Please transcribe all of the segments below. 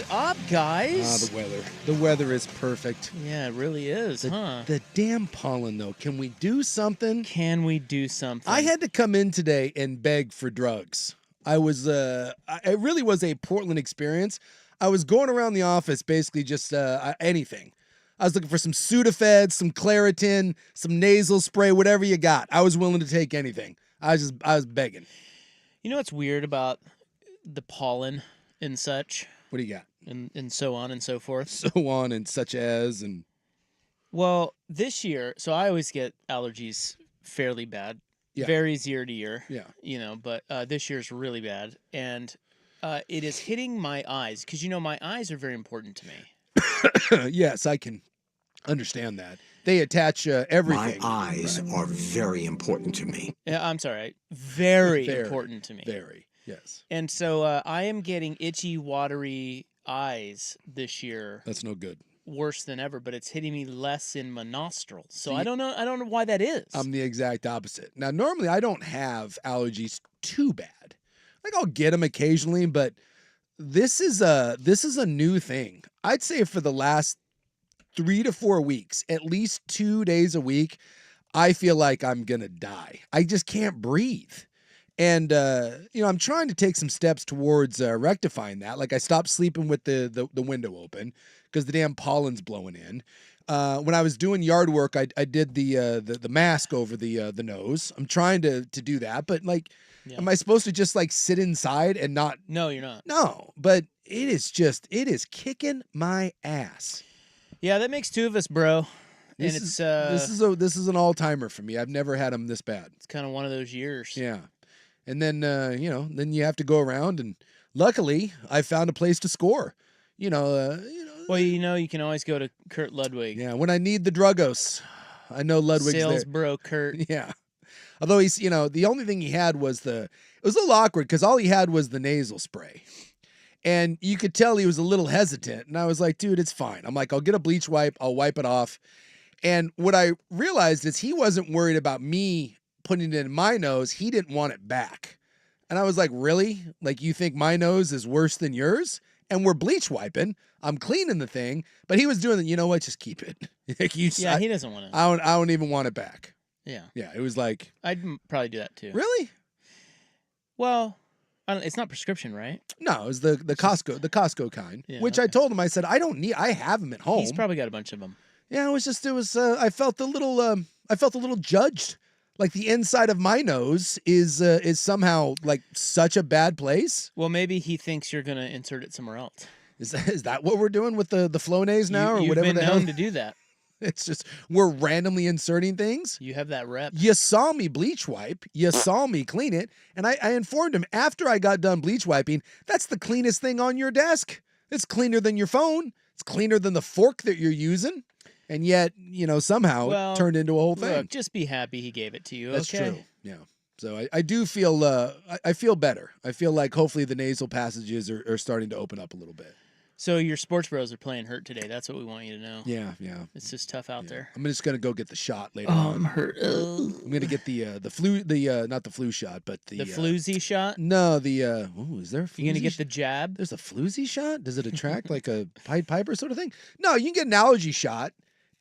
Up, guys? The weather. The weather is perfect. Yeah, it really is, The damn pollen, though. Can we do something? Can we do something? I had to come in today and beg for drugs. It really was a Portland experience. I was going around the office basically just anything. I was looking for some Sudafed, some Claritin, some nasal spray, whatever you got. I was willing to take anything. I was begging. You know what's weird about the pollen and such? What do you got? And so on and so forth. So on and such as and. Well, this year, so I always get allergies fairly bad. Yeah. Varies year to year. Yeah. You know, but this year's really bad. And it is hitting my eyes because, my eyes are very important to me. Yes, I can understand that. They attach everything. My eyes are very important to me. Yeah, I'm sorry. Very important to me. Very, yes. And so I am getting itchy, watery eyes this year. That's no good. Worse than ever, but it's hitting me less in my nostrils. So I don't know why that is. I'm the exact opposite. Now, normally I don't have allergies too bad. Like I'll get them occasionally, but this is a new thing. I'd say for the last 3 to 4 weeks, at least 2 days a week, I feel like I'm gonna die. I just can't breathe. And I'm trying to take some steps towards rectifying that. Like I stopped sleeping with the window open because the damn pollen's blowing in. When I was doing yard work, I did the mask over the nose. I'm trying to do that, but am I supposed to just sit inside and not? No, you're not. No, but it is kicking my ass. Yeah, that makes two of us, bro. This is an all-timer for me. I've never had them this bad. It's kind of one of those years. Yeah. And then, then you have to go around, and luckily, I found a place to score. Well, you can always go to Kurt Ludwig. Yeah, when I need the druggos, I know Ludwig's Sales there. bro Kurt. Yeah. Although he's, the only thing he had was it was a little awkward because all he had was the nasal spray. And you could tell he was a little hesitant. And I was like, dude, it's fine. I'm like, I'll get a bleach wipe. I'll wipe it off. And what I realized is he wasn't worried about me putting it in my nose. He didn't want it back. And I was like, really? Like, you think my nose is worse than yours? And we're bleach wiping. I'm cleaning the thing. But he was doing it. You know what? Just keep it. He doesn't want it. I don't even want it back. Yeah. Yeah, it was like. I'd probably do that too. Really? Well, it's not prescription, right? No, it was the Costco kind, which okay. I told him, I said, I have them at home. He's probably got a bunch of them. Yeah, I felt a little judged. Like the inside of my nose is somehow like such a bad place. Well, maybe he thinks you're going to insert it somewhere else. Is that what we're doing with the Flonase now or whatever the hell? You've been known to do that. It's just we're randomly inserting things. You have that rep. You saw me bleach wipe. You saw me clean it. And I informed him after I got done bleach wiping, that's the cleanest thing on your desk. It's cleaner than your phone. It's cleaner than the fork that you're using. And yet, somehow it turned into a whole thing. Look, just be happy he gave it to you. That's okay? true. Yeah. So I do feel I feel better. I feel like hopefully the nasal passages are starting to open up a little bit. So your sports bros are playing hurt today. That's what we want you to know. Yeah. It's just tough out there. I'm just gonna go get the shot later on. I'm hurt. I'm gonna get the flu not the flu shot, but the floozy shot. No, is there a floozy? You gonna get the jab? There's a floozy shot. Does it attract like a Pied Piper sort of thing? No, you can get an allergy shot.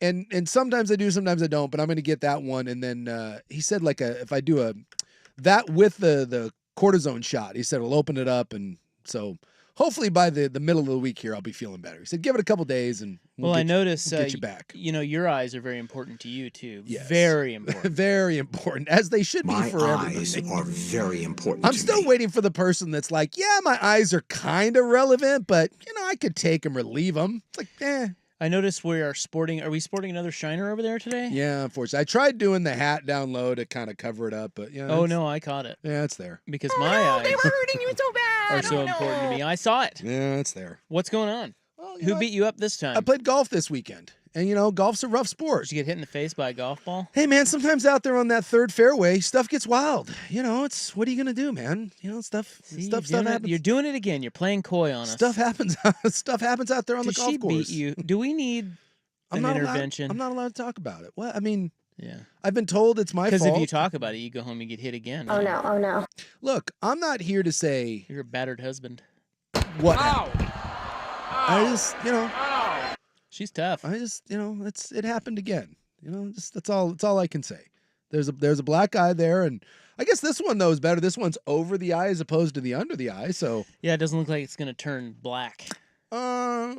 And sometimes I do, sometimes I don't. But I'm gonna get that one. And then he said if I do that with the cortisone shot, he said it'll open it up, and so. Hopefully by the middle of the week here, I'll be feeling better. He said, give it a couple days and I notice we'll get you back. Your eyes are very important to you too. Yes. Very important. Very important, as they should be for everybody. My eyes are very important I'm still waiting for the person that's like, yeah, my eyes are kind of relevant, but, I could take them or leave them. It's like, I noticed are we sporting another shiner over there today? Yeah, unfortunately. I tried doing the hat down low to kind of cover it up, but Oh, no, I caught it. Yeah, it's there. Because my eyes they were hurting you so bad. Are so important to me. I saw it. Yeah, it's there. What's going on? Well, Who beat you up this time? I played golf this weekend. And, golf's a rough sport. Did you get hit in the face by a golf ball? Hey, man, sometimes out there on that third fairway, stuff gets wild. It's, what are you going to do, man? Stuff happens. You're doing it again. You're playing coy on us. Stuff happens. Stuff happens out there on the golf course. Did she beat you? Do we need an intervention? I'm not allowed to talk about it. Well, I mean, yeah. I've been told it's my fault. Because if you talk about it, you go home and get hit again. Oh, no. Oh, no. Look, I'm not here to say... You're a battered husband. What? Ow! I just, She's tough. it happened again. That's all I can say. There's a black eye there, and I guess this one though is better. This one's over the eye as opposed to the under the eye. So Yeah, it doesn't look like it's gonna turn black. I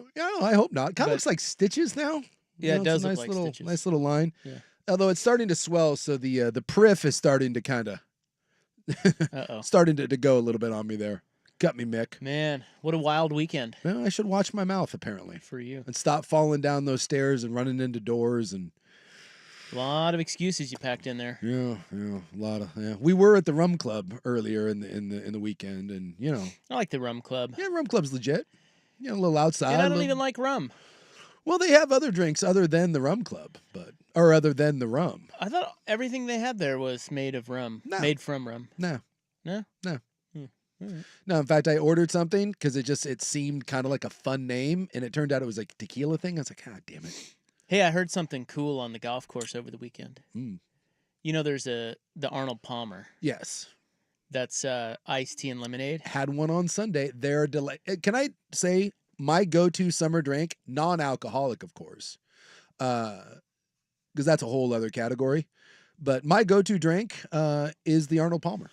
hope not. Kind of looks like stitches now. Yeah, it does it's a look like stitches. nice little line. Yeah. Although it's starting to swell, so the periph is starting to kind of starting to go a little bit on me there. Got me, Mick. Man, what a wild weekend Well, I should watch my mouth apparently, for you. and stop falling down those stairs and running into doors and. A lot of excuses you packed in there. Yeah, a lot of We were at the Rum Club earlier in the weekend, and I like the Rum Club. yeah, Rum Club's legit. A little outside. And I don't even like rum. Well, they have other drinks other than the Rum Club, or other than the rum. I thought everything they had there was made of rum. No. Made from rum. No. No? No. Right. No, in fact, I ordered something because it seemed kind of like a fun name, and it turned out it was like a tequila thing. I was like, God damn it. Hey, I heard something cool on the golf course over the weekend. Mm. There's the Arnold Palmer. Yes. That's iced tea and lemonade. Had one on Sunday. They're Can I say my go-to summer drink, non-alcoholic, of course, because that's a whole other category. But my go-to drink is the Arnold Palmer.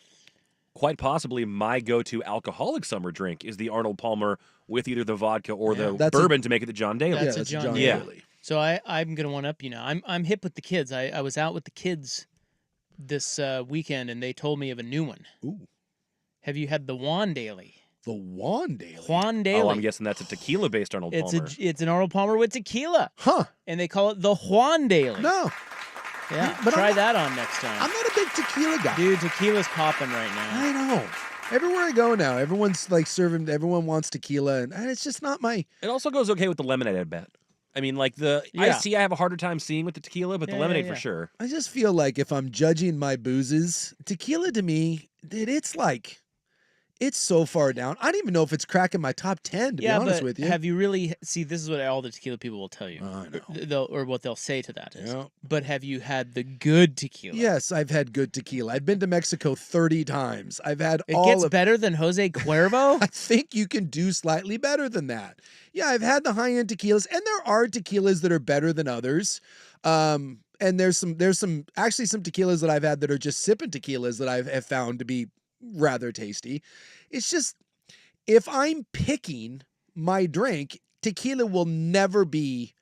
Quite possibly my go-to alcoholic summer drink is the Arnold Palmer with either the vodka or the bourbon to make it the John Daly. That's a John Daly. Yeah. So I'm gonna one up you now. I'm hip with the kids. I was out with the kids this weekend, and they told me of a new one. Ooh. Have you had the Juan Daly? The Juan Daly. Juan Daly. Oh, I'm guessing that's a tequila-based Arnold Palmer. It's an Arnold Palmer with tequila. Huh. And they call it the Juan Daly. No. Yeah, But try that on next time. I'm not a big tequila guy. Dude, tequila's popping right now. I know. Everywhere I go now, everyone's like serving. Everyone wants tequila, and it's just not my. It also goes okay with the lemonade, I bet. I mean, like the iced tea, I have a harder time seeing with the tequila, but the lemonade for sure. I just feel like if I'm judging my boozes, tequila to me, dude, it's so far down. I don't even know if it's cracking my top 10, to be honest with you. Have you really see? This is what all the tequila people will tell you. I know. Or what they'll say to that is. Yeah. But have you had the good tequila? Yes, I've had good tequila. I've been to Mexico 30 times. I've had It gets better than Jose Cuervo? I think you can do slightly better than that. Yeah, I've had the high-end tequilas, and there are tequilas that are better than others. And there's some tequilas that I've had that are just sipping tequilas that have found to be rather tasty. It's just, if I'm picking my drink, tequila will never be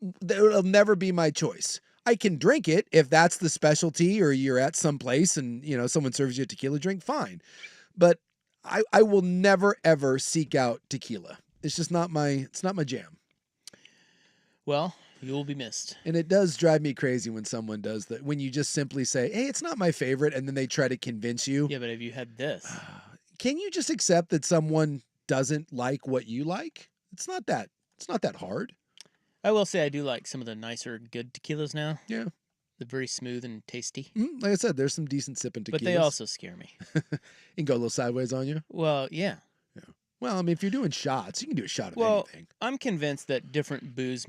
my choice. I can drink it if that's the specialty, or you're at some place and someone serves you a tequila drink, fine. But I will never ever seek out tequila. It's just not my jam. Well, you will be missed. And it does drive me crazy when someone does that. When you just simply say, "Hey, it's not my favorite," and then they try to convince you. Yeah, but have you had this? Can you just accept that someone doesn't like what you like? It's not that hard. I will say I do like some of the nicer good tequilas now. Yeah. They're very smooth and tasty. Like I said, there's some decent sipping tequilas. But they also scare me. You can go a little sideways on you. Well, yeah. Well, I mean, if you're doing shots, you can do a shot of anything. I'm convinced that different booze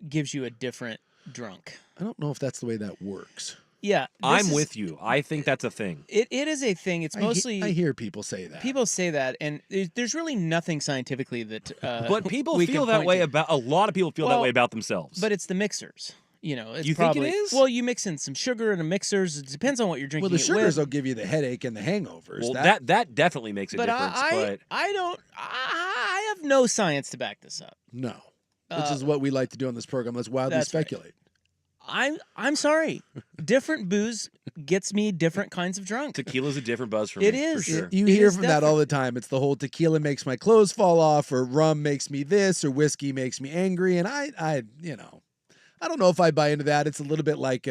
gives you a different drunk. I don't know if that's the way that works. Yeah. I'm with you. I think that's a thing. It is a thing. It's mostly... I hear people say that. People say that, and there's really nothing scientifically that but people feel that way about... A lot of people feel that way about themselves. But it's the mixers. It's you probably, think it is? Well, you mix in some sugar in the mixers. It depends on what you're drinking. Well, the sugars will give you the headache and the hangovers. Well, that definitely makes a difference. I have no science to back this up. No, which is what we like to do on this program. Let's wildly speculate. Right. I'm sorry. Different booze gets me different kinds of drunk. Tequila's a different buzz for me. It is. For sure. You hear from that all the time. It's the whole tequila makes my clothes fall off, or rum makes me this, or whiskey makes me angry. And I don't know if I buy into that. It's a little bit like,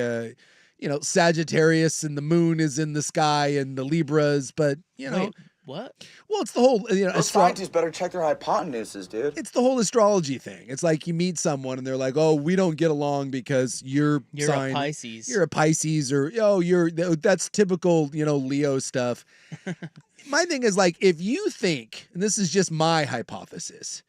Sagittarius and the moon is in the sky and the Libras, but Wait, what? Well, it's the whole, Those scientists better check their hypotenuses, dude. It's the whole astrology thing. It's like you meet someone and they're like, "Oh, we don't get along because you're a Pisces. You're a Pisces, or that's typical, Leo stuff." My thing is, like, if you think, and this is just my hypothesis,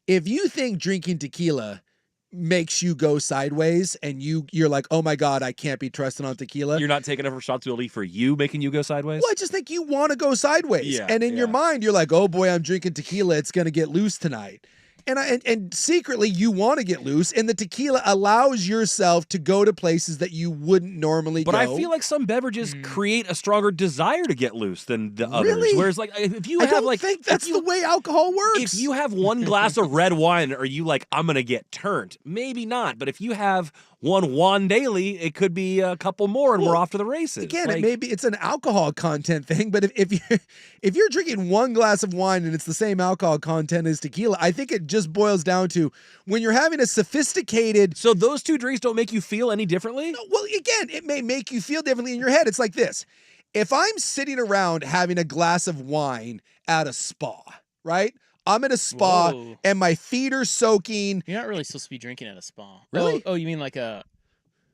if you think drinking tequila makes you go sideways and you're like, oh my God, I can't be trusted on tequila. You're not taking over responsibility for you making you go sideways? Well, I just think you want to go sideways. Yeah, and in your mind, you're like, oh boy, I'm drinking tequila. It's going to get loose tonight. And secretly, you want to get loose, and the tequila allows yourself to go to places that you wouldn't normally go. But I feel like some beverages create a stronger desire to get loose than the others. Whereas, like, if you have, I think that's the way alcohol works. If you have one glass of red wine, are you like, I'm going to get turned? Maybe not. But if you have one wine daily, it could be a couple more, and we're off to the races. Again, it's an alcohol content thing, but if you're drinking one glass of wine and it's the same alcohol content as tequila, I think it just boils down to when you're having a sophisticated. So those two drinks don't make you feel any differently? No, well, again, it may make you feel differently in your head. It's like this. If I'm sitting around having a glass of wine at a spa, right? I'm at a spa and my feet are soaking. You're not really supposed to be drinking at a spa. Really? Oh, you mean like a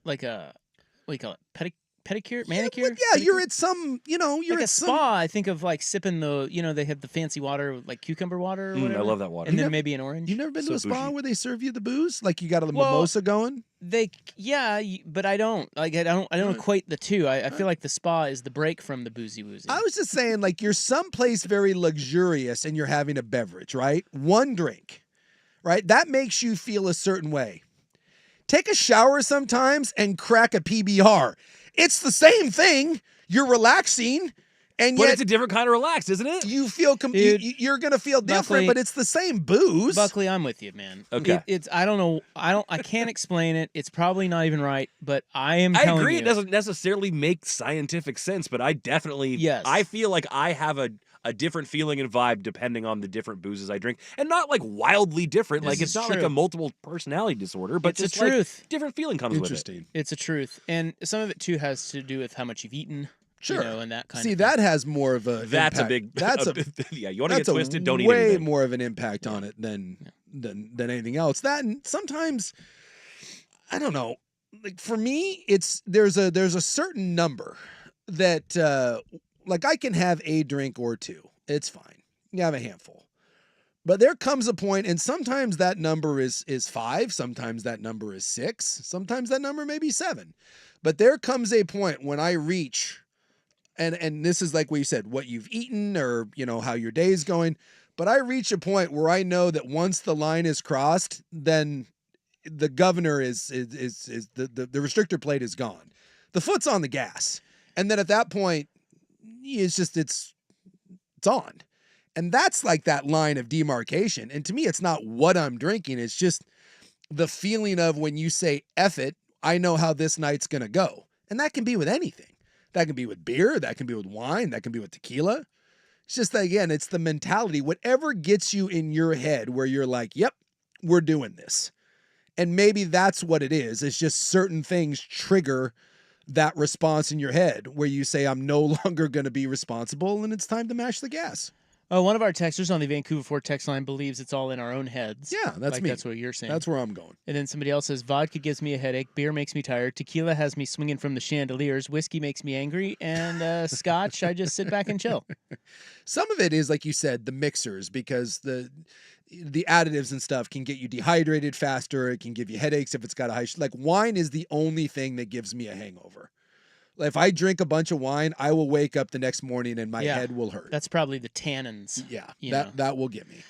what do you call it? Pedicure? Manicure? Yeah, you're at some, you're like at a spa. I think of like sipping they have the fancy water, like cucumber water or whatever. I love that water. And then maybe an orange. You've never been to a spa where they serve you the booze? Like you got a mimosa going? But I don't. Like I don't equate the two. I feel like the spa is the break from the boozy woozy. I was just saying, like, you're someplace very luxurious and you're having a beverage, right? One drink, right? That makes you feel a certain way. Take a shower sometimes and crack a PBR. It's the same thing. You're relaxing, and yet it's a different kind of relaxed, isn't it? You feel you're gonna feel different, Buckley, but it's the same booze. Buckley, I'm with you, man. Okay, it's I don't know. I can't explain it. It's probably not even right, but I am. I telling agree. You, it doesn't necessarily make scientific sense, but I definitely. Yes. I feel like I have a different feeling and vibe depending on the different boozes I drink, and not like wildly different. Like it's not like a multiple personality disorder, but it's just the truth. Like different feeling comes with it. Interesting. It's a truth, and some of it too has to do with how much you've eaten. Sure. And that kind See, of that has more of a That's impact. a big. That's yeah. You want to get twisted? Don't eat way anything. more of an impact on it than anything else. That and sometimes I don't know. Like for me, there's a certain number that like I can have a drink or two. It's fine. You have a handful. But there comes a point, and sometimes that number is 5, sometimes that number is 6, sometimes that number may be 7. But there comes a point when I reach, and this is like what you said, what you've eaten or how your day's going. But I reach a point where I know that once the line is crossed, then the governor is the restrictor plate is gone. The foot's on the gas. And then at that point, it's on. And that's like that line of demarcation. And to me, it's not what I'm drinking. It's just the feeling of when you say, F it, I know how this night's going to go. And that can be with anything. That can be with beer. That can be with wine. That can be with tequila. It's just, again, it's the mentality. Whatever gets you in your head where you're like, yep, we're doing this. And maybe that's what it is. It's just certain things trigger that response in your head where you say, I'm no longer going to be responsible and it's time to mash the gas. One of our texters on the Vancouver Fort text line believes it's all in our own heads. Yeah, that's me. That's what you're saying. That's where I'm going. And then somebody else says, vodka gives me a headache, beer makes me tired, tequila has me swinging from the chandeliers, whiskey makes me angry, and scotch, I just sit back and chill. Some of it is, like you said, the mixers, because the additives and stuff can get you dehydrated faster. It can give you headaches if it's got a high... Like, wine is the only thing that gives me a hangover. If I drink a bunch of wine, I will wake up the next morning and my head will hurt. That's probably the tannins. Yeah, that will get me.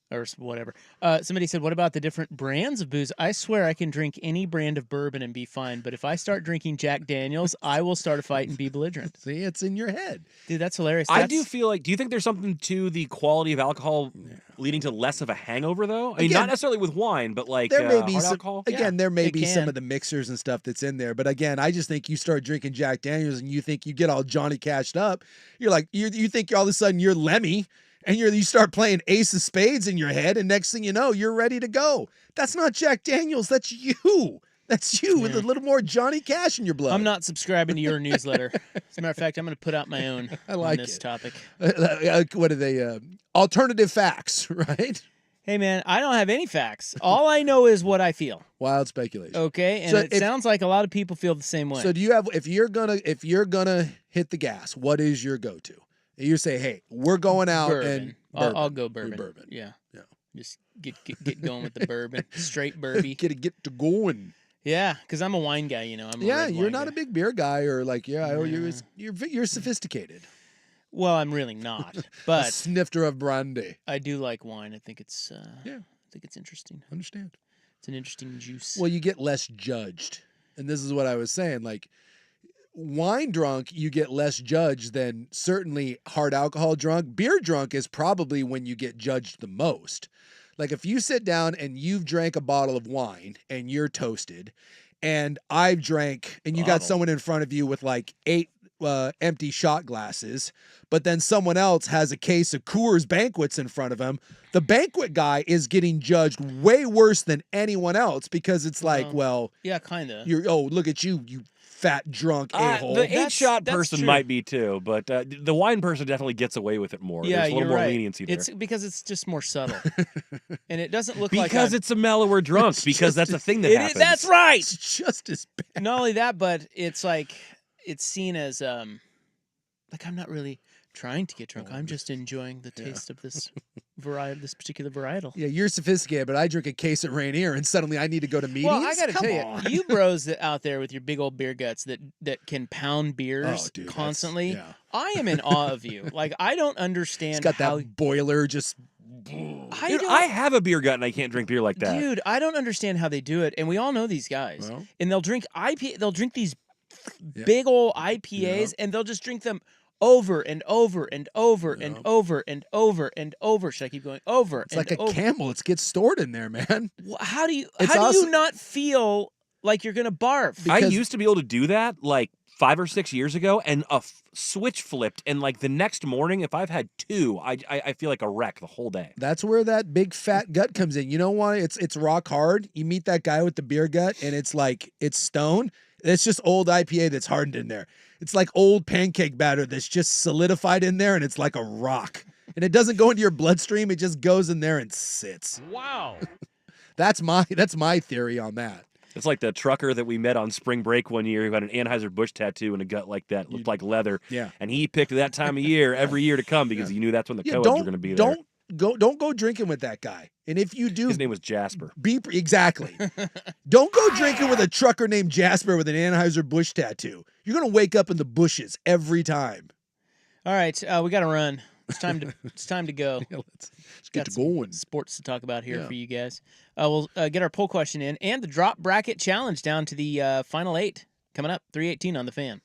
Or whatever. Somebody said, what about the different brands of booze? I swear I can drink any brand of bourbon and be fine, but if I start drinking Jack Daniels, I will start a fight and be belligerent. See, it's in your head. Dude, that's hilarious. I do feel like, do you think there's something to the quality of alcohol leading to less of a hangover, though? I mean, not necessarily with wine, but like there may be hard some, alcohol? Again, there may be some of the mixers and stuff that's in there, but again, I just think you start drinking Jack Daniels and you think you get all Johnny cashed up. You're like, you think all of a sudden you're Lemmy, and you start playing Ace of Spades in your head, and next thing you know, you're ready to go. That's not Jack Daniels. That's you. That's you with a little more Johnny Cash in your blood. I'm not subscribing to your newsletter. As a matter of fact, I'm going to put out my own on this topic. What are they? Alternative facts, right? Hey, man, I don't have any facts. All I know is what I feel. Wild speculation. Okay, and it sounds like a lot of people feel the same way. So do you have, if you're gonna hit the gas, what is your go-to? You say, hey, we're going out bourbon. and bourbon. I'll go bourbon. Bourbon. Yeah. Just get going with the bourbon, straight burby. Get to going. Yeah, because I'm a wine guy. I'm a Yeah, red you're wine not guy. a big beer guy, or like Nah. you're sophisticated. Well, I'm really not, A but snifter of brandy. I do like wine. I think it's Yeah. I think it's interesting. Understand. It's an interesting juice. Well, you get less judged, and this is what I was saying. Like wine drunk, you get less judged than certainly hard alcohol drunk. Beer drunk is probably when you get judged the most. Like if you sit down and you've drank a bottle of wine and you're toasted, and I've drank, and you got Bottle. someone in front of you with like 8 empty shot glasses, but then someone else has a case of Coors Banquets in front of him, the banquet guy is getting judged way worse than anyone else because it's like, well, yeah, kind of. look at you, you fat drunk a-hole. The That's- 8-shot that's person true. might be too, but the wine person definitely gets away with it more. Yeah, There's a little you're more right. leniency there. It's because it's just more subtle, and it doesn't look like Because it's a mellower drunk. It's Because just that's a as- thing that happens. That's right. It's just as bad. Not only that, but it's like it's seen as like I'm not really trying to get drunk. I'm just enjoying the taste of this this particular varietal. Yeah, you're sophisticated, but I drink a case at Rainier, and suddenly I need to go to meetings. Well, I got to Come tell on. you bros that out there with your big old beer guts that can pound beers Oh, dude, that's- constantly. yeah. I am in awe of you. Like I don't understand It's got how that boiler just. Dude, I have a beer gut and I can't drink beer like that. Dude, I don't understand how they do it, and we all know these guys. Well. And they'll drink IPA. They'll drink these Yeah. big old IPAs, and they'll just drink them over and over and over and over and over and over. Should I keep going? Over It's and like a over. camel. It gets stored in there, man. How do you It's how do you awesome. not feel like you're gonna barf? I because- used to be able to do that like 5 or 6 years ago, and a switch flipped, and like the next morning, if I've had 2, I feel like a wreck the whole day. That's where that big fat gut comes in. You know why? It's rock hard. You meet that guy with the beer gut, and it's like it's stone. It's just old IPA that's hardened in there. It's like old pancake batter that's just solidified in there, and it's like a rock. And it doesn't go into your bloodstream. It just goes in there and sits. Wow. That's my theory on that. It's like the trucker that we met on spring break one year who had an Anheuser-Busch tattoo and a gut like that. It looked like leather. Yeah. And he picked that time of year every year to come because he knew that's when the Yeah, co-eds were going to be there. don't go drinking with that guy. And if you do, His name was Jasper. exactly. Don't go drinking with a trucker named Jasper with an Anheuser-Busch tattoo. You're gonna wake up in the bushes every time. All right, we got to run. It's time to go. Yeah, let's Got get to some going. sports to talk about here Yeah. for you guys. We'll get our poll question in and the drop bracket challenge down to the final 8 coming up. 3:18 on the Fan.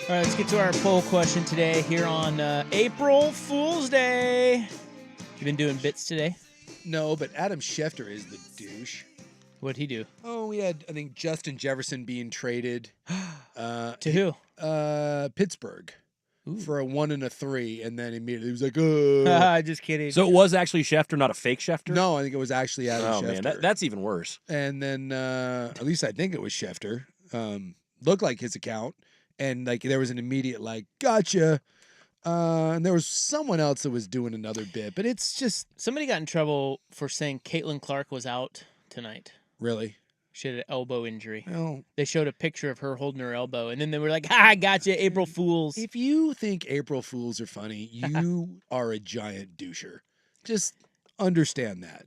All right, let's get to our poll question today here on April Fool's Day. You been doing bits today? No, but Adam Schefter is the douche. What'd he do? Oh, we had, I think, Justin Jefferson being traded. To who? Pittsburgh. Ooh. For a 1 and a 3, and then immediately he was like, Just kidding. So it was actually Schefter, not a fake Schefter? No, I think it was actually Adam Oh, Schefter. man, that's even worse. And then, at least I think it was Schefter. Looked like his account. And, like, there was an immediate, like, gotcha. And there was someone else that was doing another bit. But it's just... Somebody got in trouble for saying Caitlin Clark was out tonight. Really? She had an elbow injury. Well, They showed a picture of her holding her elbow, and then they were like, I gotcha, April Fools. if you think April Fools are funny, you are a giant doucher. Just understand that.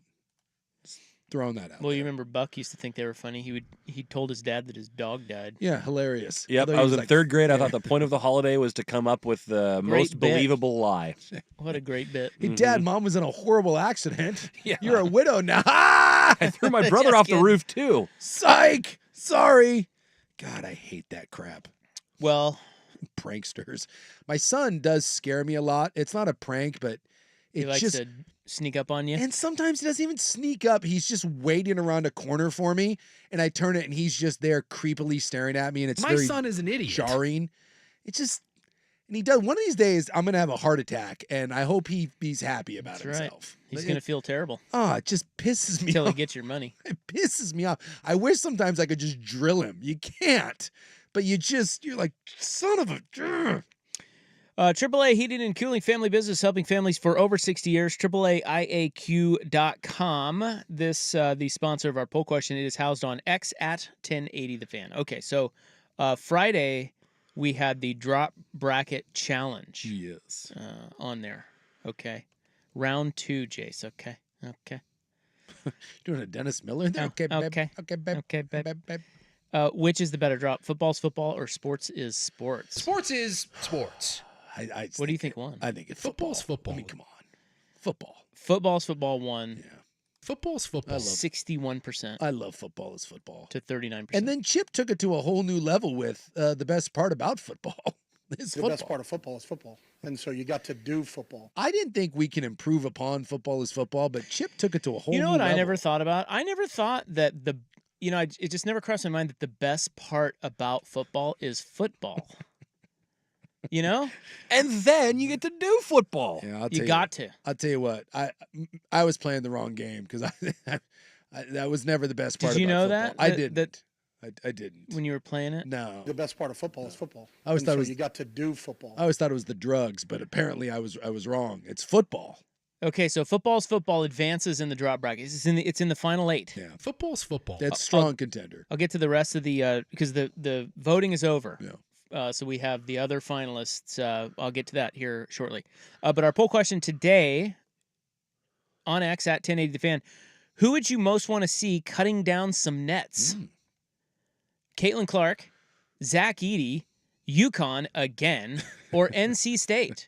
Just throwing that out Well, you there. remember Buck used to think they were funny. He told his dad that his dog died. Yeah, hilarious. Yep, Although I he was in like, third grade. I thought the point of the holiday was to come up with the Great most bit. believable lie. What a great bit. Hey, Dad, Mom was in a horrible accident. Yeah. You're a widow now. I threw my brother Just off the kidding. roof, too. Psych. Sorry. God, I hate that crap. Well, Pranksters. My son does scare me a lot. It's not a prank, but he it likes just... to sneak up on you. And sometimes he doesn't even sneak up. He's just waiting around a corner for me, and I turn it, and he's just there creepily staring at me, and it's My very son is an idiot. jarring. It's just... And he does... One of these days, I'm going to have a heart attack, and I hope he's happy about That's right. himself. He's going to feel terrible It just pisses me until he off. gets your money. It pisses me off. I wish sometimes I could just drill him. You can't. But you're like, son of a... AAA Heating and Cooling Family Business, helping families for over 60 years. AAAIAQ.com. This, the sponsor of our poll question, it is housed on X at 1080 The Fan. Okay, so Friday we had the drop bracket challenge Yes. on there. Okay. Round 2, Jace. Okay. Doing a Dennis Miller there? Oh, Okay, babe. okay. Okay, babe. Okay, babe. Babe. Which is the better drop? Football's football or sports is sports? Sports is sports. What do you think won? I think it's Football's football. I mean, come on. Football. Football's football won Yeah. Football's football. 61% I love football as football. to 39%. And then Chip took it to a whole new level with the best part about football. Is The football. best part of football is football. And so you got to do football. I didn't think we can improve upon football as football, but Chip took it to a whole you know new what level. I never thought about? I never thought that it just never crossed my mind that the best part about football is football. You know? And then you get to do football. Yeah, You got to. I'll tell you what. I was playing the wrong game because that was never the best part. Did you about know football. that? I That- didn't. that- I didn't. When you were playing it? No. The best part of football is football. I always And thought so it was- you got to do football. I always thought it was the drugs, but apparently I was wrong. It's football. Okay, so football's football advances in the drop bracket. It's in the final 8. Yeah. Football's football. That's strong contender. I'll get to the rest of the because the voting is over. Yeah. So we have the other finalists. I'll get to that here shortly. But our poll question today on X at 1080 The Fan: who would you most want to see cutting down some nets? Caitlin Clark, Zach Edey, UConn again, or NC State?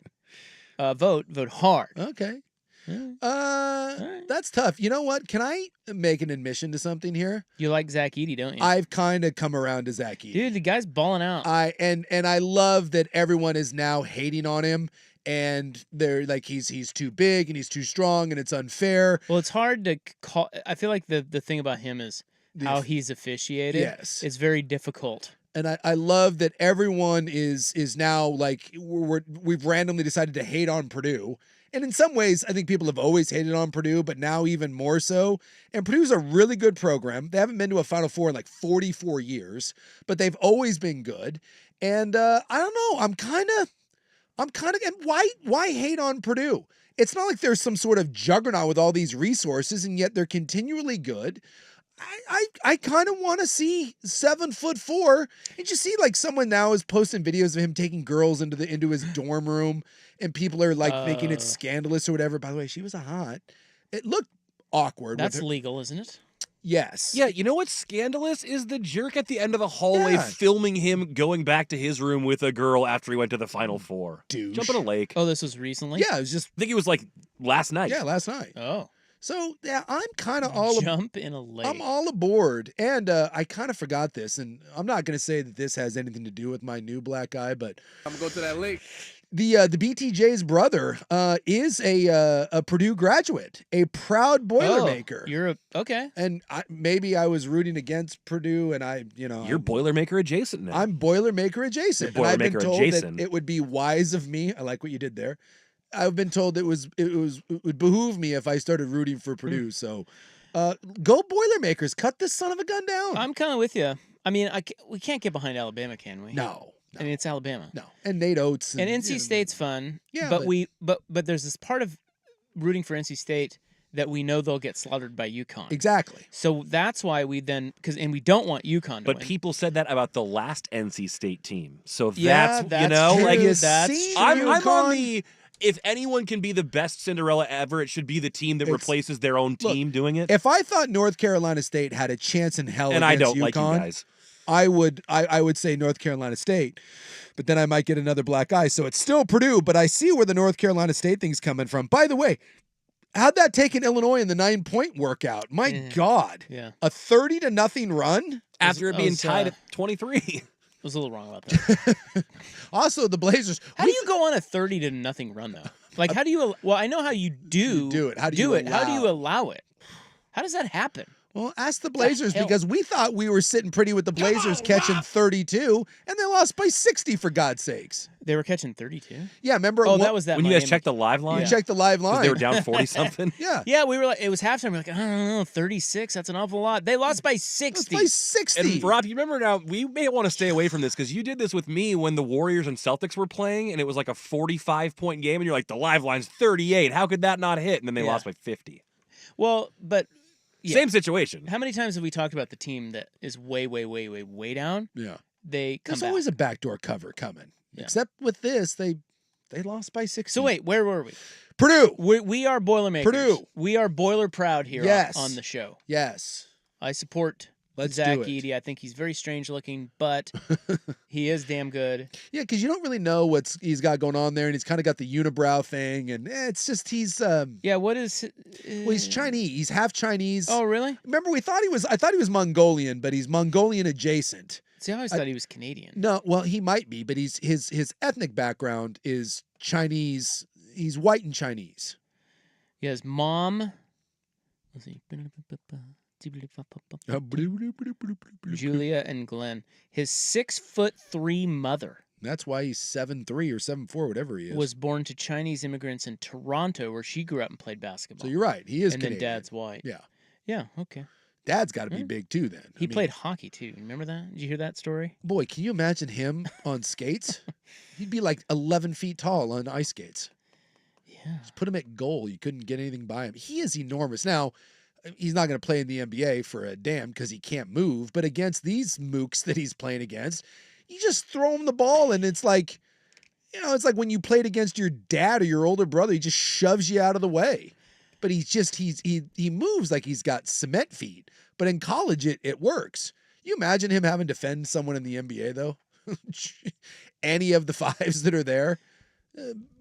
Vote hard. Okay. right. That's tough. You know what? Can I make an admission to something here? You like Zach Edey, don't you? I've kind of come around to Zach Edey. Dude, the guy's balling out. And I love that everyone is now hating on him, and they're like he's too big and he's too strong and it's unfair. Well, it's hard to call. I feel like the thing about him is how he's officiated. Yes. It's very difficult. And I love that everyone is now like we've randomly decided to hate on Purdue. And in some ways, I think people have always hated on Purdue, but now even more so. And Purdue's a really good program. They haven't been to a Final Four in like 44 years, but they've always been good. And I don't know. I'm kind of. And why hate on Purdue? It's not like there's some sort of juggernaut with all these resources, and yet they're continually good. I kind of want to see 7'4". And you see, like, someone now is posting videos of him taking girls into his dorm room, and people are like making it scandalous or whatever. By the way, she was a hot. It looked awkward. That's with her. legal, isn't it? Yes. Yeah, you know what's scandalous is the jerk at the end of the hallway Yeah. filming him going back to his room with a girl after he went to the Final Four. Douche. Jump in a lake. Oh, this was recently? Yeah, it was just I think it was like last night. last night. Oh. So yeah, I'm kind of all Jump in a lake. I'm all aboard, and I kind of forgot this, and I'm not going to say that this has anything to do with my new black eye, but I'm gonna go to that lake. the BTJ's brother is a Purdue graduate, a proud Boilermaker. You're okay. And maybe I was rooting against Purdue, and You're Boilermaker adjacent now. I'm Boilermaker adjacent. You're And I've been Boilermaker told adjacent. that it would be wise of me. I like what you did there. I've been told it would behoove me if I started rooting for Purdue. So, go Boilermakers! Cut this son of a gun down. I'm kind of with you. I mean, we can't get behind Alabama, can we? No. I mean, it's Alabama. No. And Nate Oates. And NC State's fun. Yeah, but there's this part of rooting for NC State that we know they'll get slaughtered by UConn. Exactly. So that's why we then and we don't want UConn to But win. people said that about the last NC State team. So Yeah, that's you know, true. like That's I'm on UConn. the. If anyone can be the best Cinderella ever, it should be the team that replaces their own team doing it. If I thought North Carolina State had a chance in hell And I against don't like you UConn, guys. I would say North Carolina State, but then I might get another black eye. So it's still Purdue, but I see where the North Carolina State thing's coming from. By the way, how'd that take in Illinois in the 9-point workout? My God. Yeah. A 30-0 run? After it being was, tied at 23. I was a little wrong about that. Also, the Blazers. How do you go on a 30-0 run though? Like, how do you? Well, I know how you do it. How do do you it? How do allow you allow it? How does that happen? Well, ask the Blazers hell? because we thought we were sitting pretty with the Blazers catching 32, and they lost by 60 for God's sakes. They were catching 32. Yeah, remember? Oh, that was that. When you guys Miami- checked the live line, You checked the live 'Cause line. they were down 40 something. Yeah. Yeah, we were like, it was halftime. We're like, I don't know, 36. That's an awful lot. They lost by Lost 60. by 60. And Rob, you remember now, we may want to stay away from this because you did this with me when the Warriors and Celtics were playing, and it was like a 45-point game, and you're like, the live line's 38. How could that not hit? And then they Yeah. lost by 50. Well, but yeah. Same situation. How many times have we talked about the team that is way down? Yeah. They come There's back. always a backdoor cover coming. Yeah. Except with this, they lost by 60. So wait, where were we? Purdue. We are Boilermakers. Purdue. We are Boiler proud here Yes. on the show. Yes. I support Let's Zach do it. Edey. I think he's very strange looking, but he is damn good. Yeah, because you don't really know what he's got going on there, and he's kind of got the unibrow thing, and it's just he's Yeah, what is? well, he's Chinese. He's half Chinese. Oh, really? Remember, I thought he was Mongolian, but he's Mongolian adjacent. See, I always thought he was Canadian. No, well, he might be, but his ethnic background is Chinese. He's white and Chinese. Yeah, his mom. Let's see. Julia and Glenn. His 6'3" mother That's why he's 7'3" or 7'4", whatever he is. was born to Chinese immigrants in Toronto, where she grew up and played basketball. So you're right. He is and Canadian. then dad's white. Yeah. Yeah. Okay. Dad's got to be big too. Then He played hockey too. Remember that? Did you hear that story? Boy, can you imagine him on skates? He'd be like 11 feet tall on ice skates. Yeah. Just put him at goal. You couldn't get anything by him. He is enormous. Now, he's not going to play in the NBA for a damn because he can't move. But against these mooks that he's playing against, you just throw him the ball, and it's like, it's like when you played against your dad or your older brother. He just shoves you out of the way. But he moves like he's got cement feet. But in college, it works. You imagine him having to defend someone in the NBA though. Any of the fives that are there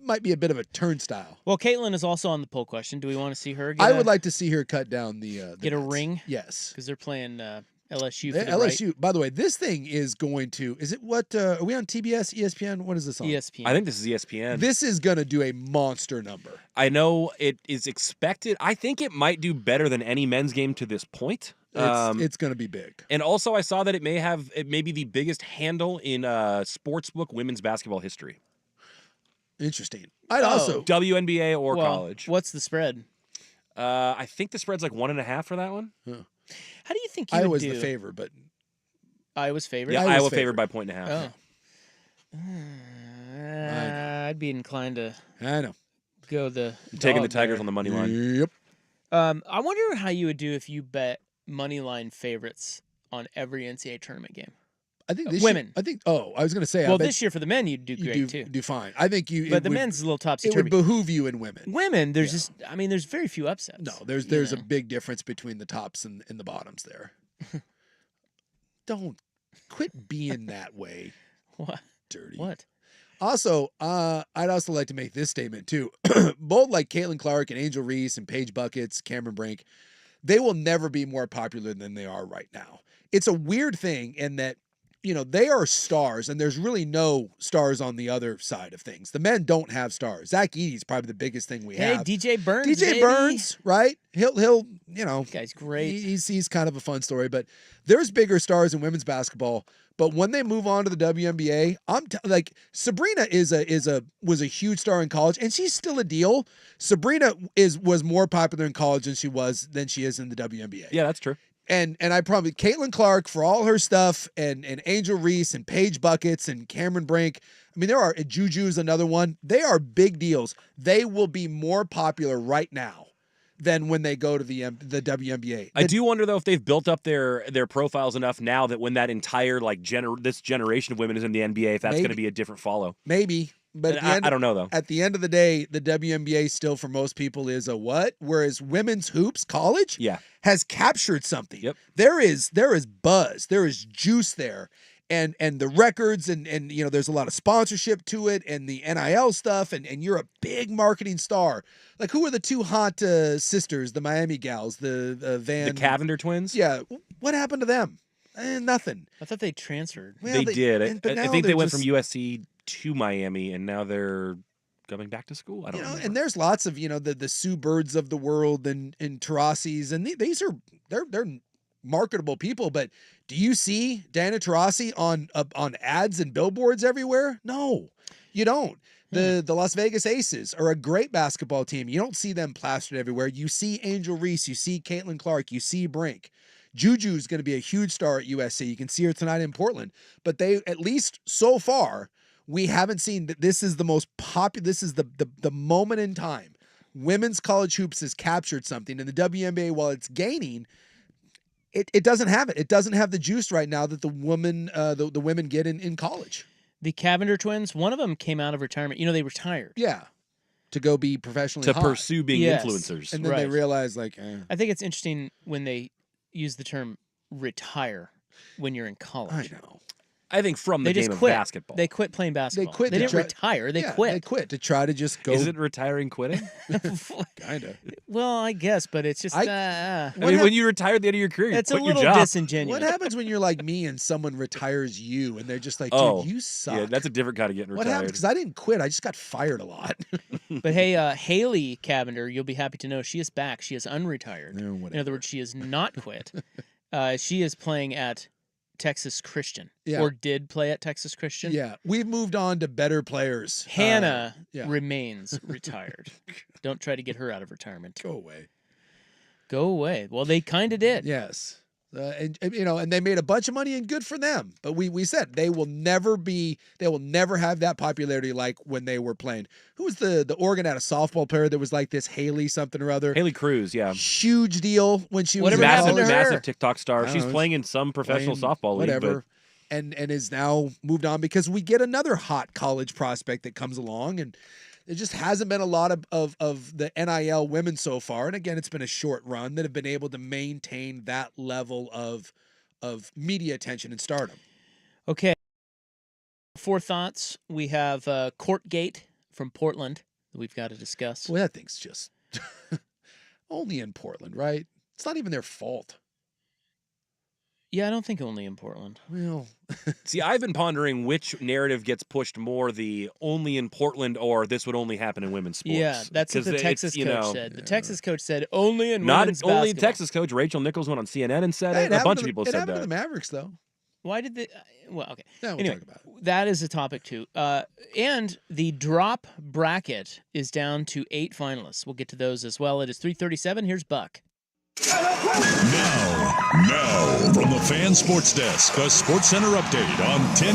might be a bit of a turnstile. Well, Caitlin is also on the poll question. Do we want to see her? I would like to see her cut down the get a nets. ring. Yes, because they're playing LSU. For the LSU. Right. By the way, this thing is going to. Is it what? Are we on TBS, ESPN? What is this on? ESPN. I think this is ESPN. This is going to do a monster number. I know it is expected. I think it might do better than any men's game to this point. It's going to be big. And also, I saw that it may be the biggest handle in sportsbook women's basketball history. Interesting. I'd also WNBA or Well, college. What's the spread? I think the spread's like 1.5 for that one. How do you think you I would was do? the favorite, but Iowa's favorite. Yeah, Iowa's Iowa favored. favored by 1.5. Oh. I'd be inclined to I know. go the I'm taking the dog Tigers there. on the money line. Yep. I wonder how you would do if you bet money line favorites on every NCAA tournament game. I think this Women. Year, I think. Oh, I was going to say. I Well, bet this year for the men, you'd do you great too. do fine. I think you. But the men's is a little topsy It would turvy. behoove you in women. Women, there's just, I mean, there's very few upsets. No, there's you a know? big difference between the tops and the bottoms there. Don't quit being that way, What? dirty. What? Also, I'd also like to make this statement too. Both like Caitlin Clark and Angel Reese and Paige Buckets, Cameron Brink, they will never be more popular than they are right now. It's a weird thing in that, they are stars, and there's really no stars on the other side of things. The men don't have stars. Zach Edey's probably the biggest thing we have. DJ Burns, DJ baby. Burns, right? He'll, That guy's great. He's kind of a fun story, but there's bigger stars in women's basketball. But when they move on to the WNBA, like Sabrina was a huge star in college, and she's still a deal. Sabrina was more popular in college than she is in the WNBA. Yeah, that's true. And I probably Caitlin Clark for all her stuff, and Angel Reese and Paige Buckets and Cameron Brink. I mean, there are Juju's another one. They are big deals. They will be more popular right now than when they go to the WNBA. I do wonder though if they've built up their profiles enough now that when that entire this generation of women is in the NBA, if that's going to be a different follow. Maybe. But I don't know though. At the end of the day, the WNBA still for most people is a what? Whereas women's hoops college has captured something. Yep. There is buzz, there is juice there. And the records and there's a lot of sponsorship to it and the NIL stuff and you're a big marketing star. Like who are the two hot sisters, the Miami gals, the Cavender twins? Yeah. What happened to them? Nothing. I thought they transferred. Well, they did. I think they went just, from USC to Miami, and now they're coming back to school. I don't know. And there's lots of the Sue Birds of the world and Tarasis, and these are they're marketable people. But do you see Diana Taurasi on ads and billboards everywhere? No, you don't. The Las Vegas Aces are a great basketball team. You don't see them plastered everywhere. You see Angel Reese, you see Caitlin Clark, you see Brink. Juju's going to be a huge star at USC. You can see her tonight in Portland. But they, at least so far, we haven't seen that this is the most popular. This is the moment in time. Women's college hoops has captured something. And the WNBA, while it's gaining, it doesn't have it. It doesn't have the juice right now that the women get in college. The Cavender twins, one of them came out of retirement. They retired. Yeah. To go be professionally hot. Pursue being influencers. And then they realize I think it's interesting when they use the term retire when you're in college. I know. I think from the They just game of quit. basketball. They quit playing basketball. They quit. They to didn't retire. They quit. They quit to try to just go. Is it retiring quitting? Kind of. Well, I guess, but it's just. I mean, when you retire at the end of your career, you it's quit a little your job. disingenuous. What happens when you're like me and someone retires you and they're just like, dude, you suck? Yeah, that's a different kind of getting What retired. happened? Because I didn't quit. I just got fired a lot. But hey, Haley Cavender, you'll be happy to know she is back. She is unretired. No, in other words, she is not quit. She is playing at Texas Christian, or did play at Texas Christian. Yeah, we've moved on to better players. Hannah remains retired. Don't try to get her out of retirement. Go away. Go away. Well, they kind of did. Yes. And they made a bunch of money and good for them. But we said they will never have that popularity like when they were playing. Who was the Oregon out of softball player that was like this Haley something or other? Haley Cruz, yeah. Huge deal when she was massive TikTok star. She's playing in some professional softball league. Whatever. And is now moved on because we get another hot college prospect that comes along and there just hasn't been a lot of the NIL women so far. And again, it's been a short run that have been able to maintain that level of media attention and stardom. Okay. 4 thoughts. We have Courtgate from Portland that we've got to discuss. Well, that thing's just only in Portland, right? It's not even their fault. Yeah, I don't think only in Portland. Well, see, I've been pondering which narrative gets pushed more, the only in Portland or this would only happen in women's sports. Yeah, that's what the Texas coach said. The Texas coach said only in not women's only basketball. Texas coach. Rachel Nichols went on CNN and said it. A bunch of people said that. It happened to the Mavericks, though. Why did they? Well, okay. Yeah, we'll anyway, talk about it. That is a topic too. And the drop bracket is down to 8 finalists. We'll get to those as well. It is 3:37. Here's Buck. Now, from the Fan Sports Desk, a Sports Center update on 10.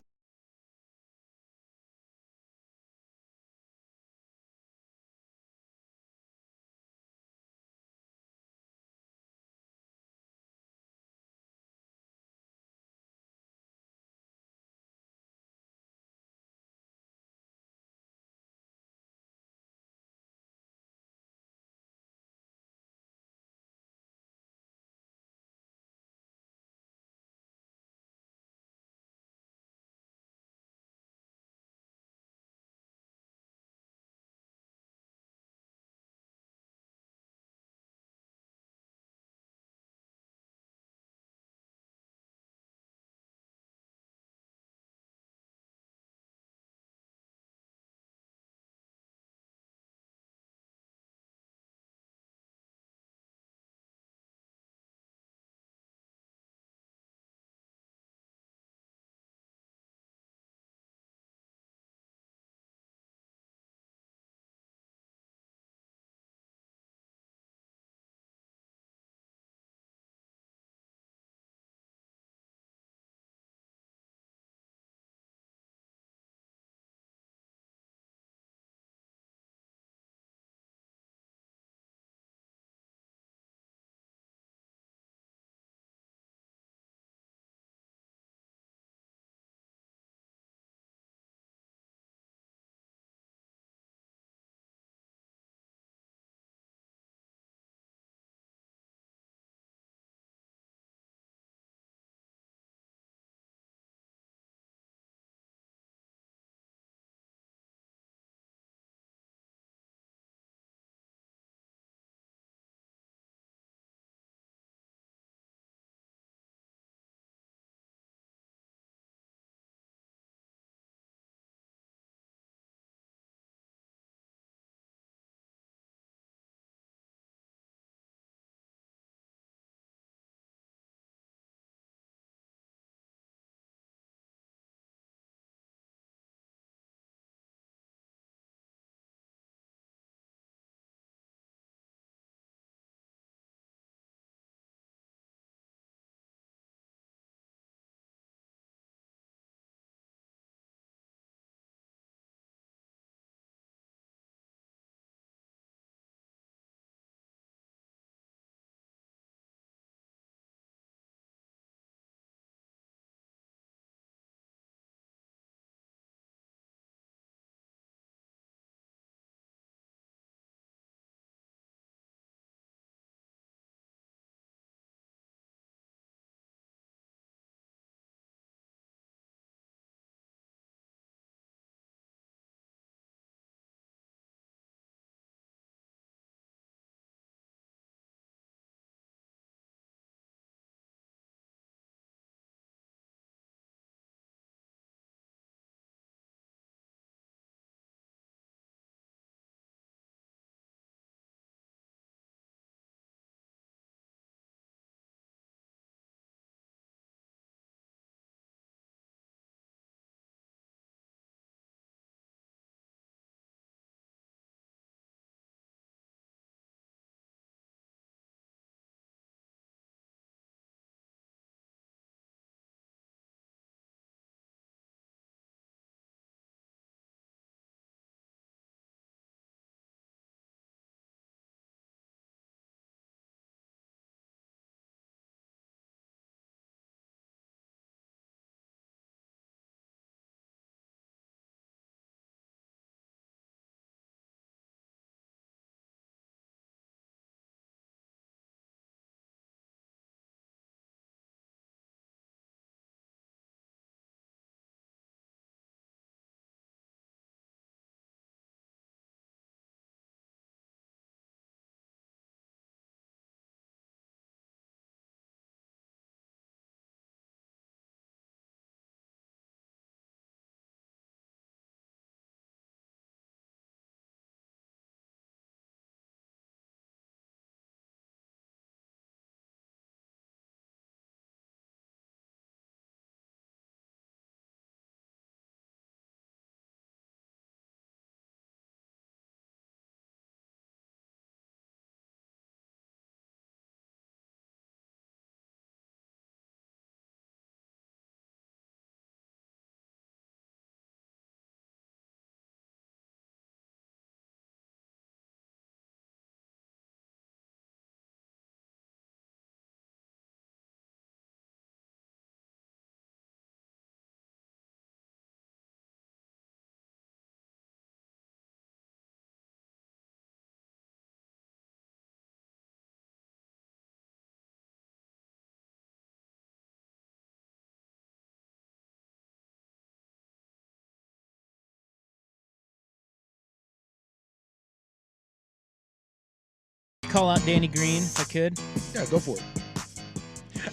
call out Danny Green if I could. Yeah, go for it.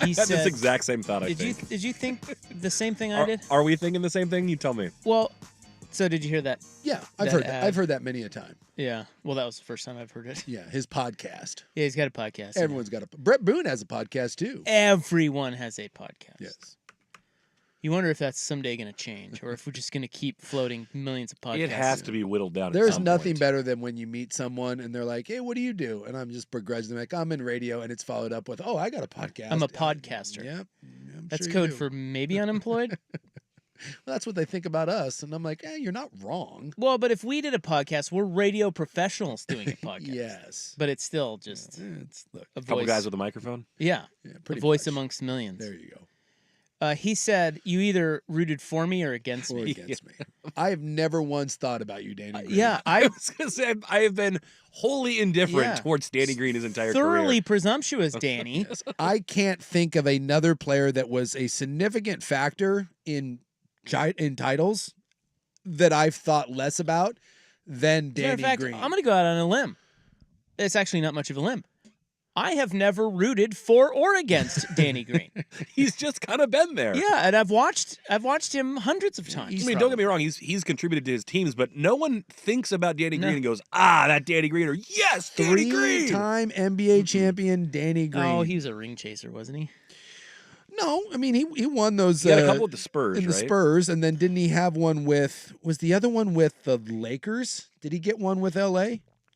I He had this said, exact same thought, I did think. you think the same thing I did? Are we thinking the same thing? You tell me. Well, so did you hear that? Yeah, I've That heard that. ad. I've heard that many a time. Yeah. Well, that was the first time I've heard it. Yeah, his podcast. Yeah, he's got a podcast. Everyone's got a. Brett Boone has a podcast too. Everyone has a podcast. Yes. You wonder if that's someday going to change, or if we're just going to keep floating millions of podcasts. It has to be whittled down. There's at some nothing point. better than when you meet someone and they're like, "Hey, what do you do?" And I'm just begrudgingly like, "I'm in radio," and it's followed up with, "Oh, I got a podcast." I'm a podcaster. Yeah, That's sure you code do. for maybe unemployed. Well, that's what they think about us, and I'm like, "You're not wrong." Well, but if we did a podcast, we're radio professionals doing a podcast. Yes, but it's still just it's look, a Couple voice. guys with a microphone. Yeah, yeah, a pretty voice much. amongst millions. There you go. He said you either rooted for me or against Or me. against me. I have never once thought about you, Danny. Green. Yeah, I was going to say, I have been wholly indifferent Yeah. towards Danny Green his entire thoroughly career. presumptuous, Danny. I can't think of another player that was a significant factor in titles that I've thought less about than As a Danny matter of fact, Green. I'm going to go out on a limb. It's actually not much of a limb. I have never rooted for or against Danny Green. He's just kind of been there. Yeah, and I've watched him hundreds of times. I mean, don't get me wrong. He's contributed to his teams, but no one thinks about Danny No. Green and goes, that Danny Green, or yes, Danny Green. Three-time NBA champion Danny Green. Oh, he was a ring chaser, wasn't he? No, I mean he won those. He had a couple with the Spurs, in the right? Spurs, and then didn't he have one with? Was the other one with the Lakers? Did he get one with LA?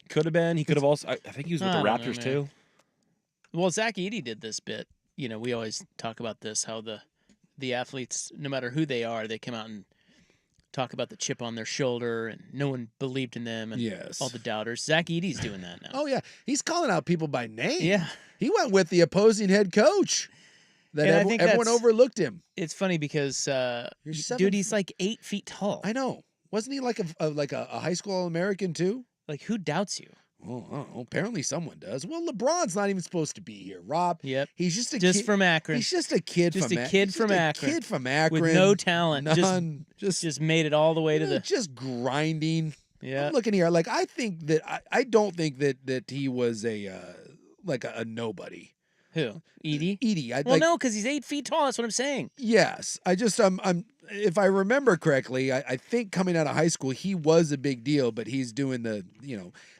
Could have been. He could have also. I think he was with the I don't know, Raptors man. too. Well, Zach Edey did this bit. You know, we always talk about this, how the athletes, no matter who they are, they come out and talk about the chip on their shoulder and no one believed in them and Yes. all the doubters. Zach Edey's doing that now. Oh yeah, he's calling out people by name. Yeah. He went with the opposing head coach. That And I think everyone that's- overlooked him. It's funny because, You're 7 dude, he's like 8 feet tall. I know. Wasn't he like a high school All-American too? Like, who doubts you? Well, I don't know. Apparently someone does. Well, LeBron's not even supposed to be here, Rob. Yep. He's just a Just kid. from Akron. He's just a kid Just from a Ak- kid he's from just a Akron. kid from Akron. With no talent. None. Just made it all the way to the. just grinding. Yeah. I'm looking here. Like I think that I don't think that he was a nobody. Who? Edey? Edey. Well, no, because he's 8 feet tall. That's what I'm saying. Yes, I just I'm if I remember correctly, I think coming out of high school he was a big deal, but he's doing the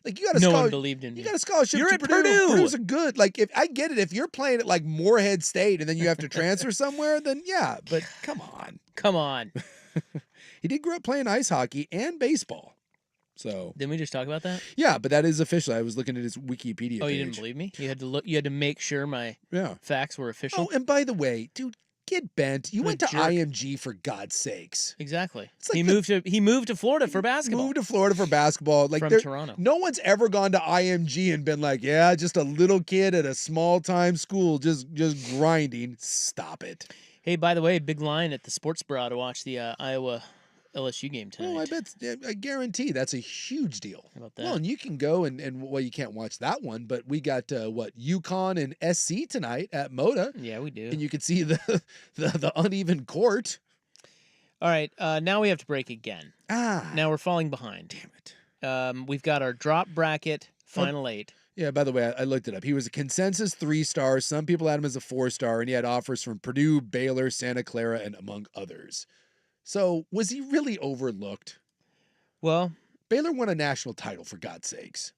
like you got a No one scholarship. believed in me. You got a scholarship You're to at Purdue. Purdue. Purdue's a good like if I get it if you're playing at like Morehead State and then you have to transfer somewhere, then yeah. But come on, Come on. he did grow up playing ice hockey and baseball. So Didn't we just talk about that? yeah, but that is official. I was looking at his Wikipedia. Oh, page. you didn't believe me? You had to look. You had to make sure my Yeah. facts were official. Oh, and by the way, dude, get bent. You What a went to jerk. IMG for God's sakes. Exactly. It's like He moved to Florida for basketball. Moved to Florida for basketball. Like From there- Toronto. No one's ever gone to IMG and been like, yeah, just a little kid at a small time school, just grinding. Stop it. Hey, by the way, big line at the Sports Bra to watch the Iowa LSU game tonight. Oh, I guarantee that's a huge deal. How about that? Well, and you can go and well, you can't watch that one, but we got UConn and SC tonight at Moda, Yeah, we do. and you can see the uneven court. All right, now we have to break again. Ah, Now we're falling behind. damn it. We've got our drop bracket final 8. Yeah, by the way, I looked it up. He was a consensus 3-star. Some people had him as a 4-star, and he had offers from Purdue, Baylor, Santa Clara, and among others. So was he really overlooked? Well, Baylor won a national title, for God's sakes.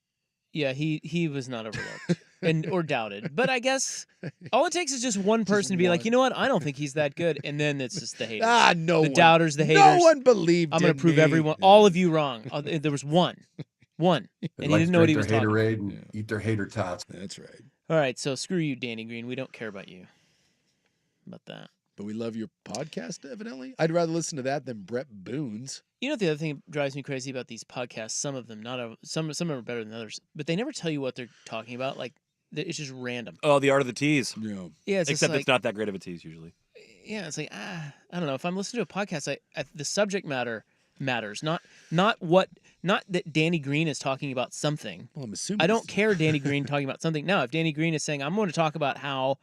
yeah, he was not overlooked or doubted. But I guess all it takes is just one person to be like, one. you know what? I don't think he's that good, and then it's just the haters. No the one. doubters, the haters. No one believed I'm going in to prove me. everyone, all of you wrong. There was one, and he didn't know what he was talking about. Haterade and eat their hater tots. That's right. All right, so screw you, Danny Green. We don't care about you. How about that? But we love your podcast, evidently. I'd rather listen to that than Brett Boone's. You know the other thing that drives me crazy about these podcasts? Some of them, some are better than others, but they never tell you what they're talking about. Like it's just random. Oh, the art of the tease. Yeah. Yeah, it's just Except like, it's not that great of a tease usually. Yeah, it's like I don't know. If I'm listening to a podcast, the subject matter matters. Not that Danny Green is talking about something. Well, I'm assuming I don't care Danny Green talking about something. No, if Danny Green is saying I'm going to talk about how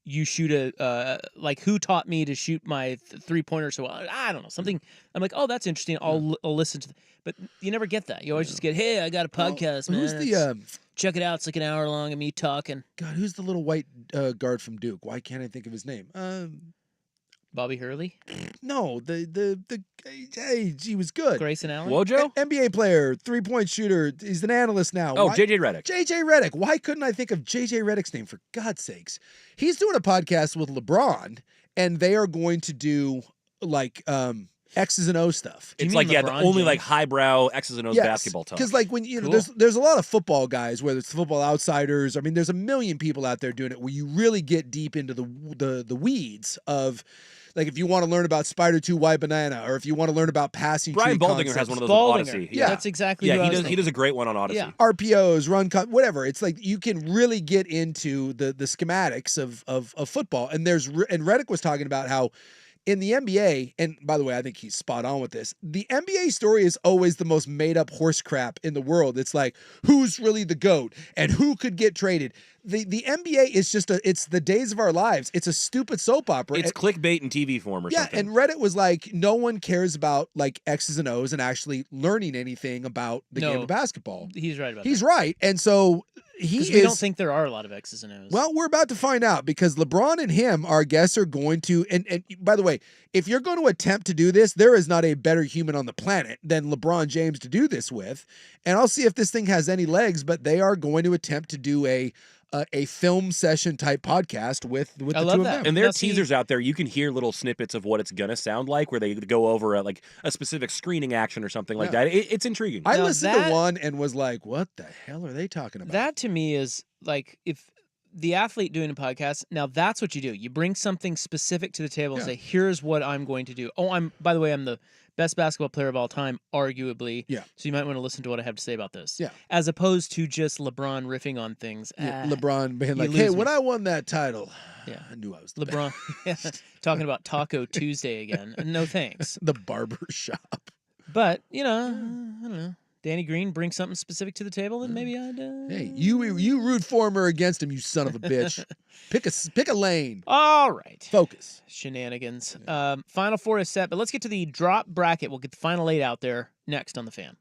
you shoot a like who taught me to shoot my 3-pointer so well. I don't know, something. I'm like, oh, that's interesting. I'll listen to but you never get that. You always just get, hey, I got a podcast, man. Who's the check it out. It's like an hour long of me talking. God, who's the little white guard from Duke? Why can't I think of his name? Bobby Hurley? No, hey, he was good. Grayson Allen? Wojo? NBA player, 3-point shooter. He's an analyst now. Oh, JJ Redick. JJ Redick. Why couldn't I think of JJ Redick's name, for God's sakes? He's doing a podcast with LeBron, and they are going to do like X's and O stuff. It's like, the only like highbrow X's and O's basketball talk. Because like when there's a lot of football guys, whether it's Football Outsiders. I mean, there's a million people out there doing it where you really get deep into the weeds of. Like if you want to learn about Spider 2 White Banana, or if you want to learn about passing Brian tree Baldinger concepts. has one of those on Odyssey. Yeah, that's exactly what he does a great one on Odyssey. Yeah. RPOs, whatever. It's like you can really get into the schematics of football. And Redick was talking about how in the NBA, and by the way, I think he's spot on with this. The NBA story is always the most made up horse crap in the world. It's like, who's really the GOAT and who could get traded? The NBA is it's the days of our lives. It's a stupid soap opera. It's clickbait in TV form or something. Yeah, and Reddit was like, no one cares about like X's and O's and actually learning anything about the game of basketball. He's right about that. He's right. And so we don't think there are a lot of X's and O's. Well, we're about to find out because LeBron and him, our guests, are going to, and by the way, if you're going to attempt to do this, there is not a better human on the planet than LeBron James to do this with. And I'll see if this thing has any legs, but they are going to attempt to do a film session type podcast with the two of them. And there are teasers out there. You can hear little snippets of what it's going to sound like where they go over a specific screening action or something like that. It's intriguing. I listened to one and was like, what the hell are they talking about? That to me is like, if the athlete doing a podcast, now that's what you do. You bring something specific to the table and say, here's what I'm going to do. Oh, by the way, I'm the best basketball player of all time, arguably. Yeah. So you might want to listen to what I have to say about this. Yeah. As opposed to just LeBron riffing on things. LeBron being like, hey, when I won that title, I knew I was the LeBron talking about Taco Tuesday again. No thanks. The barber shop. But, I don't know. Danny Green brings something specific to the table, and maybe I'd. Hey, you root for him or against him, you son of a bitch. Pick a lane. All right. Focus. Shenanigans. Final four is set, but let's get to the drop bracket. We'll get the final 8 out there next on the Fan.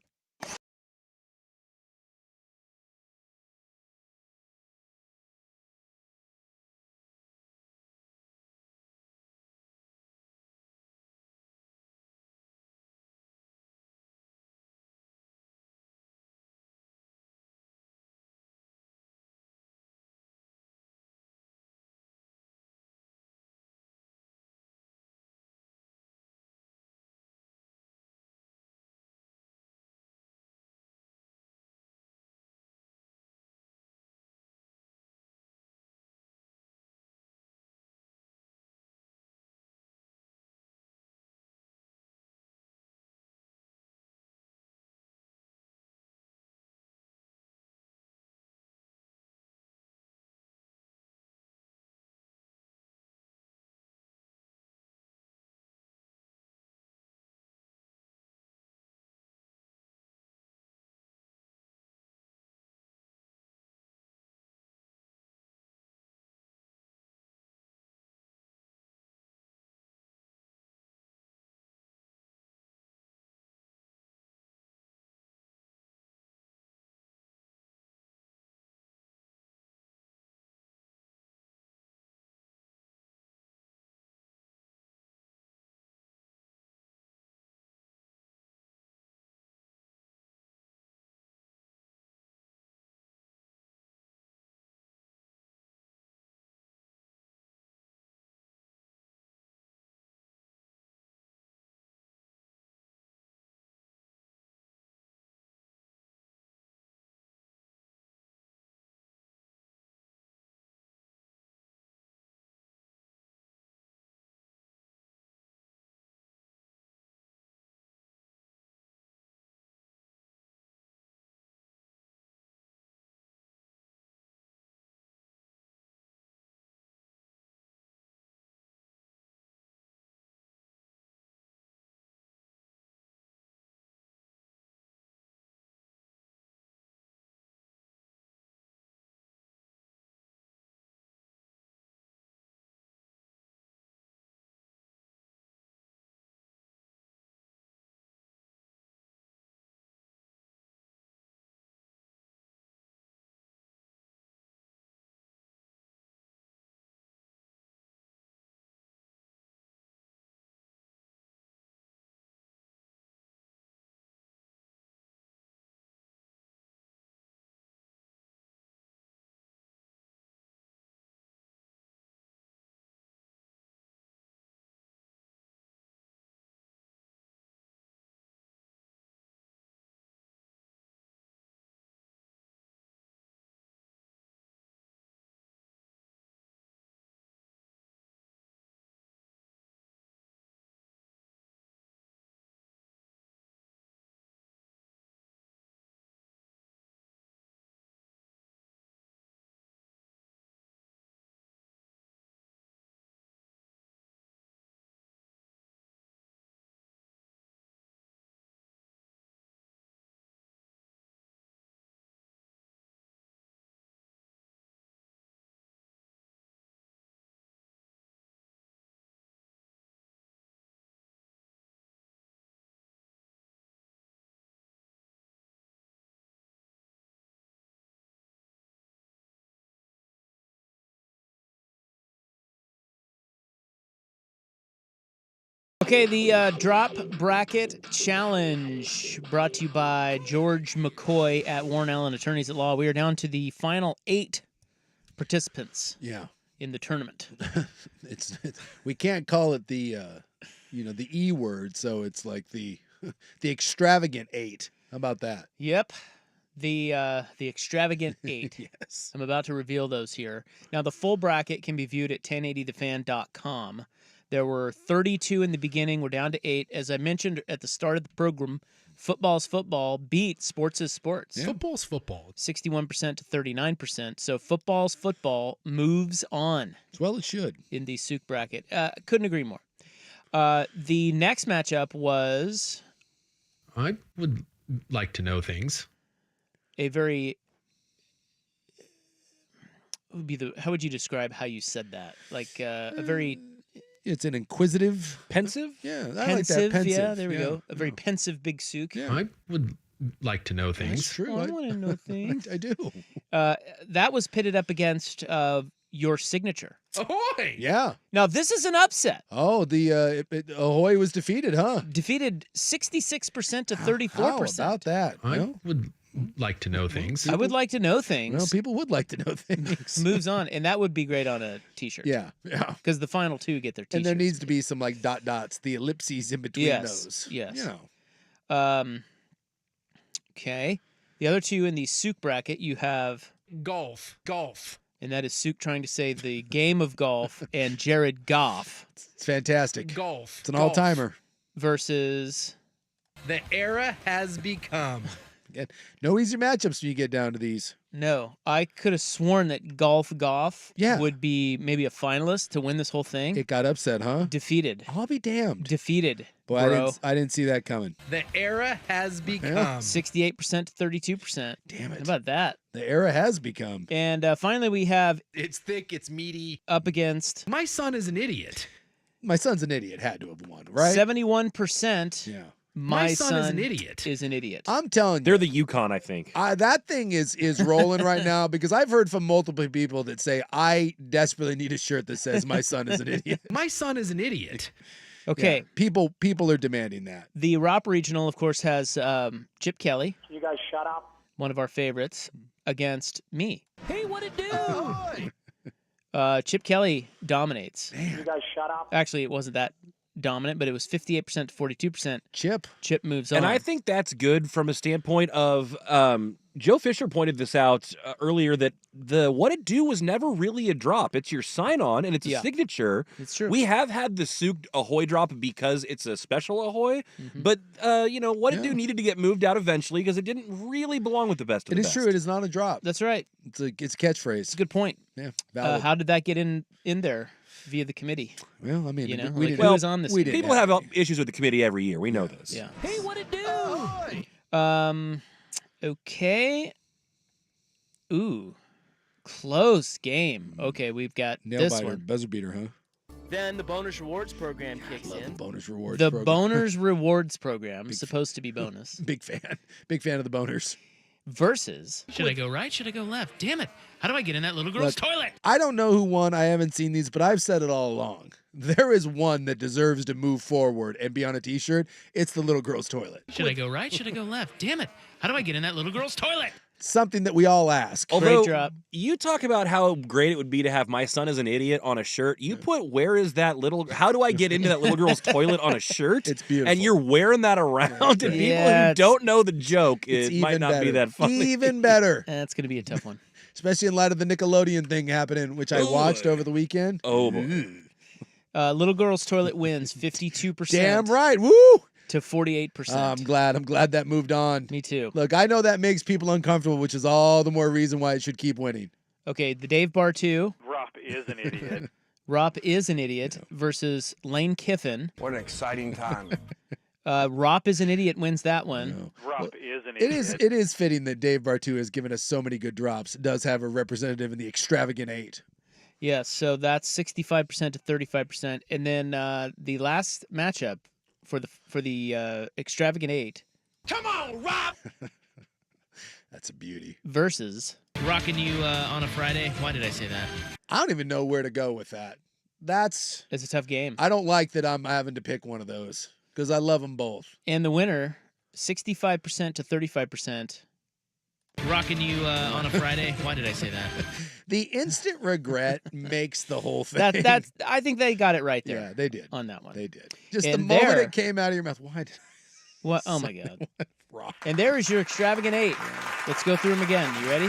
Okay, the drop bracket challenge brought to you by George McCoy at Warren Allen Attorneys at Law. We are down to the final 8 participants. Yeah. In the tournament. it's we can't call it the the E word, so it's like the extravagant 8. How about that? Yep. The extravagant 8. Yes. I'm about to reveal those here. Now the full bracket can be viewed at 1080thefan.com. There were 32 in the beginning. We're down to 8. As I mentioned at the start of the program, football's football beat sports is sports. Yeah. Football's football. 61% to 39%. So football's football moves on. As well it should. In the Souk bracket. Couldn't agree more. The next matchup was... I would like to know things. A very... How would you describe how you said that? Like a very... It's an inquisitive... Pensive? Yeah, I pensive, like that. Pensive. Yeah, there we go. A very pensive big Souk. Yeah. I would like to know things. That's true. I want to know things. I do. That was pitted up against your signature. Ahoy! Yeah. Now, this is an upset. Oh, the Ahoy was defeated, huh? Defeated 66% to 34%. How about that? I would like to know things. I would like to know things. Well, people would like to know things. Moves on, and that would be great on a T-shirt. Yeah. Because the final 2 get their T-shirts. And there needs to be some like dots, the ellipses in between those. Yes. You know. Okay. The other 2 in the Souk bracket, you have Golf. and that is Souk trying to say the game of golf, and Jared Goff It's fantastic. Golf. It's an all-timer. versus The era has become. Again, no easy matchups when you get down to these. No. I could have sworn that Goff Yeah. would be maybe a finalist to win this whole thing. It got upset, huh? Defeated. I'll be damned. Defeated. Boy, bro. I didn't see that coming. The era has become. 68% to 32%. Damn it. How about that? The era has become. And finally, we have It's thick, it's meaty. up against My son is an idiot. My son's an idiot. Had to have won, right? 71%. Yeah. My son is an idiot. Is an idiot. I'm telling you. They're the Yukon, I think. That thing is rolling right now because I've heard from multiple people that say, I desperately need a shirt that says my son is an idiot. My son is an idiot. Okay. Yeah, people are demanding that. The ROP Regional, of course, has Chip Kelly, You guys shut up. one of our favorites, against me. Hey, what it do? Chip Kelly dominates. You guys shut up. Actually, it wasn't that dominant, but it was 58% to 42%. Chip moves on. And I think that's good from a standpoint of Joe Fisher pointed this out earlier that the what it do was never really a drop. It's your sign on and it's a signature. It's true. We have had the Souk Ahoy drop because it's a special Ahoy, but what it do needed to get moved out eventually because it didn't really belong with the best of It the is best. true. It is not a drop. That's right. It's a catchphrase. It's a good point. Yeah. Valid. How did that get in there via the committee? Well, I mean, You know, we like, didn't. who was on this? we team? didn't People have issues with the committee every year. We know this. Yeah. Hey, what it do? Okay. Ooh. Close game. Okay, we've got Nail this biter, one. buzzer beater, huh? Then the bonus rewards program kicks Love the in. bonus rewards. The program. bonus rewards program is supposed to be bonus. Big fan of the boners. Versus. Should I go right? Should I go left? Damn it. How do I get in that little girl's Look, toilet? I don't know who won. I haven't seen these, but I've said it all along. There is one that deserves to move forward and be on a T-shirt. It's the little girl's toilet. Should I go right? Should I go left? Damn it. How do I get in that little girl's toilet? Something that we all ask. Although drop. you talk about how great it would be to have my son is an idiot on a shirt, you put where is that little? How do I get into that little girl's toilet on a shirt? It's beautiful. And you're wearing that around to people Yeah, who don't know the joke. It's It might even not be better. that funny. Even better. That's going to be a tough one. Especially in light of the Nickelodeon thing happening, which I watched over the weekend. Oh boy. Little girl's toilet wins 52%. Damn right. Woo! To 48%. I'm glad that moved on. Me too. Look, I know that makes people uncomfortable, which is all the more reason why it should keep winning. Okay, the Dave Bar 2. Rupp is an idiot. Rop is an idiot versus Lane Kiffin. What an exciting time. Rop is an idiot wins that one. Rupp is an idiot. It is fitting that Dave Bartu has given us so many good drops. It does have a representative in the extravagant 8. Yes, so that's 65% to 35%. And then the last matchup for the extravagant 8. Come on, Rob! That's a beauty. Versus Rocking you on a Friday. Why did I say that? I don't even know where to go with that. That's It's a tough game. I don't like that I'm having to pick one of those because I love them both. And the winner, 65% to 35%. Rocking you on a Friday. Why did I say that? The instant regret makes the whole thing. That's. I think they got it right there. Yeah, they did. On that one. They did. Just And the moment there- it came out of your mouth. Why did What? Oh my God. rock? And there is your extravagant 8. Let's go through them again. You ready?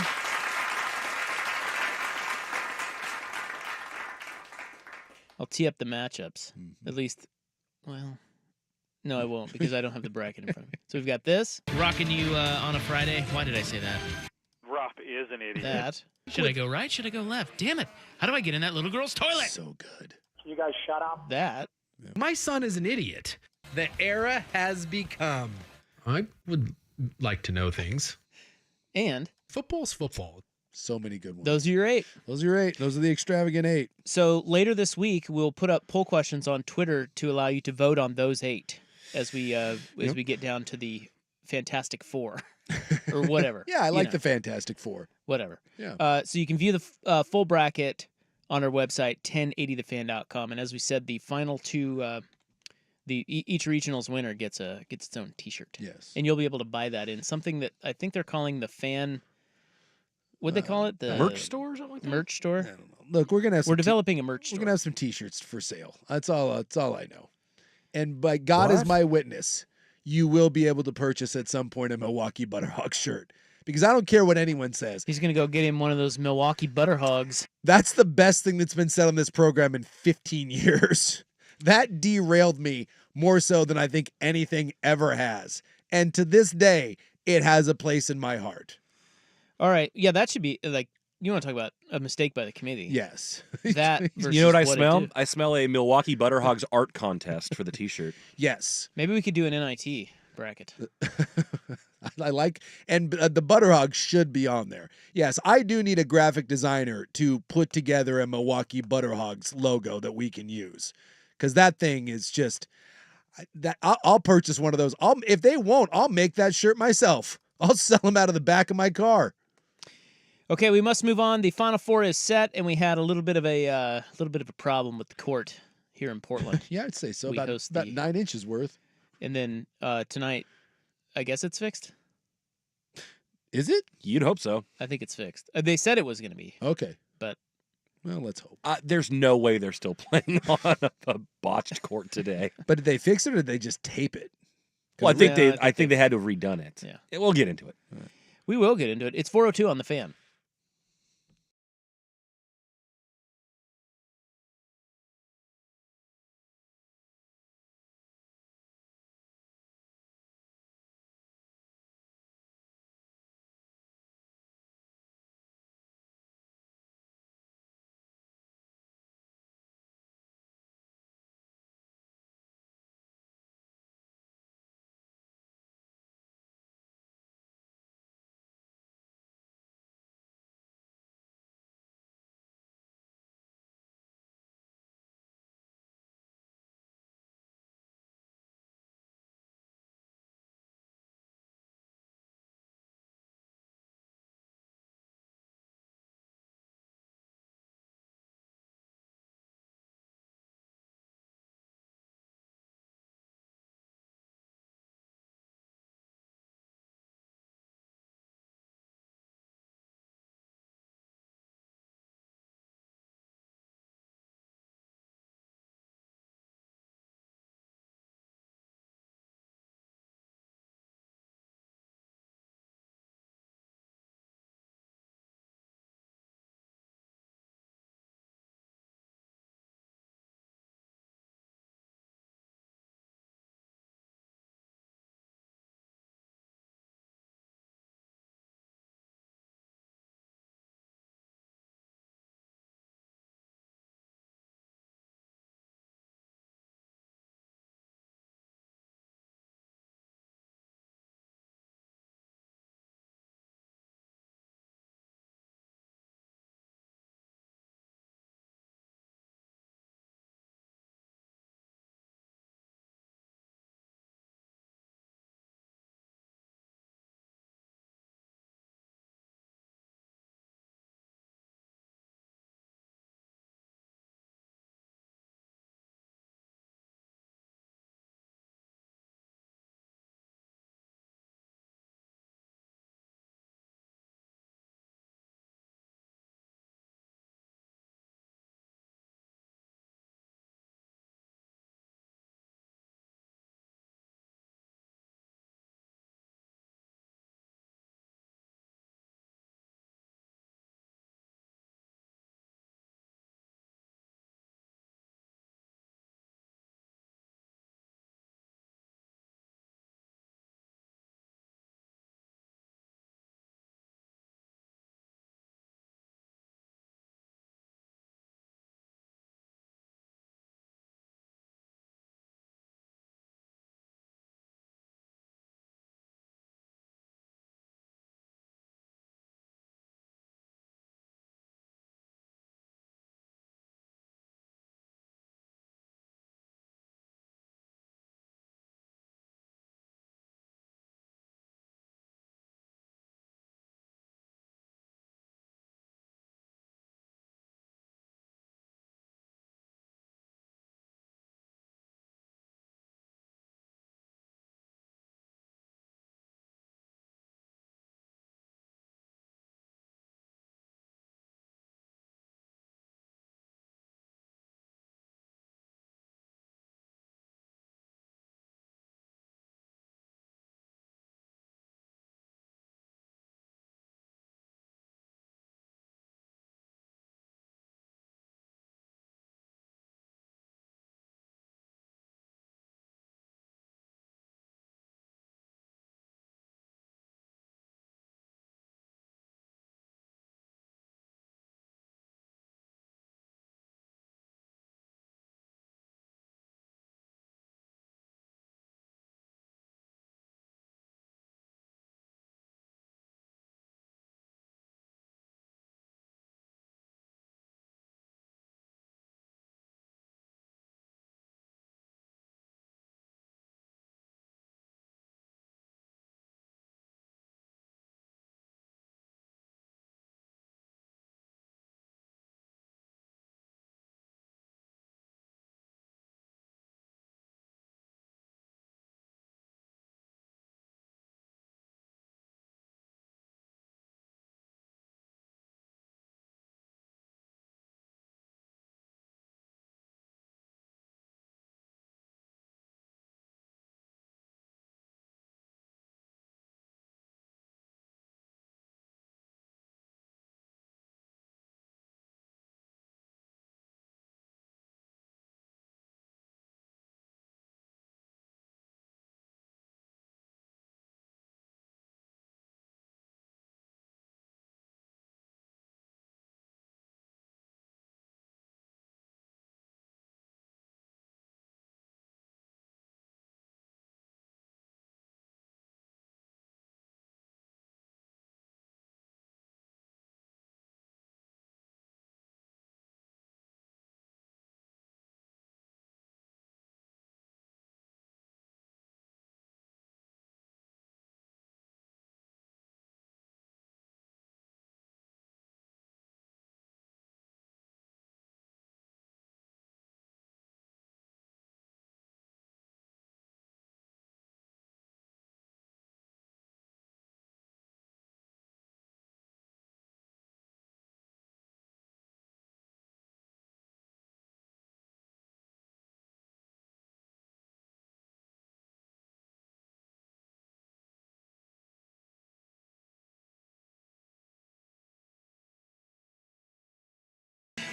I'll tee up the matchups. At least, well, no, I won't because I don't have the bracket in front of me. So we've got this. Rocking you on a Friday. Why did I say that? Ruff is an idiot. That. Should I go right? Should I go left? Damn it. How do I get in that little girl's toilet? So good. Can you guys shut up? That. My son is an idiot. The era has become. I would like to know things. And Football's football. So many good ones. those are your 8. Those are your 8. Those are the extravagant 8. So later this week, we'll put up poll questions on Twitter to allow you to vote on those 8 as we get down to the Fantastic Four or whatever. Yeah, I like the Fantastic Four. Whatever. Yeah. So you can view the full bracket on our website, 1080thefan.com. And as we said, the final 2, each regional's winner gets its own T-shirt. Yes. And you'll be able to buy that in something that I think they're calling the fan. What'd they call it? The merch store or something like that? Merch store. I don't know. Look, we're gonna have. We're developing a merch store. We're gonna have some T-shirts for sale. That's all I know. And by God is my witness, you will be able to purchase at some point a Milwaukee Butterhawk shirt because I don't care what anyone says. He's gonna go get him one of those Milwaukee Butterhogs. That's the best thing that's been said on this program in 15 years. That derailed me more so than I think anything ever has. And to this day, it has a place in my heart. All right. Yeah, that should be like you want to talk about a mistake by the committee. Yes. That versus You know what I it smell? did. I smell a Milwaukee Butterhogs art contest for the T-shirt. Yes. Maybe we could do an NIT bracket. I like, and the Butterhog should be on there. Yes, I do need a graphic designer to put together a Milwaukee Butterhogs logo that we can use, because that thing is just that. I'll purchase one of those. If they won't, I'll make that shirt myself. I'll sell them out of the back of my car. Okay, we must move on. The Final Four is set, and we had a little bit of a problem with the court here in Portland. Yeah, I'd say so. We About host 9 inches worth. And then tonight, I guess it's fixed. Is it? You'd hope so. I think it's fixed. They said it was going to be. Okay. But well, let's hope. There's no way they're still playing on a botched court today. But did they fix it or did they just tape it? Well, I think they had to have redone it. Yeah. We'll get into it. We will get into it. It's 4:02 on the Fan.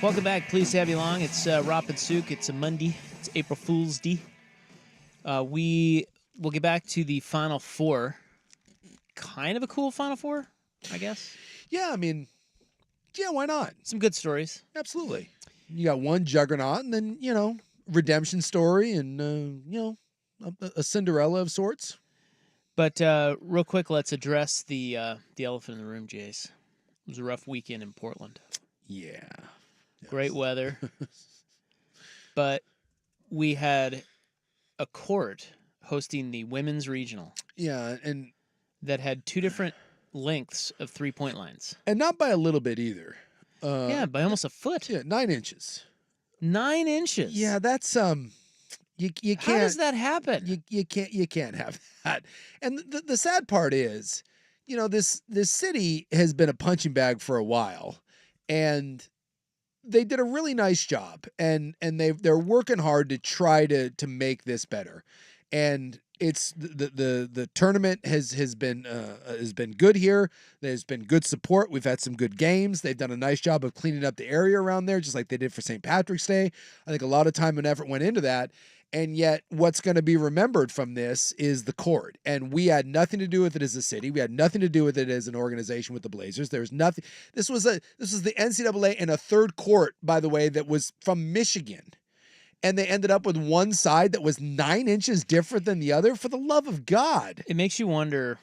Welcome back. Pleased to have you along. It's Rop and Sook. It's a Monday. It's April Fool's Day. We will get back to the Final Four. Kind of a cool Final Four, I guess. Yeah, I mean, yeah, why not? Some good stories. Absolutely. You got one juggernaut, and then, redemption story, and, a Cinderella of sorts. But real quick, let's address the elephant in the room, Jace. It was a rough weekend in Portland. Yeah. Great weather. But we had a court hosting the women's regional. Yeah, and that had two different lengths of 3-point lines. And not by a little bit either. Yeah, by almost a foot. Yeah, 9 inches. 9 inches. Yeah, that's you can't. How does that happen? You can't have that. And the sad part is, this city has been a punching bag for a while, and they did a really nice job, and they're working hard to try to make this better. And it's the tournament has been good here. There's been good support. We've had some good games. They've done a nice job of cleaning up the area around there, just like they did for St. Patrick's Day. I think a lot of time and effort went into that. And yet what's going to be remembered from this is the court. And we had nothing to do with it as a city. We had nothing to do with it as an organization with the Blazers. There's nothing. This was the NCAA in a third court, by the way, that was from Michigan. And they ended up with one side that was 9 inches different than the other. For the love of God. It makes you wonder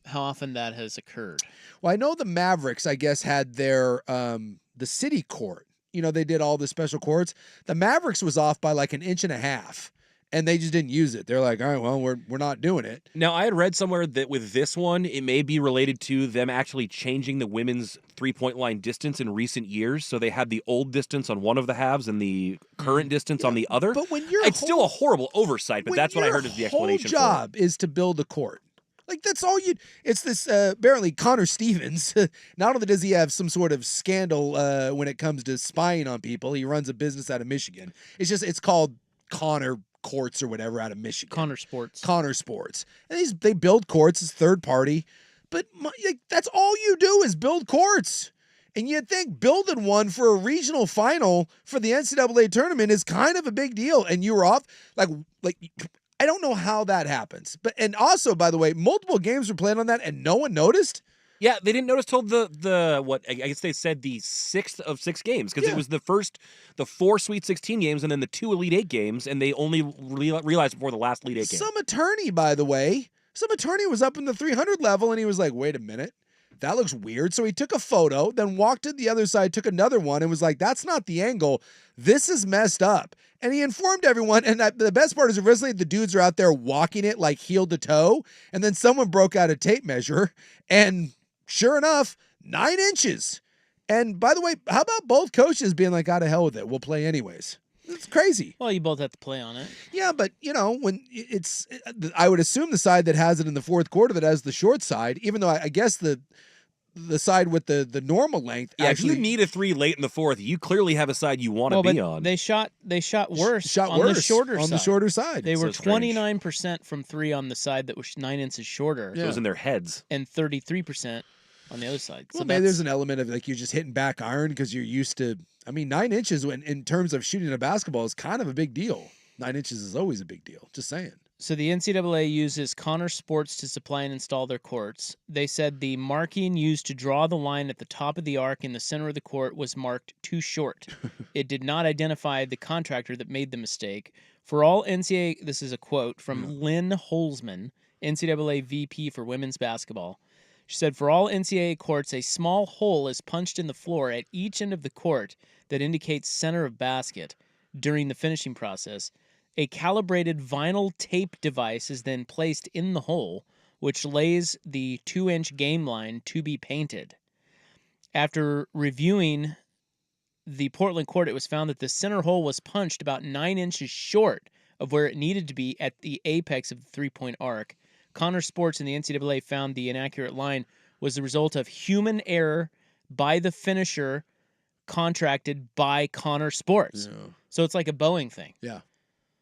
how often that has occurred. Well, I know the Mavericks, I guess, had their the city court. They did all the special courts. The Mavericks was off by like 1.5 inches. And they just didn't use it. They're like, all right, well, we're not doing it. Now, I had read somewhere that with this one, it may be related to them actually changing the women's 3-point line distance in recent years. So they had the old distance on one of the halves and the current distance on the other. But when it's still a horrible oversight, but that's what I heard is the explanation for it. Your whole job is to build a court. Like, that's all it's this, apparently Connor Stevens, not only does he have some sort of scandal when it comes to spying on people, he runs a business out of Michigan. It's called Connor Courts or whatever out of Michigan. Connor Sports. And they build courts as third party, but that's all you do is build courts. And you'd think building one for a regional final for the NCAA tournament is kind of a big deal. And you were off like I don't know how that happens. And also, by the way, multiple games were played on that and no one noticed. Yeah, they didn't notice till the what I guess they said the 6th of 6 games because it was the 4 Sweet 16 games and then the 2 Elite 8 games, and they only realized before the last Elite 8 game. Some attorney, by the way, was up in the 300 level and he was like, wait a minute, that looks weird. So he took a photo, then walked to the other side, took another one, and was like, that's not the angle. This is messed up. And he informed everyone, and the best part is originally the dudes are out there walking it like heel to toe, and then someone broke out a tape measure, and sure enough, 9 inches. And by the way, how about both coaches being like, out of hell with it, we'll play anyways? It's crazy. Well, you both have to play on it. Yeah, but, when I would assume the side that has it in the fourth quarter that has the short side, even though I guess the side with the normal length. Yeah, actually, if you need a 3 late in the fourth, you clearly have a side you want to be on. They shot worse on the shorter side. They were 29% from 3 on the side that was 9 inches shorter. Yeah. So it was in their heads. And 33% on the other side. Well, maybe there's an element of like you're just hitting back iron because you're used to. I mean, 9 inches in terms of shooting a basketball is kind of a big deal. 9 inches is always a big deal. Just saying. So the NCAA uses Connor Sports to supply and install their courts. They said the marking used to draw the line at the top of the arc in the center of the court was marked too short. It did not identify the contractor that made the mistake. For all NCAA, this is a quote from Lynn Holzman, NCAA VP for women's basketball. She said, for all NCAA courts, a small hole is punched in the floor at each end of the court that indicates center of basket. During the finishing process, a calibrated vinyl tape device is then placed in the hole, which lays the 2-inch game line to be painted. After reviewing the Portland court, it was found that the center hole was punched about 9 inches short of where it needed to be at the apex of the three-point arc. Connor Sports and the NCAA found the inaccurate line was the result of human error by the finisher contracted by Connor Sports. Yeah. So it's like a Boeing thing. Yeah.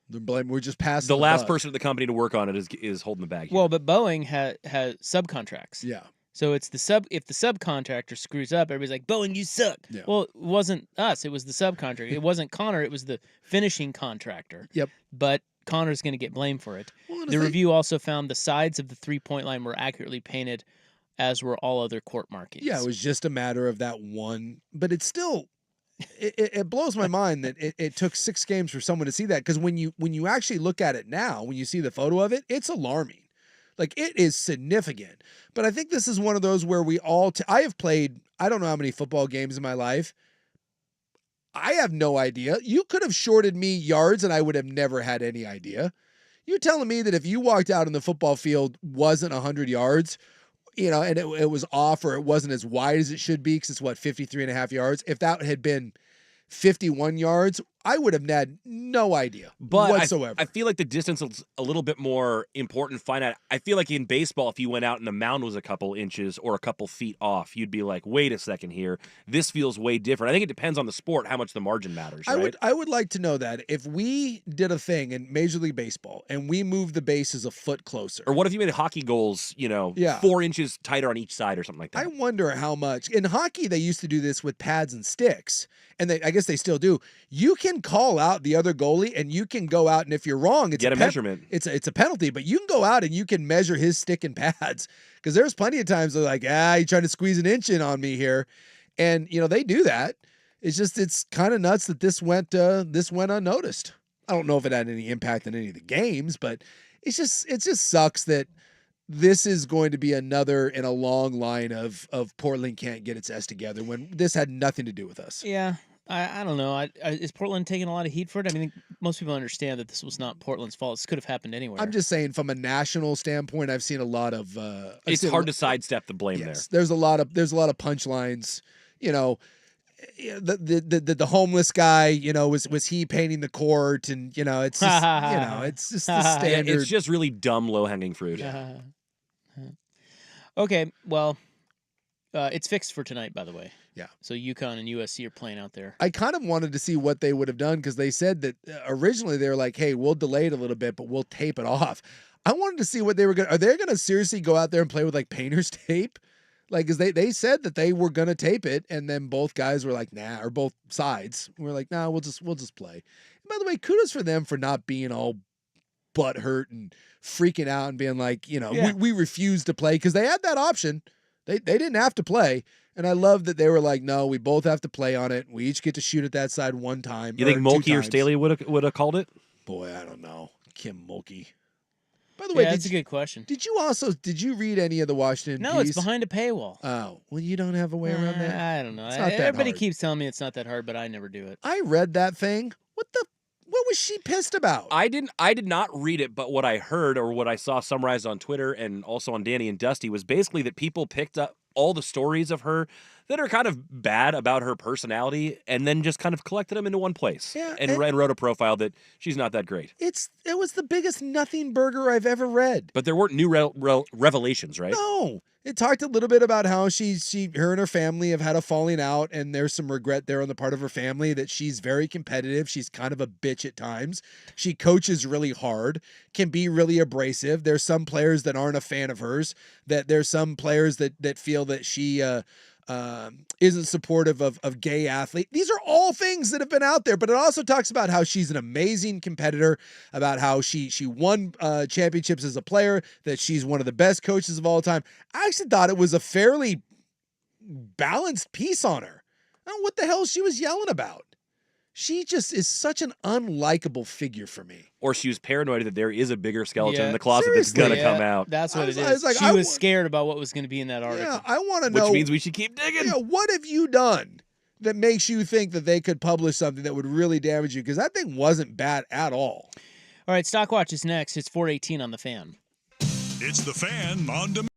We're just passing the last person at the company to work on it is holding the bag here. Well, but Boeing has subcontracts. Yeah. So it's if the subcontractor screws up, everybody's like, Boeing, you suck. Yeah. Well, it wasn't us. It was the subcontractor. It wasn't Connor. It was the finishing contractor. Yep. But Connor's going to get blamed for it. Well, The review also found the sides of the 3-point line were accurately painted, as were all other court markings. Yeah, it was just a matter of that one. But it's still, it blows my mind that it took 6 games for someone to see that. Because when you actually look at it now, when you see the photo of it, it's alarming. Like, it is significant. But I think this is one of those where we all, I have played, I don't know how many football games in my life. I have no idea. You could have shorted me yards and I would have never had any idea. You're telling me that if you walked out on the football field wasn't 100 yards, and it was off or it wasn't as wide as it should be because it's 53 and a half yards. If that had been 51 yards, I would have had no idea whatsoever. I feel like the distance is a little bit more important to find out. I feel like in baseball, if you went out and the mound was a couple inches or a couple feet off, you'd be like, wait a second here. This feels way different. I think it depends on the sport, how much the margin matters, right? I would like to know that if we did a thing in Major League Baseball and we moved the bases a foot closer. Or what if you made hockey goals, 4 inches tighter on each side or something like that? I wonder how much. In hockey, they used to do this with pads and sticks, and I guess they still do. You can call out the other goalie, and you can go out, and if you're wrong, it's get a measurement. It's a penalty, but you can go out and you can measure his stick and pads because there's plenty of times they're like, you're trying to squeeze an inch in on me here, and they do that. It's kind of nuts that this went unnoticed. I don't know if it had any impact on any of the games, but it just sucks that this is going to be another in a long line of Portland can't get its S together when this had nothing to do with us. Yeah. I don't know. Is Portland taking a lot of heat for it? I mean, most people understand that this was not Portland's fault. This could have happened anywhere. I'm just saying, from a national standpoint, I've seen a lot of. It's hard to sidestep the blame there. There's a lot of punchlines. The homeless guy. Was he painting the court? And it's just it's just the standard. It's just really dumb low hanging fruit. Okay, well, it's fixed for tonight, by the way. Yeah. So UConn and USC are playing out there. I kind of wanted to see what they would have done because they said that originally they were like, hey, we'll delay it a little bit, but we'll tape it off. I wanted to see what they were going to. Are they going to seriously go out there and play with like painter's tape? Like, because they said that they were going to tape it, and then both guys were like, nah, or both sides were like, nah, we'll just play. And by the way, kudos for them for not being all butthurt and freaking out and being like, we refuse to play because they had that option. They didn't have to play. And I love that they were like, no, we both have to play on it. We each get to shoot at that side one time. You think Mulkey or Staley would have called it? Boy, I don't know. Kim Mulkey. By the way, that's a good question. Did you read any of the Washington No, piece? it's behind a paywall. Oh, well, you don't have a way around that? I don't know. It's not that Everybody hard. keeps telling me it's not that hard, but I never do it. I read that thing. What was she pissed about? I did not read it, but what I heard or what I saw summarized on Twitter and also on Danny and Dusty was basically that people picked up all the stories of her that are kind of bad about her personality and then just kind of collected them into one place. Yeah, and wrote a profile that she's not that great. It was the biggest nothing burger I've ever read. But there weren't new revelations, right? No. It talked a little bit about how her and her family have had a falling out, and there's some regret there on the part of her family that she's very competitive. She's kind of a bitch at times. She coaches really hard, can be really abrasive. There's some players that aren't a fan of hers, that there's some players that feel that she isn't supportive of gay athletes. These are all things that have been out there, but it also talks about how she's an amazing competitor, about how she won championships as a player, that she's one of the best coaches of all time. I actually thought it was a fairly balanced piece on her. I don't know what the hell she was yelling about. She just is such an unlikable figure for me. Or she was paranoid that there is a bigger skeleton in the closet that's going to come out. That's what it is. She was scared about what was going to be in that article. Yeah, I want to know. Which means we should keep digging. Yeah, what have you done that makes you think that they could publish something that would really damage you? Because that thing wasn't bad at all. All right, Stockwatch is next. It's 4:18 on The Fan. It's The Fan on demand.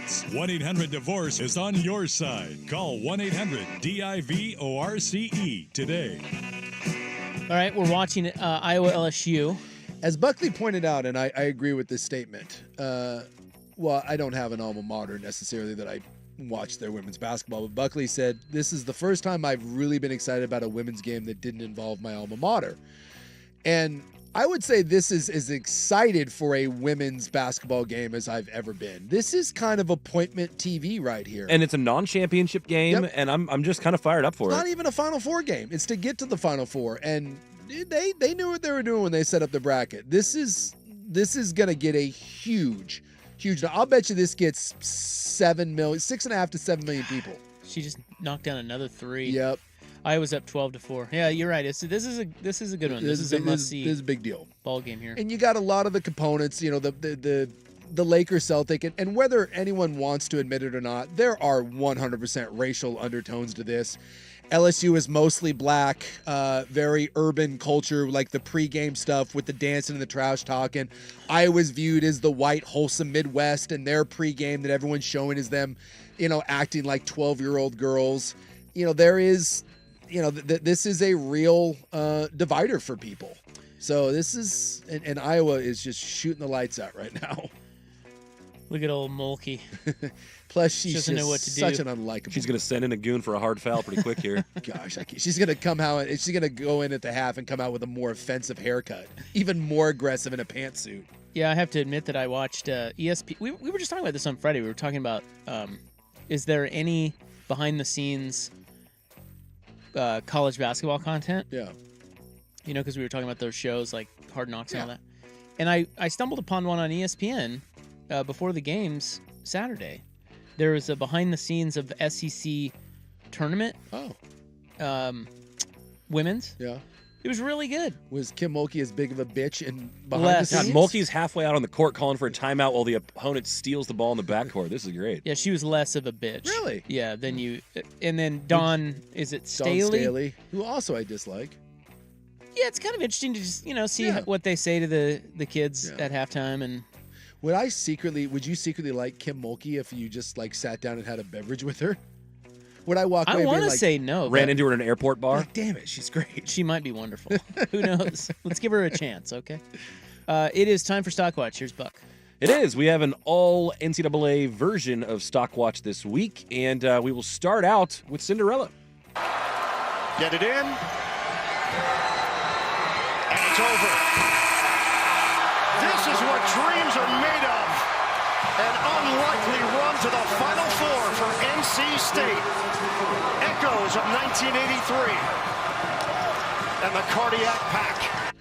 rights. 1-800-DIVORCE is on your side. Call 1-800-DIVORCE today. All right, we're watching Iowa LSU. As Buckley pointed out, and I agree with this statement, well, I don't have an alma mater necessarily that I watch their women's basketball, but Buckley said, this is the first time I've really been excited about a women's game that didn't involve my alma mater. And I would say this is as excited for a women's basketball game as I've ever been. This is kind of appointment TV right here. And it's a non-championship game, Yep. and I'm just kind of fired up for It's it. not even a Final Four game. It's to get to the Final Four. And they knew what they were doing when they set up the bracket. This is going to get a huge. I'll bet you this gets 6.5 to 7 million people. She just knocked down another 3. Yep. Iowa's up 12-4. Yeah, you're right. This is a good one. This is a must-see. This is a big deal. Ball game here. And you got a lot of the components, the Lakers Celtic, and whether anyone wants to admit it or not, there are 100% racial undertones to this. LSU is mostly black, very urban culture, like the pregame stuff with the dancing and the trash talking. Iowa's viewed as the white, wholesome Midwest, and their pregame that everyone's showing is them, acting like 12-year-old girls. There is, this is a real divider for people. So this is, and Iowa is just shooting the lights out right now. Look at old Mulkey. Plus, she's doesn't know what to such do. an unlikable. She's going to send in a goon for a hard foul pretty quick here. Gosh, she's going to come out. She's going to go in at the half and come out with a more offensive haircut, even more aggressive in a pantsuit. Yeah, I have to admit that I watched ESPN. We were just talking about this on Friday. We were talking about is there any behind-the-scenes college basketball content? Yeah. Because we were talking about those shows like Hard Knocks and all that. And I stumbled upon one on ESPN before the games Saturday. There was a behind-the-scenes of SEC tournament. Oh. Women's. Yeah. It was really good. Was Kim Mulkey as big of a bitch and behind Less. the God, scenes? Mulkey's halfway out on the court calling for a timeout while the opponent steals the ball in the backcourt. This is great. Yeah, she was less of a bitch. Really? Yeah, than you. And then Dawn, is it Dawn Staley? Staley, who also I dislike. Yeah, it's kind of interesting to just, see what they say to the kids at halftime. And Would you secretly like Kim Mulkey if you just sat down and had a beverage with her? Would I walk away I want being to say no. Ran but into her in an airport bar. damn it, she's great. She might be wonderful. Who knows? Let's give her a chance, okay? It is time for Stockwatch. Here's Buck. It is. We have an all NCAA version of Stockwatch this week, and we will start out with Cinderella. Get it in. And it's over. This is what dreams are made of. An unlikely run to the Final Four for NC State. Echoes of 1983. And the Cardiac Pack.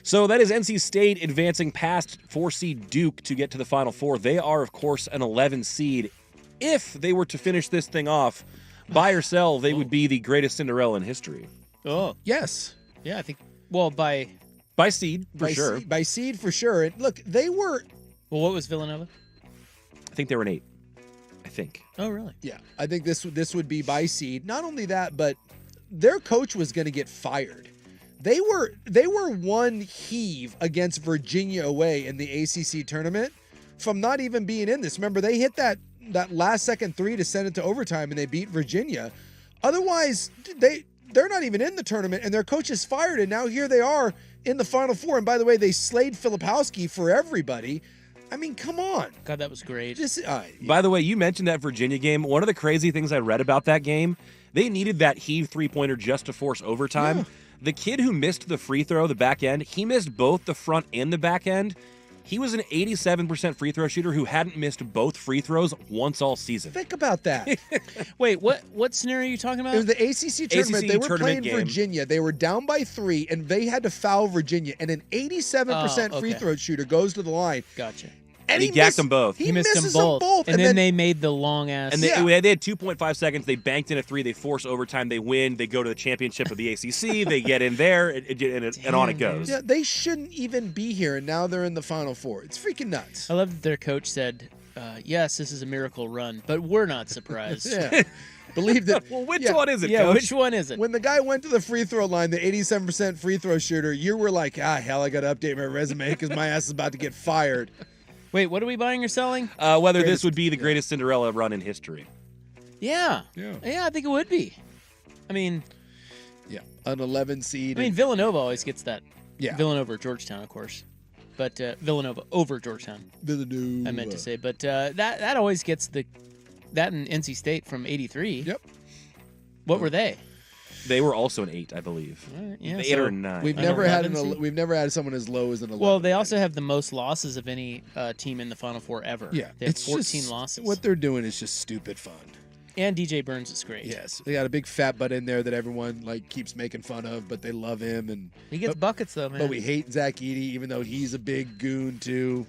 So that is NC State advancing past 4-seed Duke to get to the Final Four. They are, of course, an 11 seed. If they were to finish this thing off, buy or sell, they would be the greatest Cinderella in history. Oh. Yes. Yeah, I think, by seed, for sure. By seed, for sure. And look, they were... Well, what was Villanova? I think they were an 8. I think. Oh, really? Yeah, I think this would be by seed. Not only that, but their coach was going to get fired. They were one heave against Virginia away in the ACC tournament from not even being in this. Remember, they hit that last second 3 to send it to overtime, and they beat Virginia. Otherwise, they're not even in the tournament, and their coach is fired, and now here they are in the Final Four. And by the way, they slayed Filipowski for everybody. I mean, come on. God, that was great. By the way, you mentioned that Virginia game. One of the crazy things I read about that game, they needed that heave three-pointer just to force overtime. Yeah. The kid who missed the free throw, the back end, he missed both the front and the back end. He was an 87% free throw shooter who hadn't missed both free throws once all season. Think about that. Wait, what scenario are you talking about? It was the ACC tournament. They were playing game. Virginia. They were down by 3, and they had to foul Virginia. And an 87% free throw shooter goes to the line. Gotcha. And he gacked them both. He missed misses them both. And then they made the long ass. And they had 2.5 seconds. They banked in a 3. They force overtime. They win. They go to the championship of the ACC. They get in there, and on it goes. Yeah, they shouldn't even be here, and now they're in the Final Four. It's freaking nuts. I love that their coach said, yes, this is a miracle run, but we're not surprised. Yeah. Believe that. Well, which one is it, Yeah, Coach? which one is it? When the guy went to the free throw line, the 87% free throw shooter, you were like, hell, I got to update my resume because my ass is about to get fired. Wait, what are we buying or selling? Whether this would be the greatest Cinderella run in history. Yeah, I think it would be. I mean, an 11 seed. I mean, Villanova always gets that. Yeah. Villanova or Georgetown, of course. But Villanova over Georgetown. Villanova. I meant to say. But that always gets that in NC State from 83. Yep. What were they? They were also an 8, I believe. Yeah, 8 or 9. We've never had someone as low as an 11. Well, they also have the most losses of any team in the Final Four ever. Yeah, They have it's 14 just, losses. What they're doing is just stupid fun. And DJ Burns is great. Yes, they got a big fat butt in there that everyone keeps making fun of, but they love him and he gets buckets though, man. But we hate Zach Edey, even though he's a big goon too.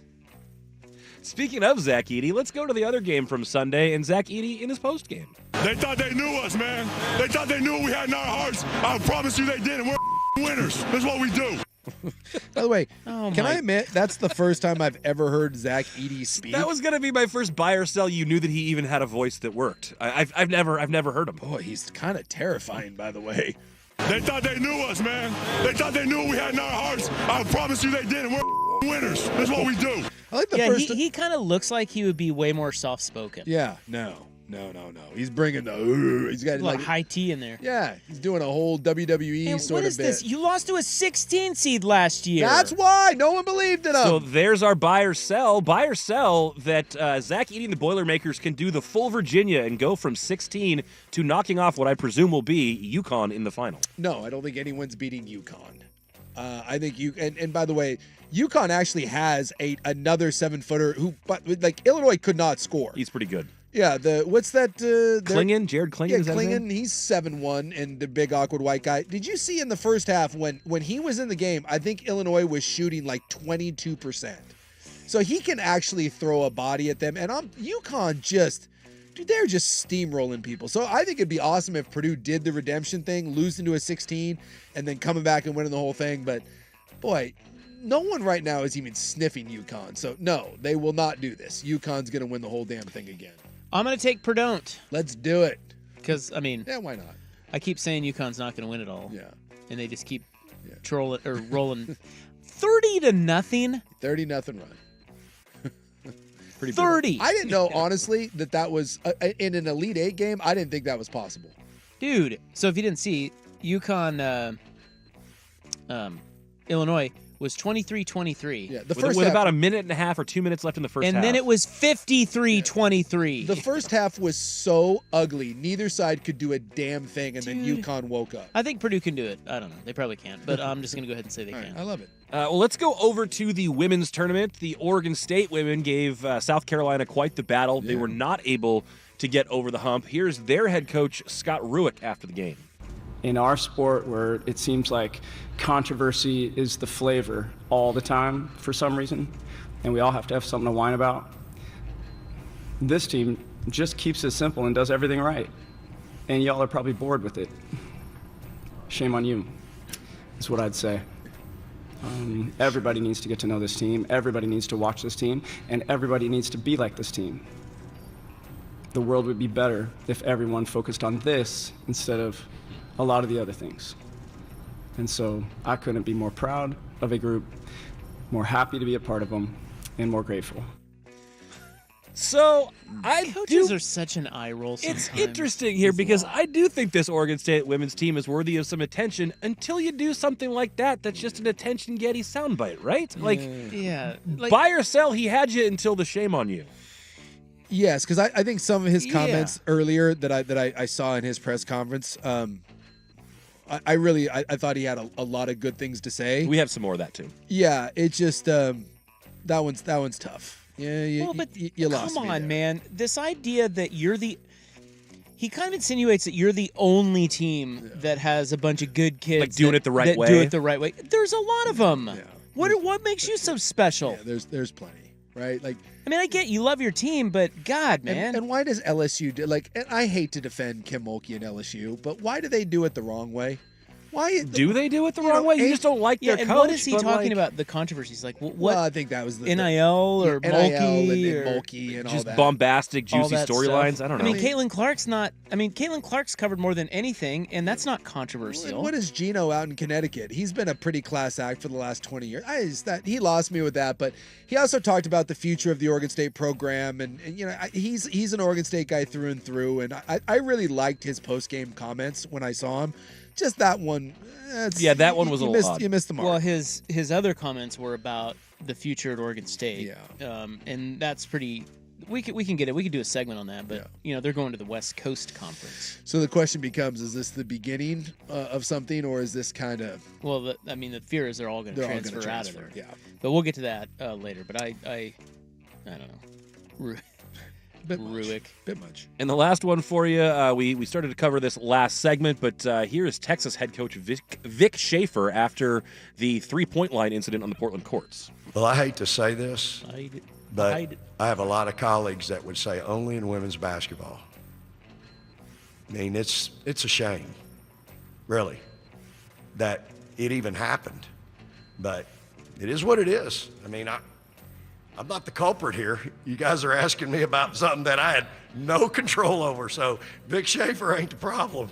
Speaking of Zach Edey, let's go to the other game from Sunday and Zach Edey in his post game. They thought they knew us, man. They thought they knew what we had in our hearts. I promise you they didn't. We're winners. That's what we do. By the way, can I admit that's the first time I've ever heard Zach Edey speak? That was gonna be my first buy or sell. You knew that he even had a voice that worked. I've never heard him. Boy, he's kind of terrifying, by the way. They thought they knew us, man. They thought they knew what we had in our hearts. I promise you they didn't. We're winners. That's what we do. I like the first. He kind of looks like he would be way more soft spoken. Yeah, no. He's bringing the. He's got like high tea in there. Yeah, he's doing a whole WWE sort what of is bit. This? You lost to a 16 seed last year. That's why no one believed in him. So there's our buy or sell. Buy or sell that Zach Edey and the Boilermakers can do the full Virginia and go from 16 to knocking off what I presume will be UConn in the final. No, I don't think anyone's beating UConn. I think and by the way, UConn actually has another 7-footer who, but Illinois could not score. He's pretty good. Yeah, what's that? Klingen, Jared Klingen. Yeah, is that his Klingen. name? He's 7'1" and the big awkward white guy. Did you see in the first half when he was in the game? I think Illinois was shooting 22%. So he can actually throw a body at them. And UConn they're just steamrolling people. So I think it'd be awesome if Purdue did the redemption thing, losing to a 16, and then coming back and winning the whole thing. But boy, no one right now is even sniffing UConn. So no, they will not do this. UConn's gonna win the whole damn thing again. I'm going to take Purdue. Let's do it. Because, I mean... Yeah, why not? I keep saying UConn's not going to win it all. Yeah. And they just keep rolling 30-0. 30-0 run. Pretty 30. I didn't know, honestly, that was... in an Elite 8 game, I didn't think that was possible. Dude, so if you didn't see, UConn, Illinois... was 23-23. Yeah, with about a minute and a half or 2 minutes left in the first half. And then it was 53-23. The first half was so ugly. Neither side could do a damn thing, and then UConn woke up. I think Purdue can do it. I don't know. They probably can't, but I'm just going to go ahead and say they can. Right, I love it. Well, let's go over to the women's tournament. The Oregon State women gave South Carolina quite the battle. They were not able to get over the hump. Here's their head coach, Scott Rueck, after the game. In our sport, where it seems like controversy is the flavor all the time for some reason, and we all have to have something to whine about, this team just keeps it simple and does everything right. And y'all are probably bored with it. Shame on you, is what I'd say. Everybody needs to get to know this team, everybody needs to watch this team, and everybody needs to be like this team. The world would be better if everyone focused on this instead of a lot of the other things. And so I couldn't be more proud of a group, more happy to be a part of them, and more grateful. So coaches are such an eye roll sometimes. It's interesting here because I do think this Oregon State women's team is worthy of some attention until you do something like that. That's just an attention-getting soundbite, right? Buy or sell, he had you until the shame on you. Yes, because I think some of his comments earlier that I saw in his press conference, I thought he had a lot of good things to say. We have some more of that too. Yeah, it's just that one's tough. Yeah, you lost me come on, there. man. This idea that he kind of insinuates that you're the only team that has a bunch of good kids Like doing it the right way. Do it the right way. There's a lot of them. Yeah. What makes you so special? Yeah, there's plenty, right? Like, I mean, I get you love your team, but God, man. And why does LSU do and I hate to defend Kim Mulkey and LSU, but why do they do it the wrong way? Why do they do it the wrong way? You just don't like their and coach. what is he but, talking like, about? The controversies, like what? Well, I think that was the NIL or NIL Mulkey and or Mulkey and all just that. bombastic, all juicy that storylines. stuff. I don't know. I mean, Caitlin Clark's not. I mean, Caitlin Clark's covered more than anything, and that's not controversial. What is Gino out in Connecticut? He's been a pretty class act for the last 20 years. He lost me with that, but he also talked about the future of the Oregon State program, and he's an Oregon State guy through and through, and I really liked his post game comments when I saw him. Just that one. That one was a little odd. You missed the mark. Well, his other comments were about the future at Oregon State. Yeah. And that's pretty. We can get it. We could do a segment on that, but they're going to the West Coast Conference. So the question becomes: is this the beginning of something, or is this kind of? Well, the fear is they're all going to transfer out of there. Yeah. But we'll get to that later. But I don't know. Rueck. Bit much. And the last one for you, we started to cover this last segment, but here is Texas head coach Vic Schaefer after the three-point line incident on the Portland courts. Well, I hate to say this, but I have a lot of colleagues that would say only in women's basketball. I mean, it's a shame, really, that it even happened. But it is what it is. I mean, I'm not the culprit here. You guys are asking me about something that I had no control over. So Vic Schaefer ain't the problem.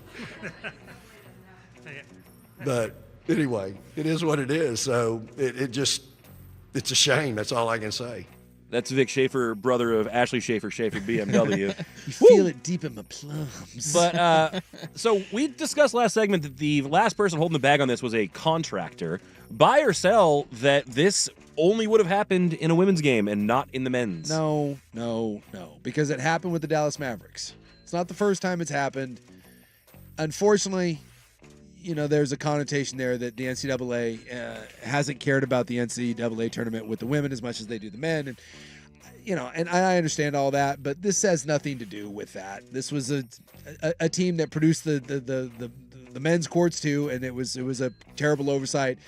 But anyway, it is what it is. So it's a shame. That's all I can say. That's Vic Schaefer, brother of Ashley Schaefer BMW. You feel it deep in my plums. But so we discussed last segment that the last person holding the bag on this was a contractor. Buy or sell that this only would have happened in a women's game and not in the men's. No, because it happened with the Dallas Mavericks. It's not the first time it's happened. Unfortunately, there's a connotation there that the NCAA hasn't cared about the NCAA tournament with the women as much as they do the men. And, and I understand all that, but this has nothing to do with that. This was a team that produced the men's courts too, and it was a terrible oversight.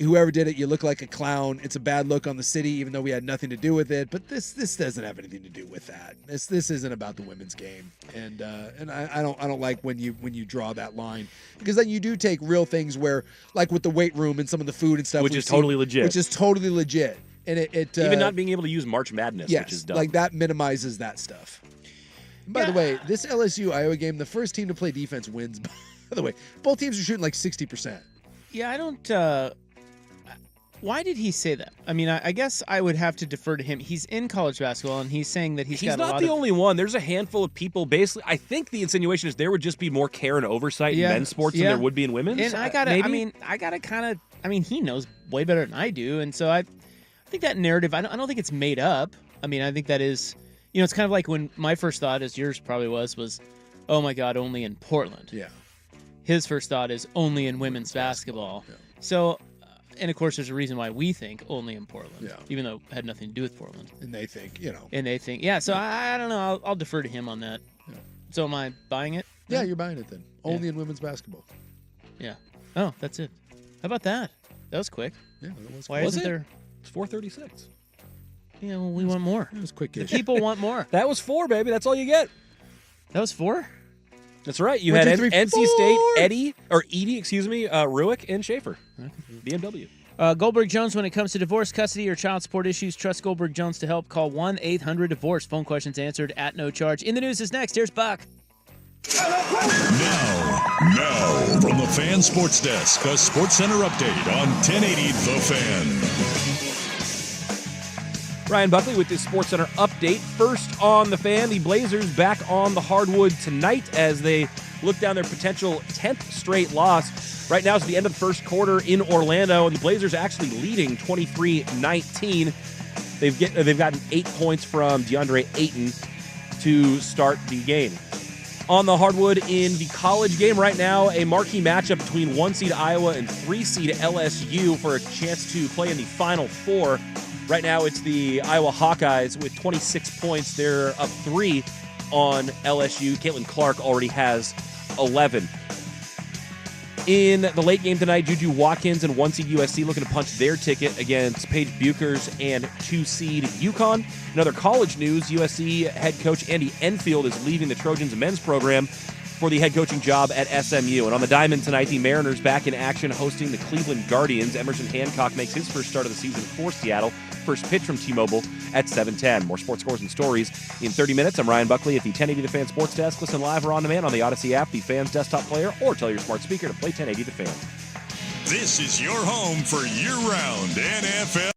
Whoever did it, you look like a clown. It's a bad look on the city, even though we had nothing to do with it. But this doesn't have anything to do with that. This isn't about the women's game, and I don't like when you draw that line, because then you do take real things where, like with the weight room and some of the food and stuff, which is totally legit, and it even not being able to use March Madness, yes, which is dumb. like that minimizes that stuff. By the way, this LSU Iowa game, the first team to play defense wins. By the way, both teams are shooting like 60%. Yeah, I don't. Why did he say that? I mean, I guess I would have to defer to him. He's in college basketball, and he's saying that he's got a lot of... He's not the only one. There's a handful of people. Basically, I think the insinuation is there would just be more care and oversight in men's sports than there would be in women's. And I gotta kind of... he knows way better than I do, and so I think that narrative, I don't think it's made up. I mean, I think that is... it's kind of like when my first thought, as yours probably was, oh my God, only in Portland. Yeah. His first thought is only in women's basketball. Yeah. So... And of course, there's a reason why we think only in Portland, even though it had nothing to do with Portland. And they think, So I don't know. I'll defer to him on that. Yeah. So am I buying it? Yeah, you're buying it then. Only in women's basketball. Yeah. Oh, that's it. How about that? That was quick. Yeah, that was. Why isn't there? It's 4:36. Yeah, well, we want more. It was quick-ish. The people want more. That was 4, baby. That's all you get. That was 4? That's right. You had NC State, Edie, Rueck, and Schaefer. BMW. Goldberg Jones, when it comes to divorce, custody, or child support issues, trust Goldberg Jones to help. Call 1-800-DIVORCE. Phone questions answered at no charge. In the news is next. Here's Buck. Now, from the Fan Sports Desk, a Sports Center update on 1080 The Fan. Ryan Buckley with this Sports Center update. First on the Fan, the Blazers back on the hardwood tonight as they look down their potential 10th straight loss. Right now it's the end of the first quarter in Orlando, and the Blazers actually leading 23-19. They've gotten 8 points from DeAndre Ayton to start the game. On the hardwood in the college game right now, a marquee matchup between 1 seed Iowa and 3 seed LSU for a chance to play in the Final Four. Right now, it's the Iowa Hawkeyes with 26 points. They're up 3 on LSU. Caitlin Clark already has 11. In the late game tonight, Juju Watkins and 1 seed USC looking to punch their ticket against Paige Buchers and 2 seed UConn. In other college news, USC head coach Andy Enfield is leaving the Trojans men's program for the head coaching job at SMU. And on the diamond tonight, the Mariners back in action hosting the Cleveland Guardians. Emerson Hancock makes his first start of the season for Seattle. First pitch from T-Mobile at 7:10. More sports scores and stories in 30 minutes. I'm Ryan Buckley at the 1080 The Fan Sports Desk. Listen live or on demand on the Odyssey app, the Fans desktop player, or tell your smart speaker to play 1080 The Fan. This is your home for year-round NFL.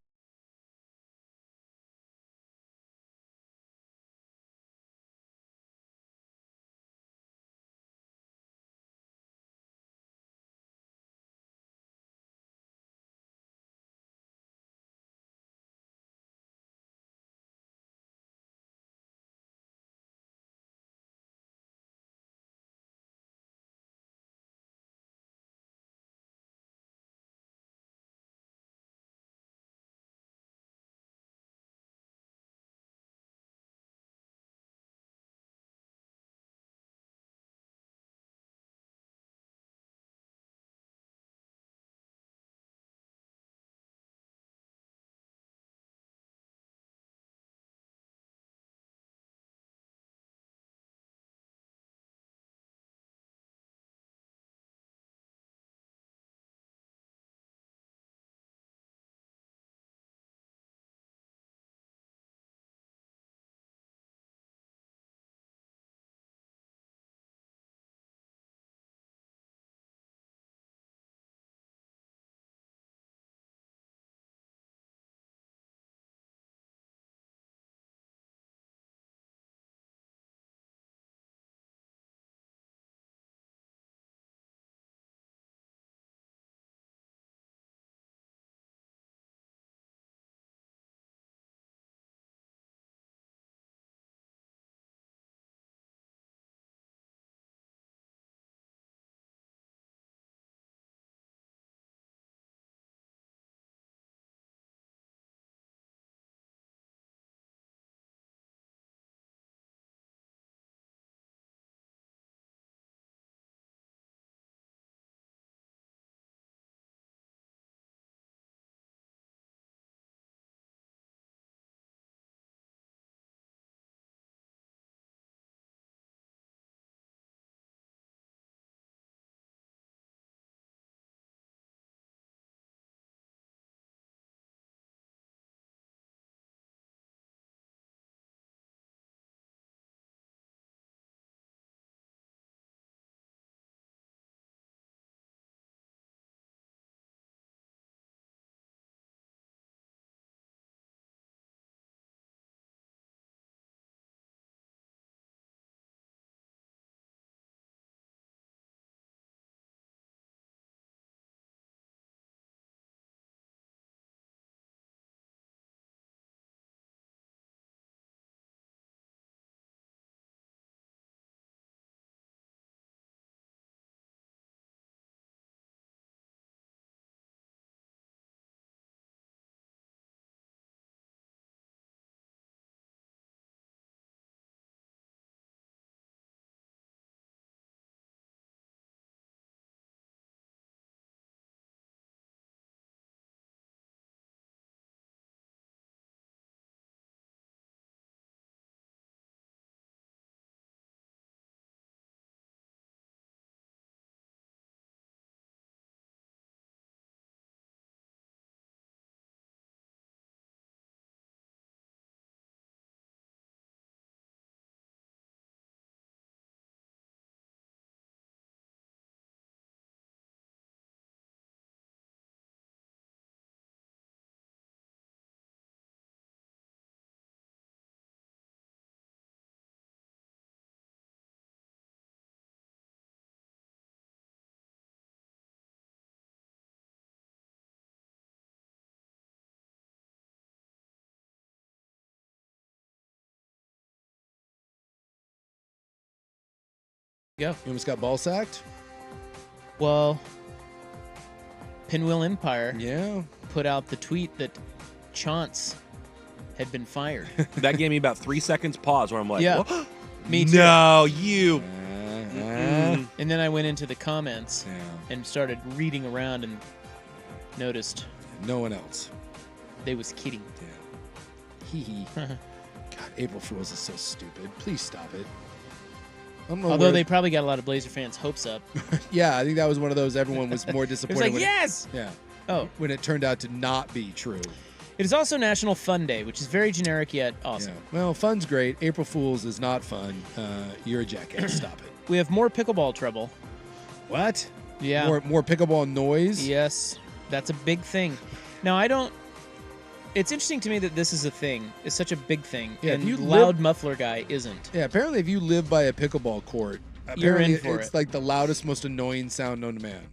Go. You almost got ball sacked? Well, Pinwheel Empire yeah put out the tweet that Chance had been fired. That gave me about 3 seconds pause where I'm like, yeah, what? Me too. No, you. And then I went into the comments and started reading around and noticed no one else. They was kidding. Hee hee. God, April Fool's is so stupid. Please stop it. I don't know. Although they probably got a lot of Blazer fans' hopes up. Yeah, I think that was one of those everyone was more It was disappointed. like, yes! Yeah. Oh. When it turned out to not be true. It is also National Fun Day, which is very generic yet awesome. Yeah. Well, fun's great. April Fool's is not fun. You're a jackass. Stop it. We have more pickleball trouble. What? Yeah. More pickleball noise? Yes. That's a big thing. Now, it's interesting to me that this is a thing. It's such a big thing. Yeah, and if you loud muffler guy isn't. Yeah, apparently if you live by a pickleball court, You're in apparently for it's it. like the loudest, most annoying sound known to man.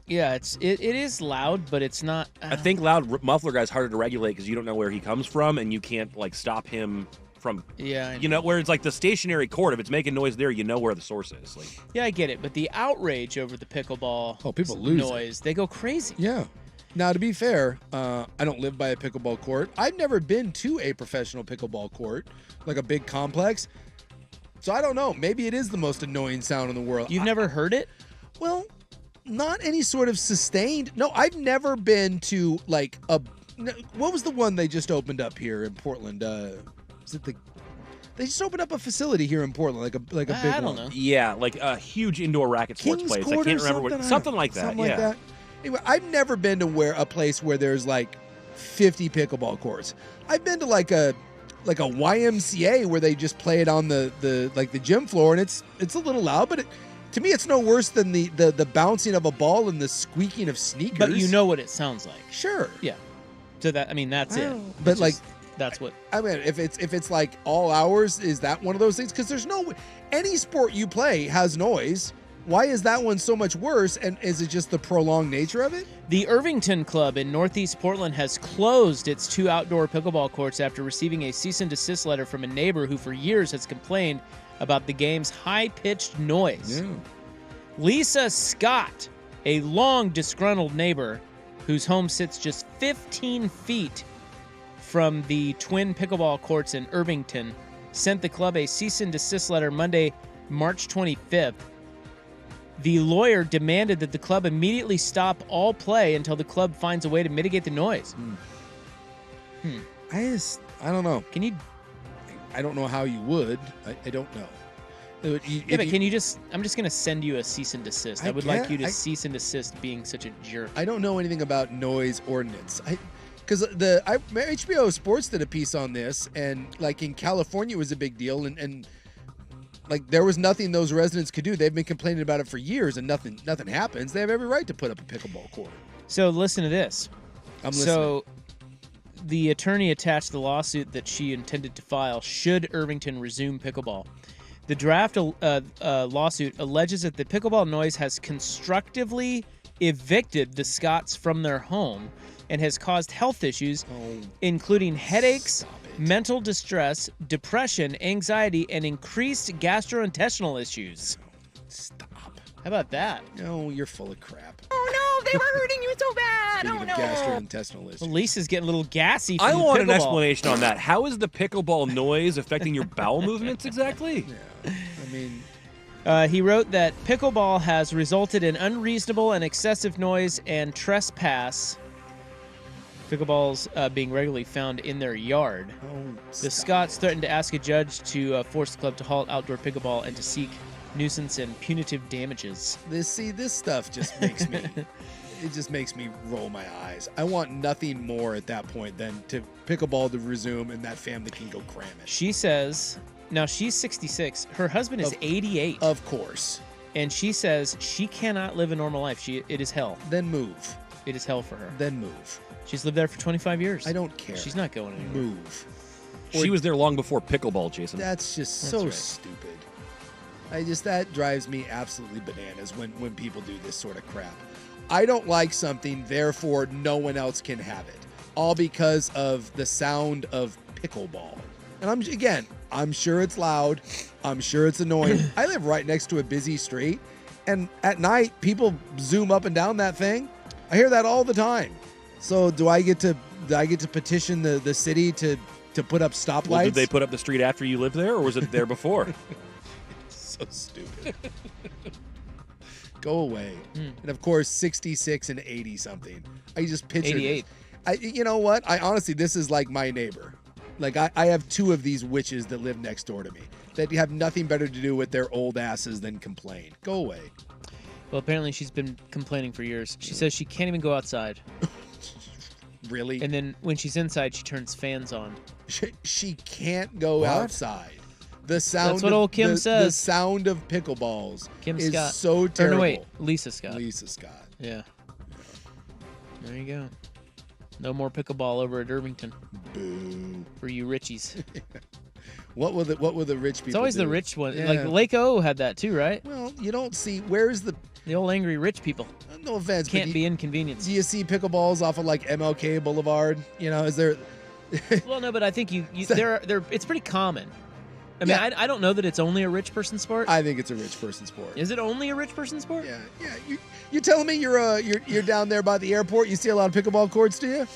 Yeah, it is loud, but it's not. I think loud muffler guy's harder to regulate because you don't know where he comes from and you can't like stop him from. Yeah, I you know, where it's like the stationary court. If it's making noise there, you know where the source is. Like, yeah, I get it, but the outrage over the pickleball people lose it. noise, they go crazy. Yeah. Now, to be fair, I don't live by a pickleball court. I've never been to a professional pickleball court, like a big complex. So I don't know. Maybe it is the most annoying sound in the world. You've never heard it? Well, not any sort of sustained. No, I've never been to like a. What was the one they just opened up here in Portland? Is it the? They just opened up a facility here in Portland, like a big one. I don't know. yeah, like a huge indoor racket sports King's place. I Court can't or remember what something like that. Something yeah. like that. Anyway, I've never been to a place where there's like 50 pickleball courts. I've been to like a YMCA where they just play it on the gym floor, and it's a little loud, but to me it's no worse than the bouncing of a ball and the squeaking of sneakers. But you know what it sounds like. Sure. Yeah. So that's it. But It's like just- that's what. I mean, if it's like all hours, is that one of those things? Because there's any sport you play has noise. Why is that one so much worse? And is it just the prolonged nature of it? The Irvington Club in Northeast Portland has closed its 2 outdoor pickleball courts after receiving a cease and desist letter from a neighbor who for years has complained about the game's high-pitched noise. Yeah. Lisa Scott, a long disgruntled neighbor whose home sits just 15 feet from the twin pickleball courts in Irvington, sent the club a cease and desist letter Monday, March 25th. The lawyer demanded that the club immediately stop all play until the club finds a way to mitigate the noise. I don't know. Can you? I don't know how you would. I don't know. Can you just? I'm just gonna send you a cease and desist. I would like you to cease and desist being such a jerk. I don't know anything about noise ordinance. Because HBO Sports did a piece on this, and like in California it was a big deal, and like there was nothing those residents could do. They've been complaining about it for years, and nothing happens. They have every right to put up a pickleball court. So listen to this. I'm listening. So the attorney attached the lawsuit that she intended to file should Irvington resume pickleball. The draft lawsuit alleges that the pickleball noise has constructively evicted the Scotts from their home and has caused health issues, including headaches, mental distress, depression, anxiety, and increased gastrointestinal issues. Stop. How about that? No, you're full of crap. Oh no, they were hurting you so bad. Speaking Oh of no. gastrointestinal issues. Well, Lisa's getting a little gassy from I the want an pickleball. explanation on that. How is the pickleball noise affecting your bowel movements exactly? Yeah, I mean, he wrote that pickleball has resulted in unreasonable and excessive noise and trespass. Pickleballs being regularly found in their yard. The Scotts threatened to ask a judge to force the club to halt outdoor pickleball and to seek nuisance and punitive damages. This stuff just makes me. It just makes me roll my eyes. I want nothing more at that point than to pickleball to resume and that family can go cram it. She says, now she's 66. Her husband is 88. Of course. And she says she cannot live a normal life. It is hell. Then move. It is hell for her. Then move. She's lived there for 25 years. I don't care. She's not going anywhere. Move. She was there long before pickleball, Jason. That's just That's so right. stupid. That drives me absolutely bananas when people do this sort of crap. I don't like something, therefore no one else can have it. All because of the sound of pickleball. And I'm sure it's loud. I'm sure it's annoying. I live right next to a busy street, and at night people zoom up and down that thing. I hear that all the time. So do I get to petition the city to put up stoplights? Well, did they put up the street after you lived there, or was it there before? So stupid. Go away. And of course, 66 and 80 something. I just pictured 88. You know what? I honestly, this is like my neighbor. Like I have 2 of these witches that live next door to me that have nothing better to do with their old asses than complain. Go away. Well, apparently she's been complaining for years. She says she can't even go outside. Really? And then when she's inside, she turns fans on. She can't go What? outside. The sound. That's what of, old Kim the, says. The sound of pickleballs Kim is Scott. so terrible. Or no, wait, Lisa Scott. Lisa Scott. Yeah. There you go. No more pickleball over at Irvington. Boo. For you Richies. What will the rich people It's always do? the rich one. Yeah. Like Lake O had that too, right? Well, you don't see. Where's the old angry rich people? No offense, Can't but be inconvenienced. Do you see pickleballs off of like MLK Boulevard? You know, is there? Well, no, but I think they're it's pretty common. I mean, Yeah. I don't know that it's only a rich person sport. I think it's a rich person sport. Is it only a rich person sport? Yeah. You're telling me you're down there by the airport? You see a lot of pickleball courts, do you?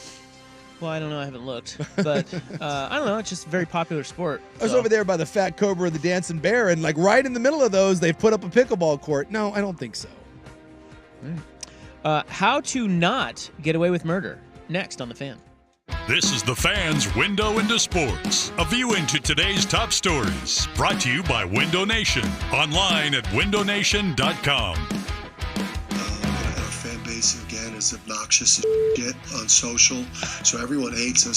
Well, I don't know. I haven't looked, but I don't know. It's just a very popular sport. I was over there by the Fat Cobra and the Dancing Bear, and like right in the middle of those, they've put up a pickleball court. No, I don't think so. How to not get away with murder. Next on The Fan. This is The Fan's Window into Sports, a view into today's top stories. Brought to you by Window Nation, online at windownation.com. Our fan base, again, is obnoxious as shit on social, so everyone hates us.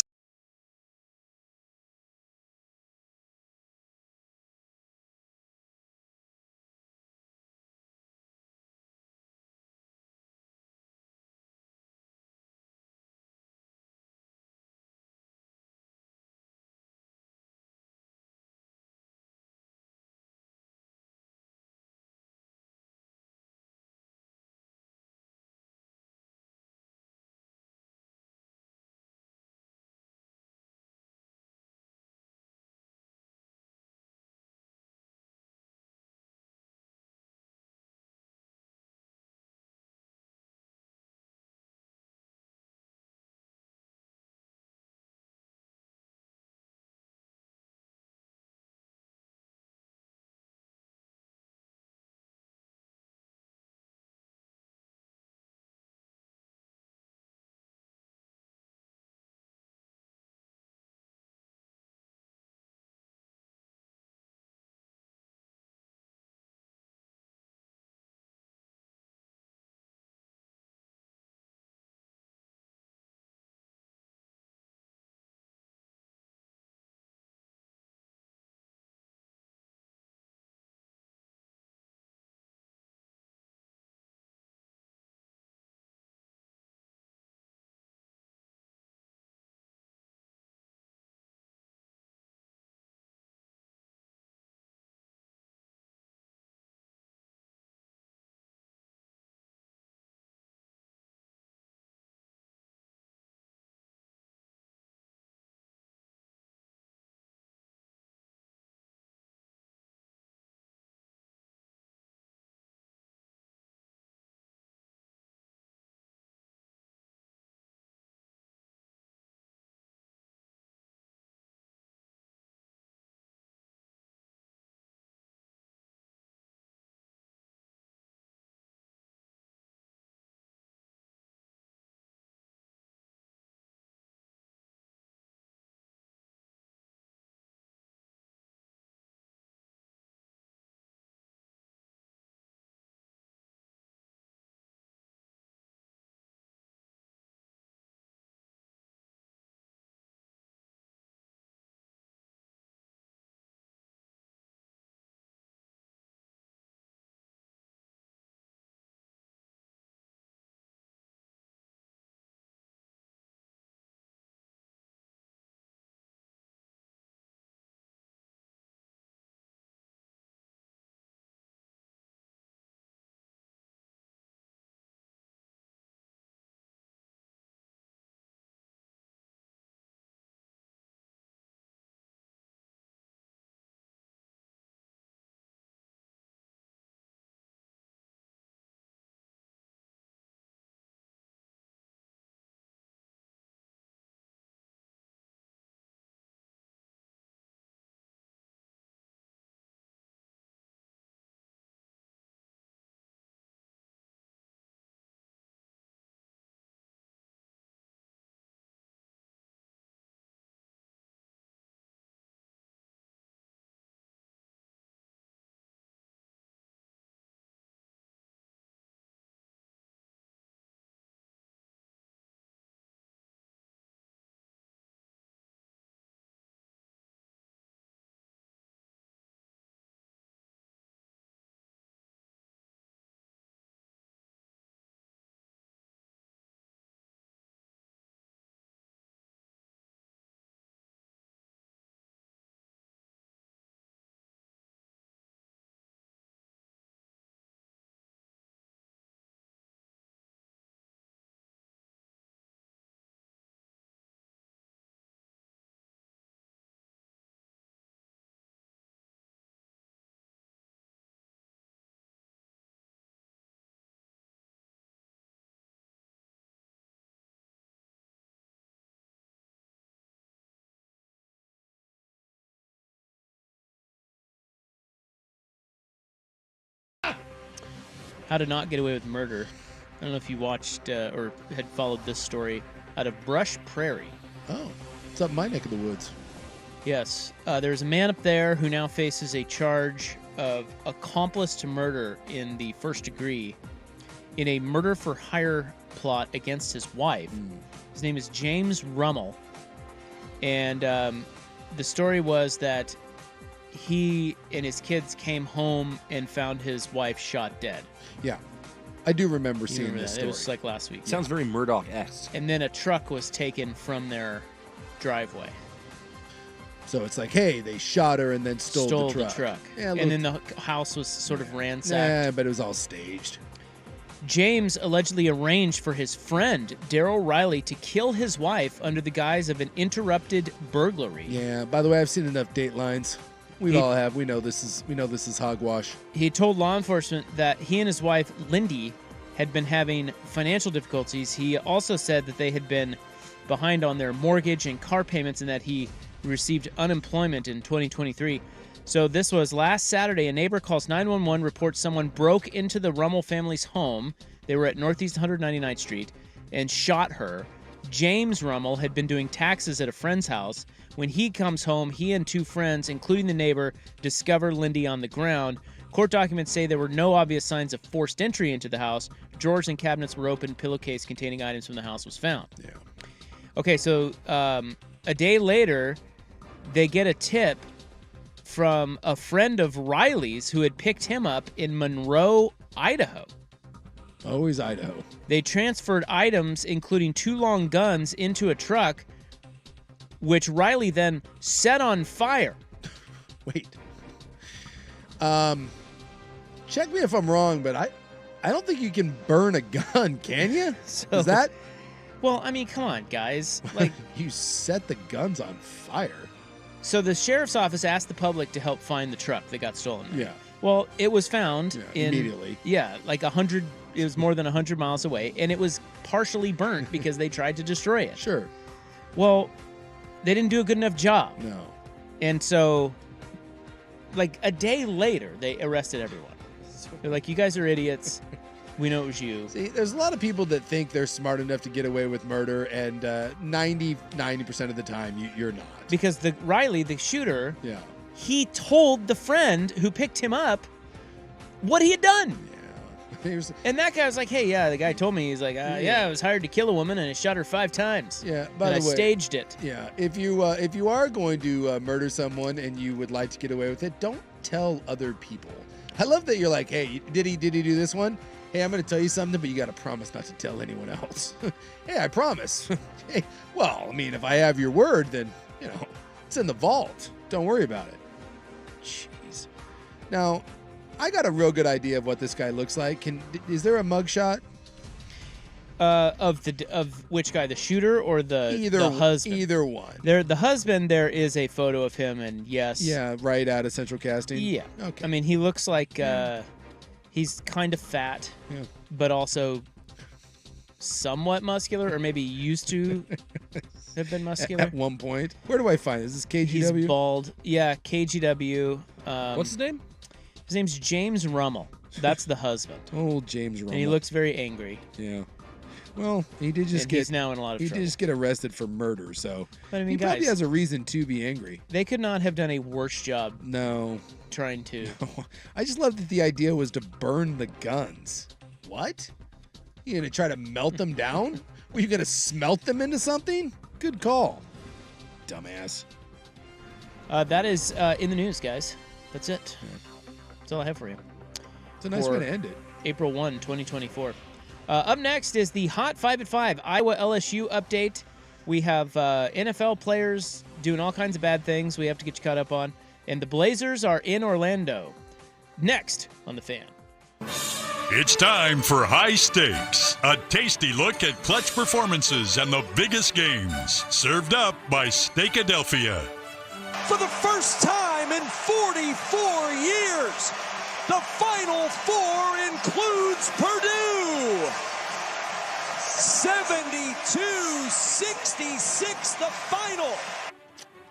How to Not Get Away with Murder. I don't know if you watched or had followed this story out of Brush Prairie. Oh, it's up my neck of the woods. Yes. There's a man up there who now faces a charge of accomplice to murder in the first degree in a murder-for-hire plot against his wife. His name is James Rummel. And the story was that he and his kids came home and found his wife shot dead. Yeah. I do remember You seeing remember this that? story. It was like last week. Sounds very Murdoch-esque. And then a truck was taken from their driveway. So it's like, hey, they shot her and then stole the truck. Yeah, and then the house was sort of ransacked. Yeah, but it was all staged. James allegedly arranged for his friend, Daryl Riley, to kill his wife under the guise of an interrupted burglary. Yeah, by the way, I've seen enough Datelines. We all have. We know this is hogwash. He told law enforcement that he and his wife, Lindy, had been having financial difficulties. He also said that they had been behind on their mortgage and car payments and that he received unemployment in 2023. So this was last Saturday. A neighbor calls 911, reports someone broke into the Rummel family's home. They were at Northeast 199th Street and shot her. James Rummel had been doing taxes at a friend's house. When he comes home, he and two friends, including the neighbor, discover Lindy on the ground. Court documents say there were no obvious signs of forced entry into the house. Drawers and cabinets were open. Pillowcase containing items from the house was found. Yeah. Okay, so a day later, they get a tip from a friend of Riley's who had picked him up in Monroe, Idaho. Always Idaho. They transferred items, including 2 long guns, into a truck, which Riley then set on fire. Wait. Check me if I'm wrong, but I don't think you can burn a gun, can you? Is that? Well, I mean, come on, guys. Like, you set the guns on fire. So the sheriff's office asked the public to help find the truck that got stolen. Yeah. Well, it was found immediately. Yeah, like 100. It was more than 100 miles away, and it was partially burnt because they tried to destroy it. Sure. Well, they didn't do a good enough job. No. And so, like a day later, they arrested everyone. They're like, "You guys are idiots. We know it was you." See, there's a lot of people that think they're smart enough to get away with murder, and 90% of the time, you're not. Because the Riley, the shooter, yeah, he told the friend who picked him up what he had done. Yeah. And that guy was like, "Hey, yeah," the guy told me, he's like, "Yeah, I was hired to kill a woman, and I shot her 5 times. Yeah, by and the way, I staged it." Yeah, if you are going to murder someone and you would like to get away with it, don't tell other people. I love that you're like, "Hey, did he do this one? Hey, I'm going to tell you something, but you got to promise not to tell anyone else." Hey, I promise. Hey, well, I mean, if I have your word, then, it's in the vault. Don't worry about it. Jeez. Now, I got a real good idea of what this guy looks like. Is there a mugshot? Of which guy, the shooter or the husband? Either one. The husband, there is a photo of him, and yes. Yeah, right out of Central Casting? Yeah. Okay. I mean, he looks like he's kind of fat, but also somewhat muscular, or maybe used to have been muscular. At one point. Where do I find this? Is this KGW? He's bald. Yeah, KGW. What's his name? His name's James Rummel. That's the husband. Old James Rummel. And he looks very angry. Yeah. Well, he did just he's now in a lot of trouble. He did just get arrested for murder, so but I mean, he guys, probably has a reason to be angry. They could not have done a worse job. No. Trying to. No. I just love that the idea was to burn the guns. What? You gonna try to melt them down? Were you gonna smelt them into something? Good call. Dumbass. That is in the news, guys. That's it. That's all I have for you. It's a nice way to end it. April 1, 2024. Up next is the Hot 5 at 5 Iowa LSU update. We have NFL players doing all kinds of bad things we have to get you caught up on. And the Blazers are in Orlando. Next on The Fan. It's time for High Stakes, a tasty look at clutch performances and the biggest games. Served up by Steakadelphia. For the first time in 44 years, the Final Four includes Purdue. 72-66 the final.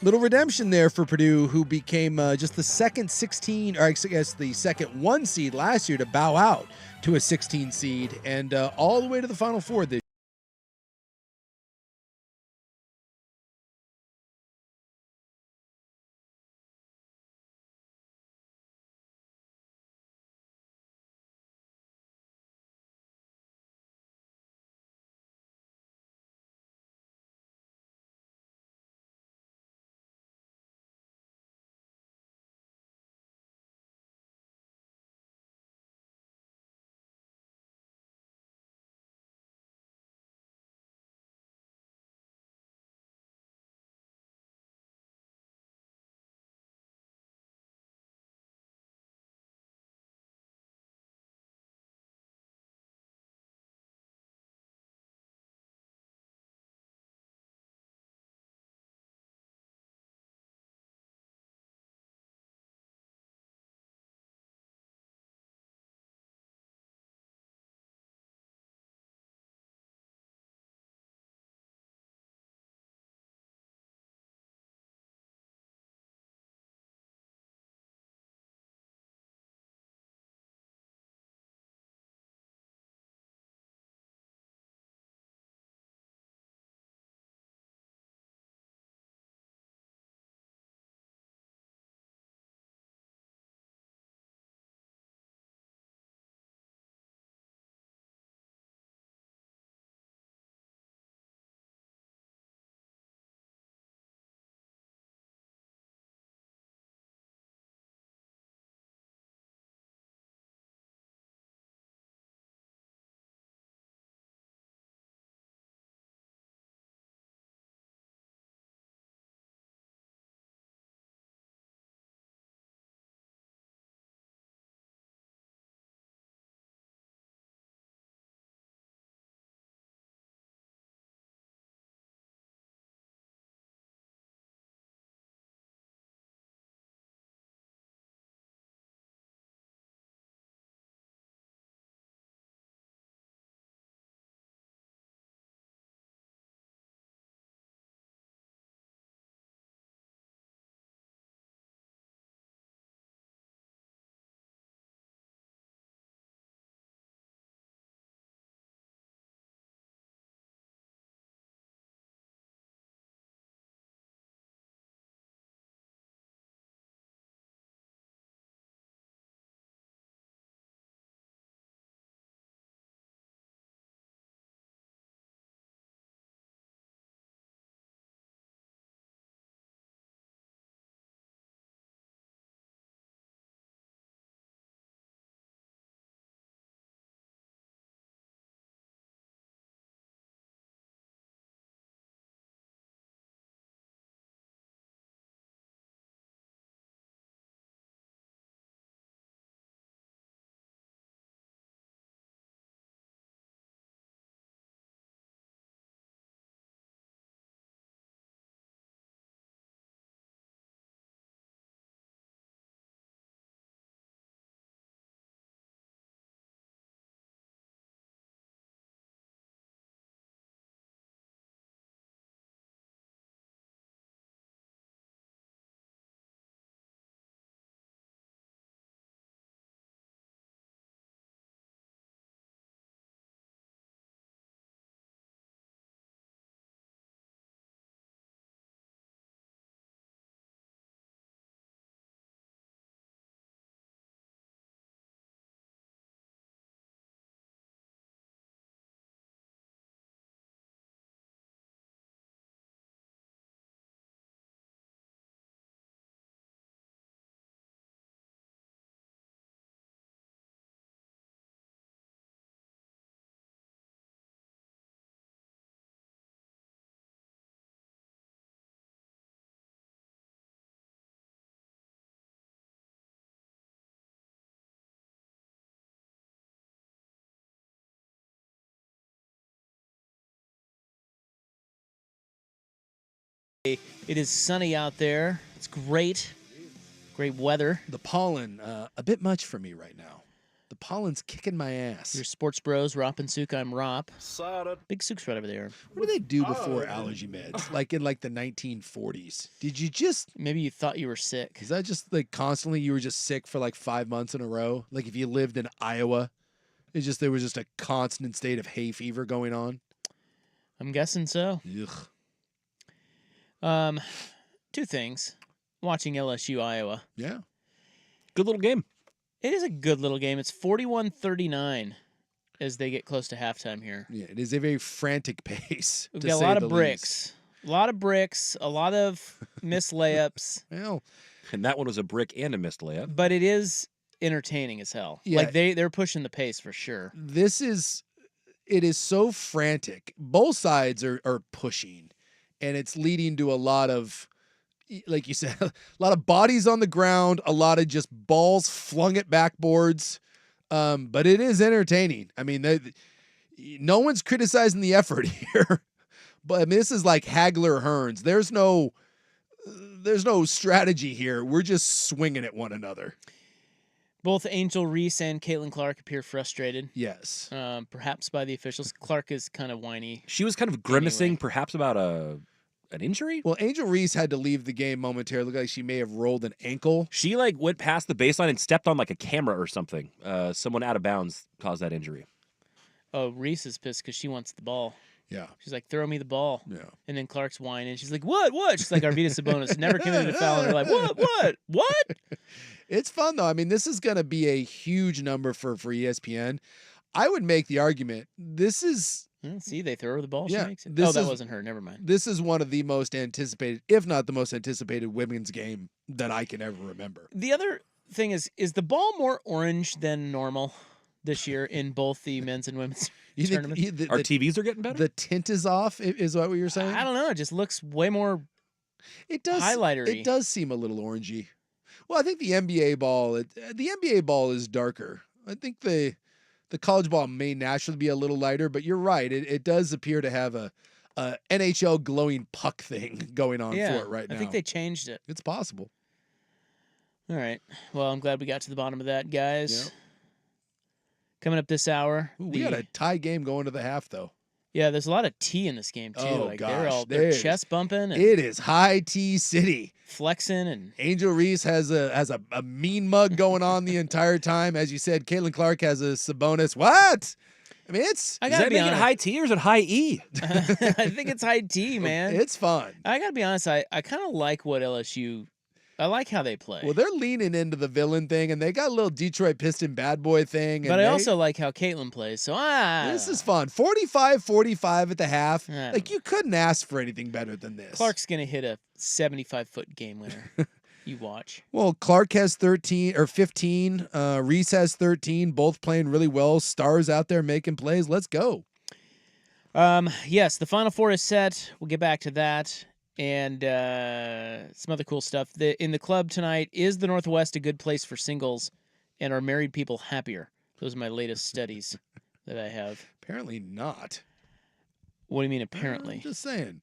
Little redemption there for Purdue, who became just the second 16, or I guess the second 1 seed last year to bow out to a 16 seed, and all the way to the Final Four this year. It is sunny out there. It's great. Great weather. The pollen, a bit much for me right now. The pollen's kicking my ass. Your sports bros, Rop and Sook. I'm Rop. Big Sook's right over there. What did they do before allergy meds? Like in the 1940s? Did you just... Maybe you thought you were sick. Is that just like constantly you were just sick for like 5 months in a row? Like if you lived in Iowa, there was just a constant state of hay fever going on? I'm guessing so. Ugh. Two things. Watching LSU Iowa. Yeah. Good little game. It is a good little game. It's 41-39 as they get close to halftime here. Yeah, it is a very frantic pace. We've got a lot of bricks. A lot of bricks, a lot of missed layups. Well, and that one was a brick and a missed layup. But it is entertaining as hell. Yeah. Like they're pushing the pace for sure. It is so frantic. Both sides are pushing, and it's leading to a lot of, like you said, a lot of bodies on the ground, a lot of just balls flung at backboards. But it is entertaining. I mean, no one's criticizing the effort here. But I mean, this is like Hagler-Hearns. There's no strategy here. We're just swinging at one another. Both Angel Reese and Caitlin Clark appear frustrated. Yes. Perhaps by the officials. Clark is kind of whiny. She was kind of grimacing, perhaps about an injury? Well, Angel Reese had to leave the game momentarily. Looked like she may have rolled an ankle. She went past the baseline and stepped on like a camera or something. Someone out of bounds caused that injury. Oh, Reese is pissed because she wants the ball. Yeah. She's like, throw me the ball. Yeah. And then Clark's whining. She's like, what? She's like Arvita Sabonis. Never committed a foul. And they're like, what? It's fun, though. I mean, this is going to be a huge number for ESPN. I would make the argument this is... See, they throw her the ball. Yeah, she makes it. That wasn't her. Never mind. This is one of the most anticipated, if not the most anticipated women's game that I can ever remember. The other thing is the ball more orange than normal this year in both the men's and women's tournaments? Our TVs are getting better? The tint is off, is what you're saying? I don't know. It just looks way more highlighter-y. It does seem a little orangey. Well, I think the NBA ball is darker. I think the college ball may naturally be a little lighter, but you're right. It does appear to have a NHL glowing puck thing going on for it right now. I think they changed it. It's possible. All right. Well, I'm glad we got to the bottom of that, guys. Yep. Coming up this hour. We got a tie game going to the half, though. Yeah, there's a lot of tea in this game, too. Oh, like gosh. They're chest bumping. And it is high tea city. Flexing. And Angel Reese has a mean mug going on the entire time. As you said, Caitlin Clark has a Sabonis. What? I mean, is that making it high T or is it high E? I think it's high T, man. It's fun. I got to be honest. I kind of like what LSU... I like how they play. Well, they're leaning into the villain thing, and they got a little Detroit Piston bad boy thing. But I also like how Caitlin plays, so this is fun. 45-45 at the half. Like, you couldn't ask for anything better than this. Clark's going to hit a 75-foot game winner. You watch. Well, Clark has 13 or 15. Reese has 13. Both playing really well. Stars out there making plays. Let's go. Yes, the Final Four is set. We'll get back to that. And some other cool stuff. In the club tonight, is the Northwest a good place for singles, and are married people happier? Those are my latest studies that I have. Apparently not. What do you mean apparently? I'm just saying.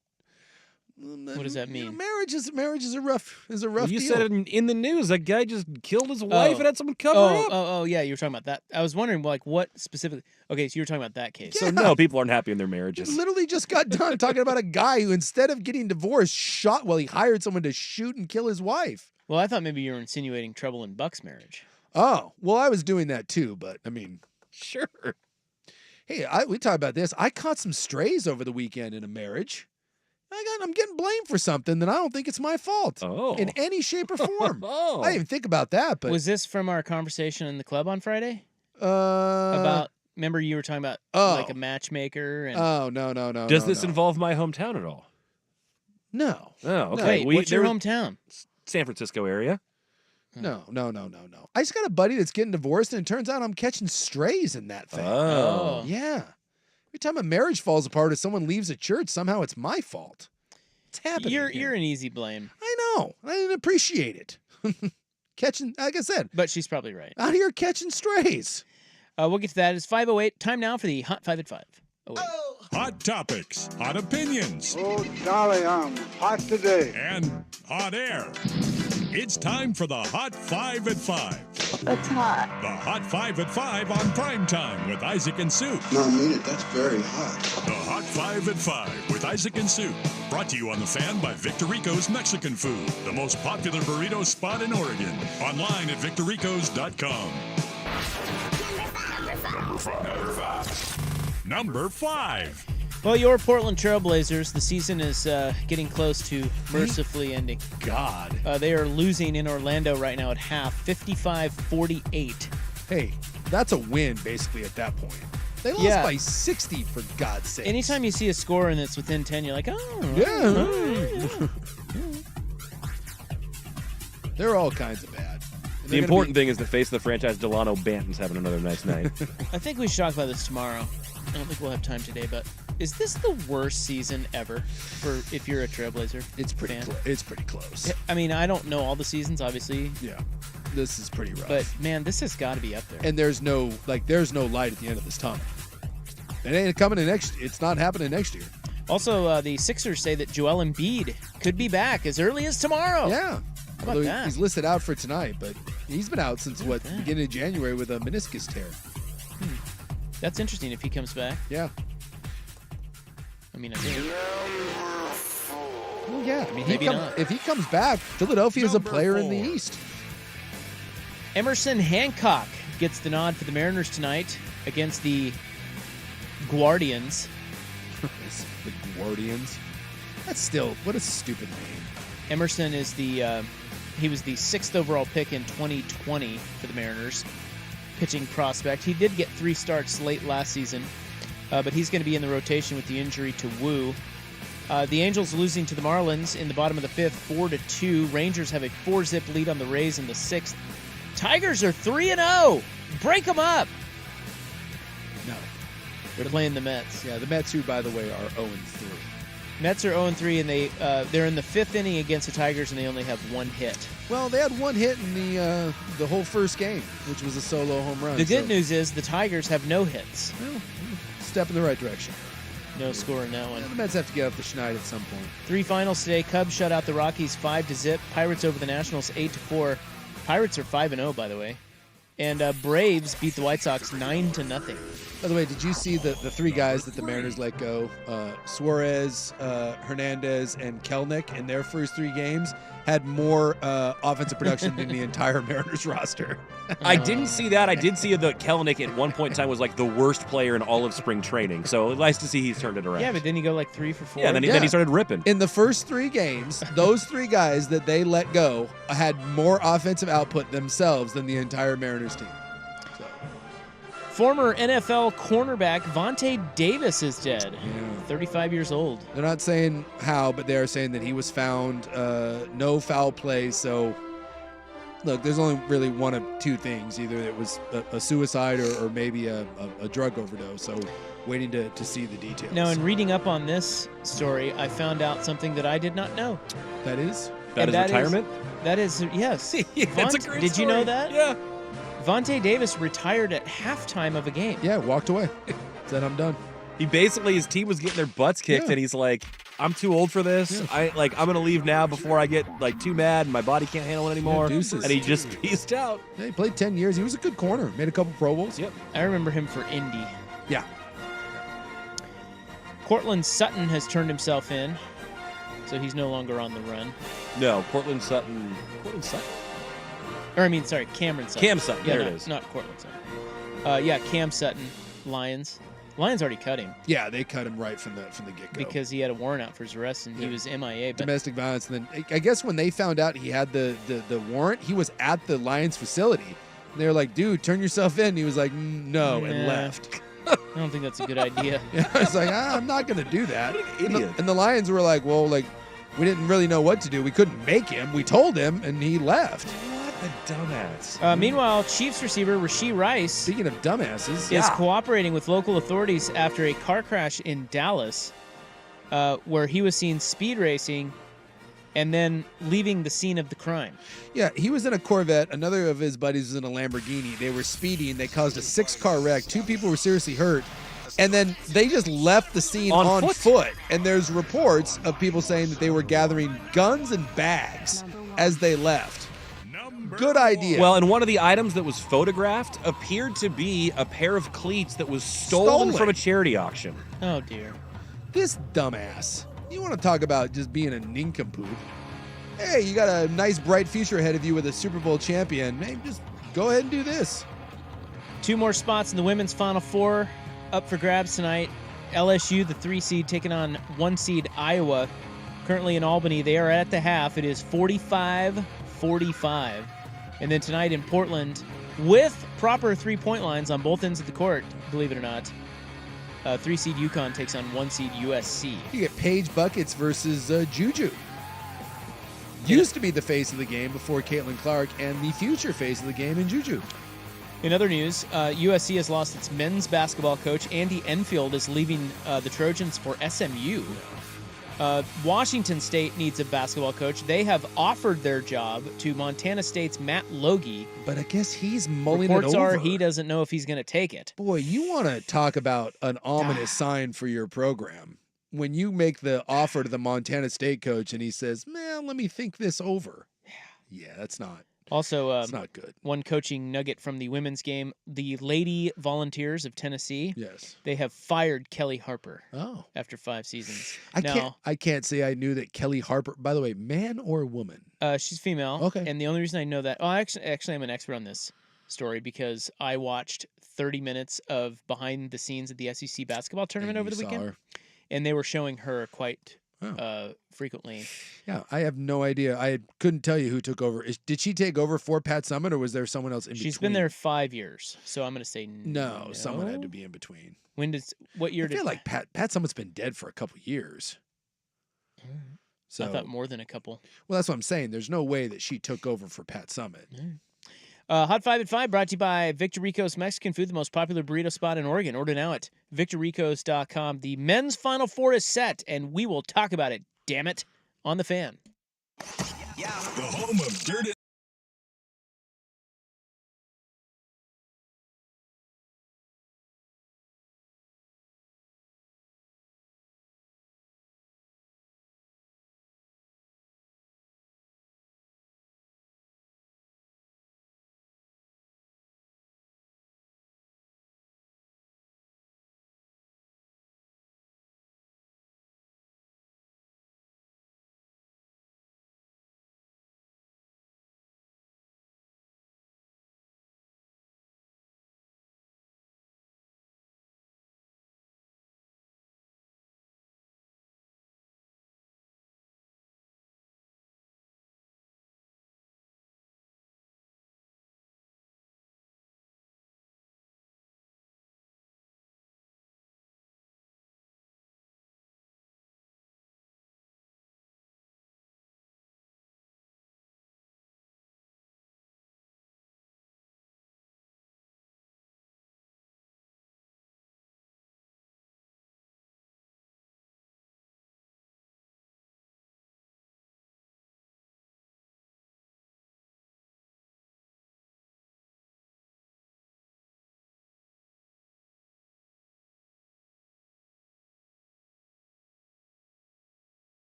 What does that mean? Marriage is a rough deal. You said it in the news. That guy just killed his wife and had someone cover up. Oh, yeah. You were talking about that. I was wondering, like, what specifically? Okay, so you were talking about that case. Yeah. So no, people aren't happy in their marriages. You literally just got done talking about a guy who, instead of getting divorced, he hired someone to shoot and kill his wife. Well, I thought maybe you were insinuating trouble in Buck's marriage. Oh, well, I was doing that too, but I mean, sure. Hey, we talked about this. I caught some strays over the weekend in a marriage. I'm getting blamed for something that I don't think it's my fault in any shape or form. I didn't even think about that. But was this from our conversation in the club on Friday? Remember you were talking about like a matchmaker? And... No. Does this involve my hometown at all? No. Oh, okay. Wait, what's your hometown? San Francisco area. No. I just got a buddy that's getting divorced, and it turns out I'm catching strays in that thing. Oh. Yeah. Every time a marriage falls apart or someone leaves a church, somehow it's my fault. It's happening. You're an easy blame. I know. I didn't appreciate it. Catching, like I said. But she's probably right. Out here catching strays. We'll get to that. It's 5:08. Time now for the Hot 5 at 5. Hot topics, hot opinions. Oh, golly, I'm hot today. And hot air. It's time for the Hot 5 at 5. That's hot. The Hot 5 at 5 on Primetime with Isaac and Sue. No, I mean it. That's very hot. The Hot 5 at 5 with Isaac and Sue. Brought to you on The Fan by Victor Rico's Mexican Food, the most popular burrito spot in Oregon. Online at victorricos.com. Number 5. Well, your Portland Trailblazers, the season is getting close to mercifully ending. God. They are losing in Orlando right now at half, 55-48. Hey, that's a win basically at that point. They lost by 60, for God's sake. Anytime you see a score and it's within 10, you're like, oh. Yeah. They're all kinds of bad. The important thing is the face of the franchise, Delano Banton's having another nice night. I think we should talk about this tomorrow. I don't think we'll have time today, but is this the worst season ever for if you're a Trailblazer? It's pretty it's pretty close. I mean, I don't know all the seasons, obviously. Yeah. This is pretty rough. But man, this has got to be up there. And there's no light at the end of this tunnel. It ain't coming in it's not happening next year. Also, the Sixers say that Joel Embiid could be back as early as tomorrow. Yeah. How about that? He's listed out for tonight, but he's been out since the beginning of January with a meniscus tear. That's interesting if he comes back. Yeah. I mean, I think. Well, yeah. I mean, not. If he comes back, Philadelphia is a player in the East. Emerson Hancock gets the nod for the Mariners tonight against the Guardians. The Guardians? That's still, what a stupid name. Emerson is he was the 6th overall pick in 2020 for the Mariners. Pitching prospect. He did get 3 starts late last season, but he's going to be in the rotation with the injury to Wu. The Angels losing to the Marlins in the bottom of the 5th, 4-2. Rangers have a 4-zip lead on the Rays in the 6th. Tigers are 3-0. Break them up. No. They're playing the Mets. Yeah, the Mets, who, by the way, are 0-3. Mets are 0-3, and they're in the 5th inning against the Tigers, and they only have 1 hit. Well, they had 1 hit in the whole first game, which was a solo home run. The good news is the Tigers have no hits. Well, step in the right direction. No score in that one. Yeah, the Mets have to get up the schneid at some point. 3 finals today. Cubs shut out the Rockies 5-0. Pirates over the Nationals 8-4. Pirates are 5-0, by the way. And Braves beat the White Sox 9-0. By the way, did you see the 3 guys that the Mariners let go? Suarez, Hernandez, and Kelnick in their first 3 games had more offensive production than the entire Mariners roster. I didn't see that. I did see that Kelnick at one point in time was like the worst player in all of spring training. So it's nice to see he's turned it around. Yeah, but didn't he go like 3 for 4? Yeah, then he started ripping. In the first 3 games, those 3 guys that they let go had more offensive output themselves than the entire Mariners team. Former NFL cornerback Vontae Davis is dead. 35 years old. They're not saying how, but they are saying that he was found no foul play. So, look, there's only really one of 2 things. Either it was a suicide or maybe a drug overdose. So, waiting to see the details. Now, in reading up on this story, I found out something that I did not know. That is? That is retirement? That is, yes. That's a great Did story. you know that? Yeah. Vontae Davis retired at halftime of a game. Yeah, walked away. Said, I'm done. He basically, his team was getting their butts kicked, and he's like, I'm too old for this. I'm going to leave now before I get too mad and my body can't handle it anymore. Deuces. And he just peaced out. Yeah, he played 10 years. He was a good corner. Made a couple Pro Bowls. Yep. I remember him for Indy. Yeah. Cortland Sutton has turned himself in, so he's no longer on the run. No, Cortland Sutton. Or Cameron Sutton. Cam Sutton, there it is. Not Cortland Sutton. Cam Sutton, Lions. Lions already cut him. Yeah, they cut him right from the get-go. Because he had a warrant out for his arrest and he was MIA. But domestic violence. And then I guess when they found out he had the warrant, he was at the Lions facility. And they were like, dude, turn yourself in. And he was like, no, and left. I don't think that's a good idea. I was like, I'm not going to do that. What an idiot. And the Lions were like, well, we didn't really know what to do. We couldn't make him. We told him, and he left. A dumbass. Meanwhile, Chiefs receiver Rashee Rice, speaking of dumbasses, is cooperating with local authorities after a car crash in Dallas, where he was seen speed racing and then leaving the scene of the crime. Yeah, he was in a Corvette. Another of his buddies was in a Lamborghini. They were speeding. They caused a 6-car wreck. 2 people were seriously hurt. And then they just left the scene on foot. And there's reports of people saying that they were gathering guns and bags as they left. Good idea. Well, and one of the items that was photographed appeared to be a pair of cleats that was stolen from a charity auction. Oh, dear. This dumbass. You want to talk about just being a nincompoop? Hey, you got a nice, bright future ahead of you with a Super Bowl champion. Hey, just go ahead and do this. 2 more spots in the women's Final Four up for grabs tonight. LSU, the 3 seed, taking on 1 seed Iowa. Currently in Albany, they are at the half. It is 45-45. And then tonight in Portland, with proper 3-point lines on both ends of the court, believe it or not, 3 seed UConn takes on 1 seed USC. You get Paige Buckets versus Juju. Used to be the face of the game before Caitlin Clark, and the future face of the game in Juju. In other news, USC has lost its men's basketball coach. Andy Enfield is leaving the Trojans for SMU. Washington State needs a basketball coach. They have offered their job to Montana State's Matt Logie. But I guess he's mulling Reports it over. are he doesn't know if he's going to take it. Boy, you want to talk about an ominous sign for your program. When you make the offer to the Montana State coach and he says, man, let me think this over. Yeah, that's not. Also, it's not good. One coaching nugget from the women's game, the Lady Volunteers of Tennessee. Yes. They have fired Kelly Harper. Oh. After 5 seasons. I can't say I knew that Kelly Harper, by the way, man or woman? She's female. Okay. And the only reason I know that, actually I'm an expert on this story because I watched 30 minutes of behind the scenes at the SEC basketball tournament over the weekend. Her. And they were showing her quite frequently. Yeah, I have no idea. I couldn't tell you who took over. Did she take over for Pat Summitt, or was there someone else in between? She's been there 5 years, so I'm going to say no. Someone had to be in between. What year I feel like Pat Summitt's been dead for a couple years. So I thought more than a couple. Well, that's what I'm saying. There's no way that she took over for Pat Summitt. Hot 5 at 5 brought to you by Victor Rico's Mexican Food, the most popular burrito spot in Oregon. Order now at victorricos.com. The men's Final Four is set, and we will talk about it, damn it, on The Fan. The home of dirt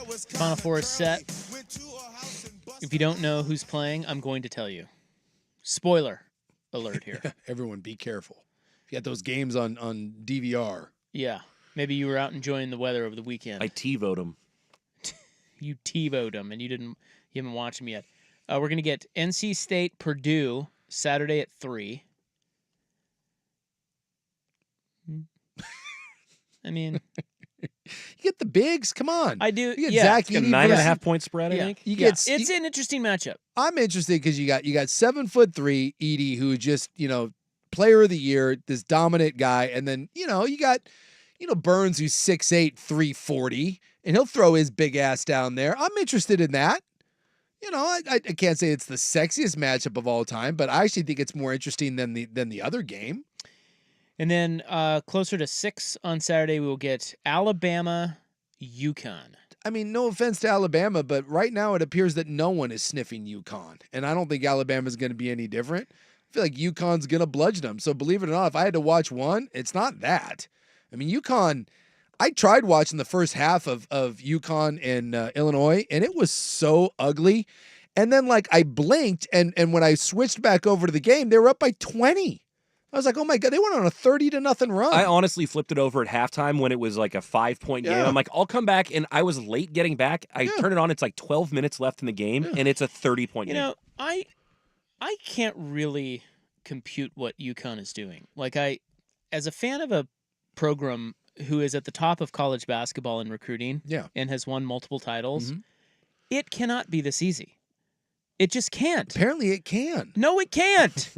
Final Four is set. If you don't know who's playing, I'm going to tell you. Spoiler alert here. Everyone be careful. You got those games on DVR. Yeah. Maybe you were out enjoying the weather over the weekend. I TiVoed them. You TiVoed them, and you haven't watched them yet. We're going to get NC State, Purdue, Saturday at 3. I mean... You get the bigs. Come on. I do. You get yeah. Zach It's a Edey 9.5 point spread, I think. You get, it's an interesting matchup. I'm interested because you got 7'3" Edey, who just, player of the year, this dominant guy. And then, you got, Burns, who's 6'8", 340, and he'll throw his big ass down there. I'm interested in that. I can't say it's the sexiest matchup of all time, but I actually think it's more interesting than the other game. And then closer to 6 on Saturday, we will get Alabama, UConn. I mean, no offense to Alabama, but right now it appears that no one is sniffing UConn. And I don't think Alabama's going to be any different. I feel like UConn's going to bludgeon them. So believe it or not, if I had to watch one, it's not that. I mean, UConn, I tried watching the first half of UConn in Illinois, and it was so ugly. And then, I blinked, and when I switched back over to the game, they were up by 20. I was like, oh my God, they went on a 30-0 run. I honestly flipped it over at halftime when it was like a 5-point game. I'm like, I'll come back, and I was late getting back. I turn it on, it's like 12 minutes left in the game, and it's a 30-point game. I can't really compute what UConn is doing. As a fan of a program who is at the top of college basketball in recruiting and has won multiple titles, it cannot be this easy. It just can't. Apparently it can. No, it can't.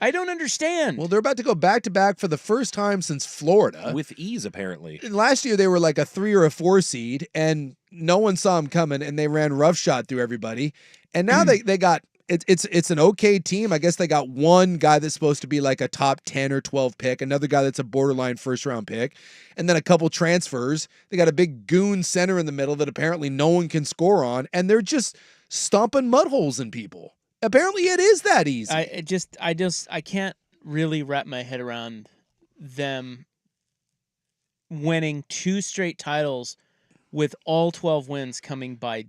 I don't understand. Well, they're about to go back-to-back for the first time since Florida. With ease, apparently. Last year, they were like a 3 or a 4 seed, and no one saw them coming, and they ran roughshod through everybody. And now they got it's an okay team. I guess they got one guy that's supposed to be like a top 10 or 12 pick, another guy that's a borderline first-round pick, and then a couple transfers. They got a big goon center in the middle that apparently no one can score on, and they're just stomping mud holes in people. Apparently it is that easy. I can't really wrap my head around them winning 2 straight titles with all 12 wins coming by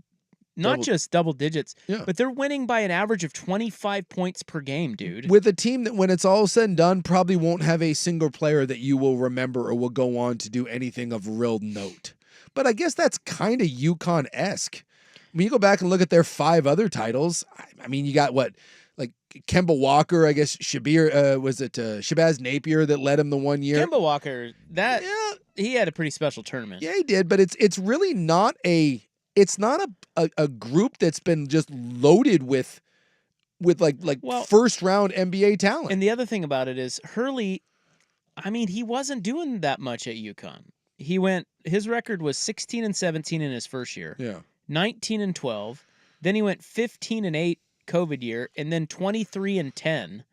not just double digits, but they're winning by an average of 25 points per game, dude. With a team that when it's all said and done probably won't have a single player that you will remember or will go on to do anything of real note. But I guess that's kind of UConn-esque. When you go back and look at their 5 other titles, I mean, you got Kemba Walker, I guess Shabazz Napier that led him the one year. Kemba Walker, he had a pretty special tournament. Yeah, he did, but it's really not a group that's been just loaded with first round NBA talent. And the other thing about it is Hurley, I mean, he wasn't doing that much at UConn. His record was 16-17 in his first year. Yeah. 19-12, then he went 15-8 COVID year, and then 23-10,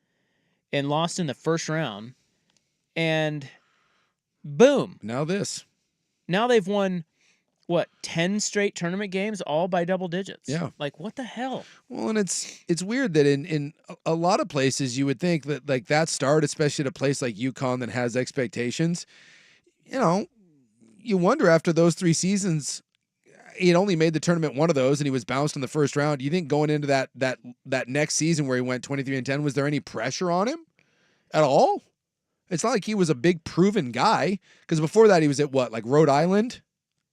and lost in the first round, and boom! Now they've won 10 straight tournament games, all by double digits. Yeah, what the hell? Well, and it's weird that in a lot of places you would think that that start, especially at a place like UConn that has expectations, you wonder after those 3 seasons. He had only made the tournament one of those, and he was bounced in the first round. Do you think going into that next season where he went 23-10, was there any pressure on him at all? It's not like he was a big proven guy, because before that he was at Rhode Island?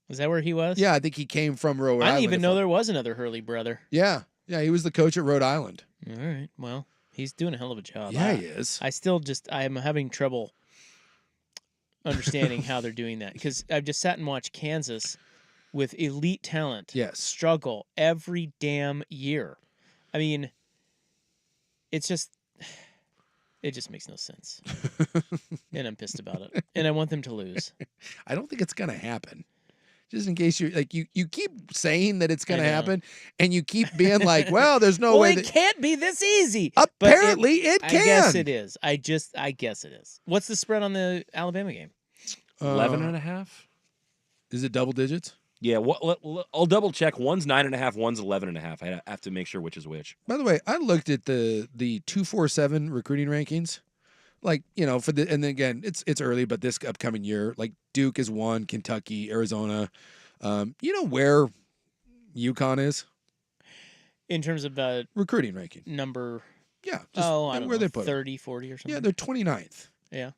Is that where he was? Yeah, I think he came from Rhode Island. I didn't even know there was another Hurley brother. Yeah, he was the coach at Rhode Island. All right, well, he's doing a hell of a job. Yeah, he is. I am having trouble understanding how they're doing that, because I've just sat and watched Kansas with elite talent struggle every damn year. I mean, it just makes no sense. And I'm pissed about it. And I want them to lose. I don't think it's going to happen. Just in case you keep saying that it's going to happen, and you keep being like, well, there's no way it can't be this easy. Apparently it can. I guess it is. I guess it is. What's the spread on the Alabama game? 11.5. Is it double digits? Yeah, I'll double check. One's 9.5, one's 11.5. I have to make sure which is which. By the way, I looked at the 247 recruiting rankings, and then again, it's early, but this upcoming year, Duke is 1, Kentucky, Arizona, You know where UConn is In terms of recruiting ranking? number, Yeah. I don't where know, they put 30, 40 or something. Yeah, they're 29th. Yeah.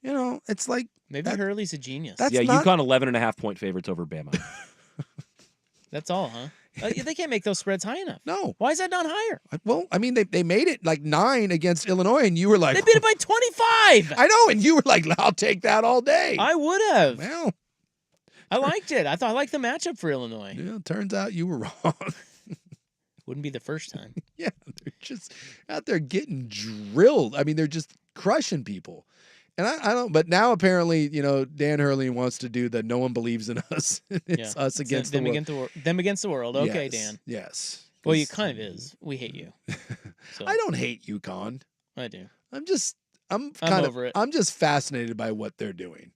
You know, it's like Maybe Hurley's a genius. That's yeah, not- UConn 11.5 point favorites over Bama. That's all, huh? They can't make those spreads high enough. No. Why is that not higher? Well, I mean, they made it like 9 against Illinois, and you were like, They beat it by 25. I know, and you were like, I'll take that all day. I would have. Well, I liked it. I liked the matchup for Illinois. Yeah, turns out you were wrong. Wouldn't be the first time. Yeah, they're just out there getting drilled. I mean, they're just crushing people. And I don't, but now apparently, Dan Hurley wants to do the no one believes in us. It's us against the world. Them against the world. Okay, Yes, Dan. Yes. Well, you kind of is. We hate you. So. I don't hate UConn. I do. I'm over it. I'm just fascinated by what they're doing.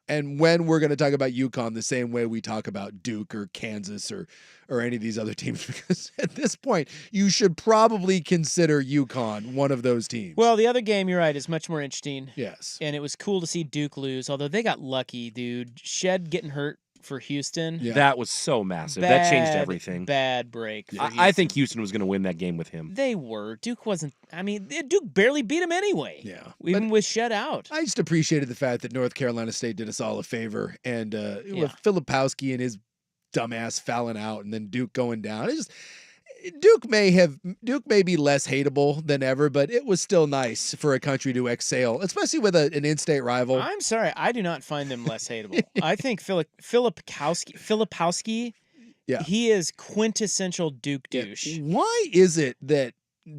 And when we're going to talk about UConn the same way we talk about Duke or Kansas or any of these other teams, because at this point, you should probably consider UConn one of those teams. Well, the other game, you're right, is much more interesting. Yes. And it was cool to see Duke lose, although they got lucky, dude. Shed getting hurt for Houston. Yeah. That was so massive. That changed everything. Bad break. For I think Houston was going to win that game with him. They were. Duke wasn't. I mean, Duke barely beat him anyway. Yeah. Even with Shed out. I just appreciated the fact that North Carolina State did us all a favor. And with Filipowski and his dumbass fouling out and then Duke going down. Duke may be less hateable than ever, but it was still nice for a country to exhale, especially with an in-state rival. I'm sorry, I do not find them less hateable. I think Filipowski, he is quintessential Duke douche. Why is it that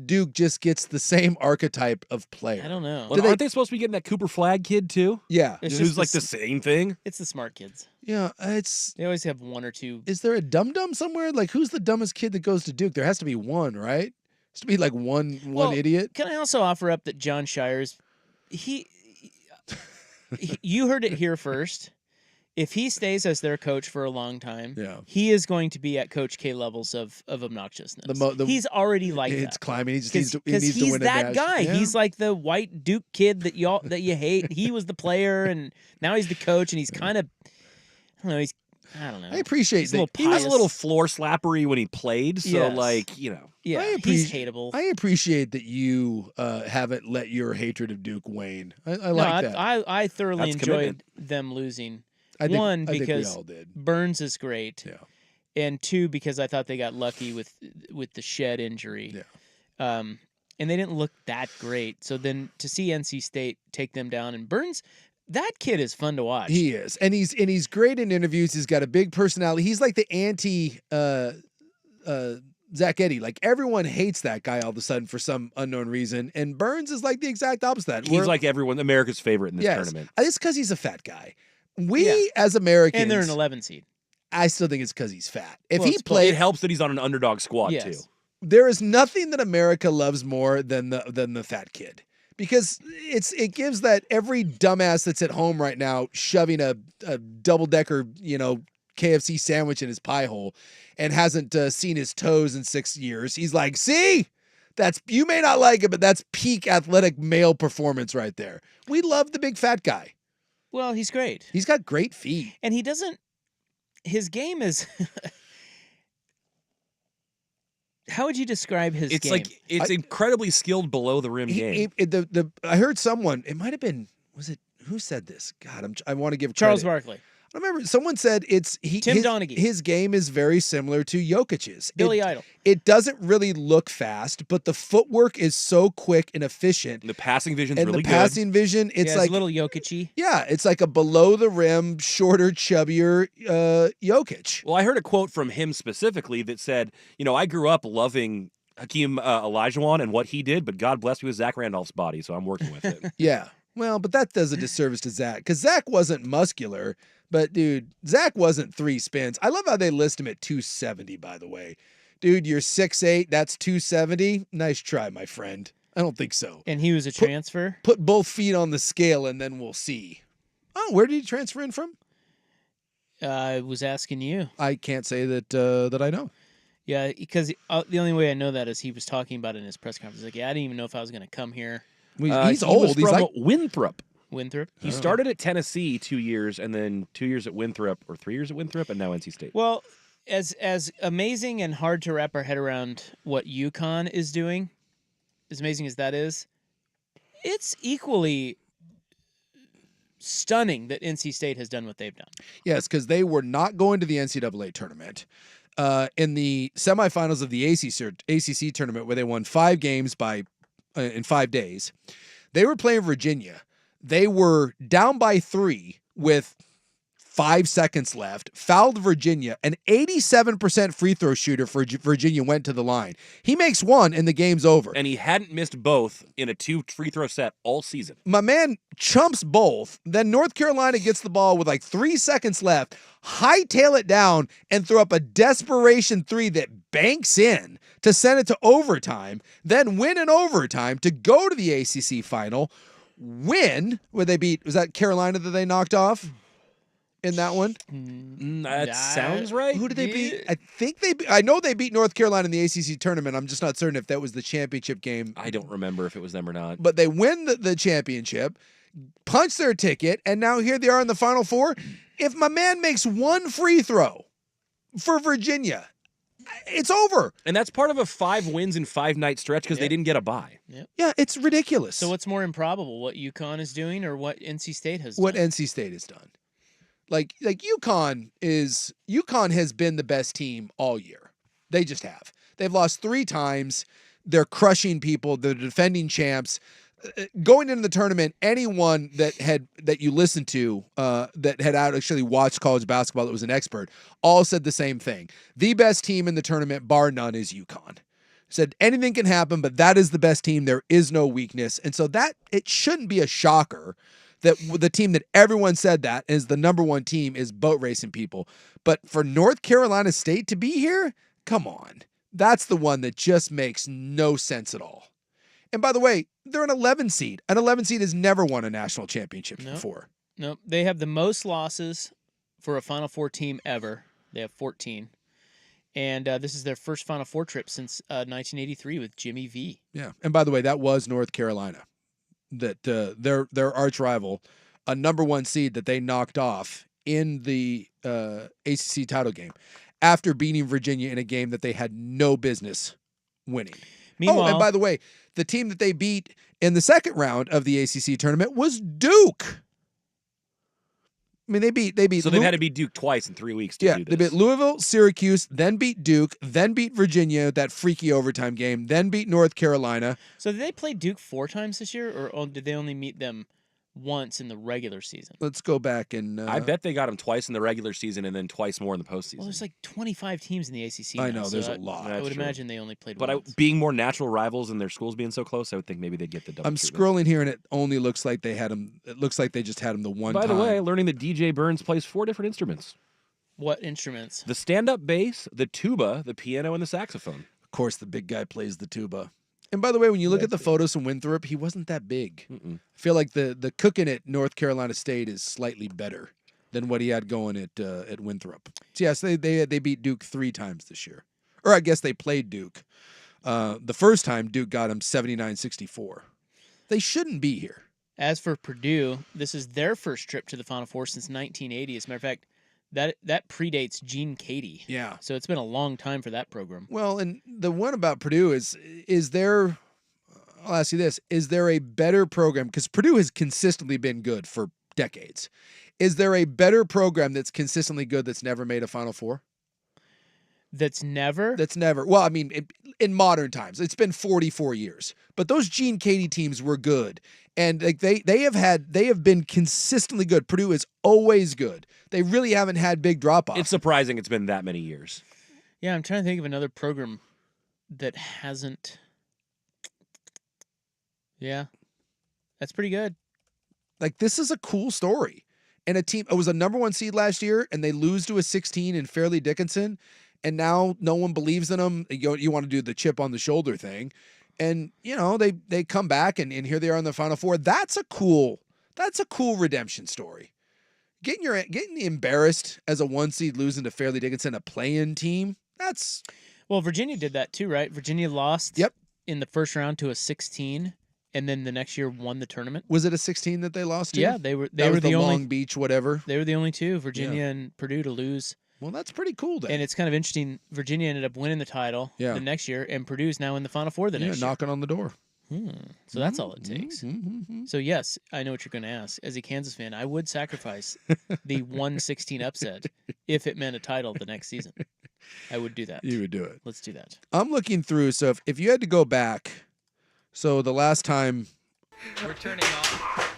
Duke just gets the same archetype of player? I don't know. Well, aren't they supposed to be getting that Cooper Flagg kid too? Yeah. Who's like the same thing? It's the smart kids. Yeah, they always have one or two. Is there a dum-dum somewhere? Like, who's the dumbest kid that goes to Duke? There has to be one, right? Has to be like one idiot. Can I also offer up that John Shires, you heard it here first. If he stays as their coach for a long time, he is going to be at Coach K levels of obnoxiousness. He's already like it's that. climbing. He just needs to win he's a that dash. guy. Yeah. He's like the white Duke kid that you hate. He was the player, and now he's the coach, and he's kind of, I don't know. I appreciate that. He was a little floor slappery when he played, so Yeah, he's hateable. I appreciate that you haven't let your hatred of Duke wane. I like that. I thoroughly That's enjoyed them losing. I think because we all did. Burns is great. Yeah. And 2, because I thought they got lucky with the Shed injury. Yeah. And they didn't look that great. So then to see NC State take them down, and Burns, that kid is fun to watch. He is. And he's great in interviews. He's got a big personality. He's like the anti Zach Edey. Like, everyone hates that guy all of a sudden for some unknown reason. And Burns is like the exact opposite of that. He's like America's favorite in this tournament. It's because he's a fat guy. As Americans, and they're an 11 seed. I still think it's because he's fat. If he it played, helps that he's on an underdog squad too. There is nothing that America loves more than the fat kid, because it gives that every dumbass that's at home right now shoving a double-decker KFC sandwich in his pie hole and hasn't seen his toes in 6 years. He's like, see, you may not like it, but that's peak athletic male performance right there. We love the big fat guy. Well, he's great. He's got great feet. And his game is, how would you describe his game? It's incredibly skilled below the rim game. I heard someone, it might have been, who said this? God, I want to give Charles credit. Barkley. I remember someone said Tim Donaghy. His game is very similar to Jokic's. Billy Idol. It doesn't really look fast, but the footwork is so quick and efficient. The passing vision's and really the good. passing vision, it's like a little Jokic-y. Yeah, it's like a below the rim, shorter, chubbier Jokic. Well, I heard a quote from him specifically that said, I grew up loving Hakeem Olajuwon and what he did, but God bless me with Zach Randolph's body, so I'm working with it. Yeah. Well, but that does a disservice to Zach, because Zach wasn't muscular, but dude, Zach wasn't 3 spins. I love how they list him at 270, by the way. Dude, you're 6'8", that's 270. Nice try, my friend. I don't think so. And he was a transfer? Put both feet on the scale and then we'll see. Oh, where did he transfer in from? I was asking you. I can't say that I know. Yeah, because the only way I know that is he was talking about it in his press conference. Like, I didn't even know if I was going to come here. He's old. He's from Winthrop. Winthrop. He started at Tennessee 2 years, and then 2 years at Winthrop, or 3 years at Winthrop, and now NC State. Well, as amazing and hard to wrap our head around what UConn is doing, as amazing as that is, it's equally stunning that NC State has done what they've done. Yes, because they were not going to the NCAA tournament. In the semifinals of the ACC tournament, where they won 5 games in 5 days, they were playing Virginia. They were down by 3 with 5 seconds left, fouled Virginia. An 87% free throw shooter for Virginia went to the line. He makes 1 and the game's over. And he hadn't missed both in a 2 free throw set all season. My man chumps both. Then North Carolina gets the ball with like 3 seconds left, hightail it down, and throw up a desperation 3 that banks in to send it to overtime, then win in overtime to go to the ACC final. Win, where they beat, was that Carolina that they knocked off? In that one? That sounds right. Who did they beat? I know they beat North Carolina in the ACC tournament. I'm just not certain if that was the championship game. I don't remember if it was them or not. But they win the championship, punch their ticket, and now here they are in the Final Four. If my man makes 1 free throw for Virginia, it's over. And that's part of a 5 wins in 5 night stretch because they didn't get a bye. Yep. Yeah, it's ridiculous. So what's more improbable, what UConn is doing or what NC State has What done? NC State has done. Like UConn has been the best team all year. They just have. They've lost 3 times. They're crushing people. They're defending champs. Going into the tournament, anyone that you listened to that had actually watched college basketball that was an expert all said the same thing. The best team in the tournament, bar none, is UConn. Said anything can happen, but that is the best team. There is no weakness. And so that it shouldn't be a shocker that the team that everyone said that is the number 1 team is boat racing people. But for North Carolina State to be here, come on. That's the one that just makes no sense at all. And by the way, they're an 11 seed. An 11 seed has never won a national championship before. No, they have the most losses for a Final Four team ever. They have 14. And this is their first Final Four trip since 1983 with Jimmy V. Yeah. And by the way, that was North Carolina. That their arch rival, a number 1 seed that they knocked off in the ACC title game after beating Virginia in a game that they had no business winning. Meanwhile, and by the way, the team that they beat in the second round of the ACC tournament was Duke. I mean, they beat. So they've had to beat Duke twice in 3 weeks to do this. They beat Louisville, Syracuse, then beat Duke, then beat Virginia, that freaky overtime game, then beat North Carolina. So did they play Duke 4 times this year, or did they only meet them once in the regular season? Let's go back and... I bet they got them twice in the regular season and then twice more in the postseason. Well, there's like 25 teams in the ACC I now, know, so there's a lot. I would That's true. imagine they only played But once. being more natural rivals and their schools being so close, I would think maybe they'd get the double I'm treatment. scrolling here, and it only looks like they had them. It looks like they just had them the one By time. the way, learning that DJ Burns plays 4 different instruments. What instruments? The stand-up bass, the tuba, the piano, and the saxophone. Of course, the big guy plays the tuba. And by the way, when you look at the photos from Winthrop, he wasn't that big. I feel like the cooking at North Carolina State is slightly better than what he had going at Winthrop. So yes, they beat Duke 3 times this year. Or I guess they played Duke. The first time Duke got him 79-64. They shouldn't be here. As for Purdue, this is their first trip to the Final Four since 1980. As a matter of fact, that predates Gene Katie. Yeah. So it's been a long time for that program. Well, and the one about Purdue is there, I'll ask you this, is there a better program? Because Purdue has consistently been good for decades. Is there a better program that's consistently good that's never made a Final Four? That's never? That's never. Well, I mean, in modern times, it's been 44 years. But those Gene Katie teams were good. And like they have been consistently good. Purdue is always good. They really haven't had big drop-offs. It's surprising it's been that many years. Yeah, I'm trying to think of another program that hasn't. Yeah. That's pretty good. Like, this is a cool story. And a team, it was a number 1 seed last year, and they lose to a 16 in Fairleigh Dickinson, and now no one believes in them. You want to do the chip on the shoulder thing. And, you know, they come back, and here they are in the Final Four. That's a cool redemption story. Getting embarrassed as a 1 seed losing to Fairleigh Dickinson, a play-in team, that's... Well, Virginia did that too, right? Virginia lost in the first round to a 16 and then the next year won the tournament. Was it a 16 that they lost to? Yeah, they were That was the only Long Beach whatever. They were the only two, Virginia and Purdue, to lose. Well, that's pretty cool then. And it's kind of interesting. Virginia ended up winning the title the next year, and Purdue's now in the Final Four the next year. Knocking on the door. So that's all it takes. So yes, I know what you're going to ask. As a Kansas fan, I would sacrifice the 1-16 upset if it meant a title the next season. I would do that. You would do it. Let's do that. I'm looking through. So if you had to go back, so the last time We're turning off.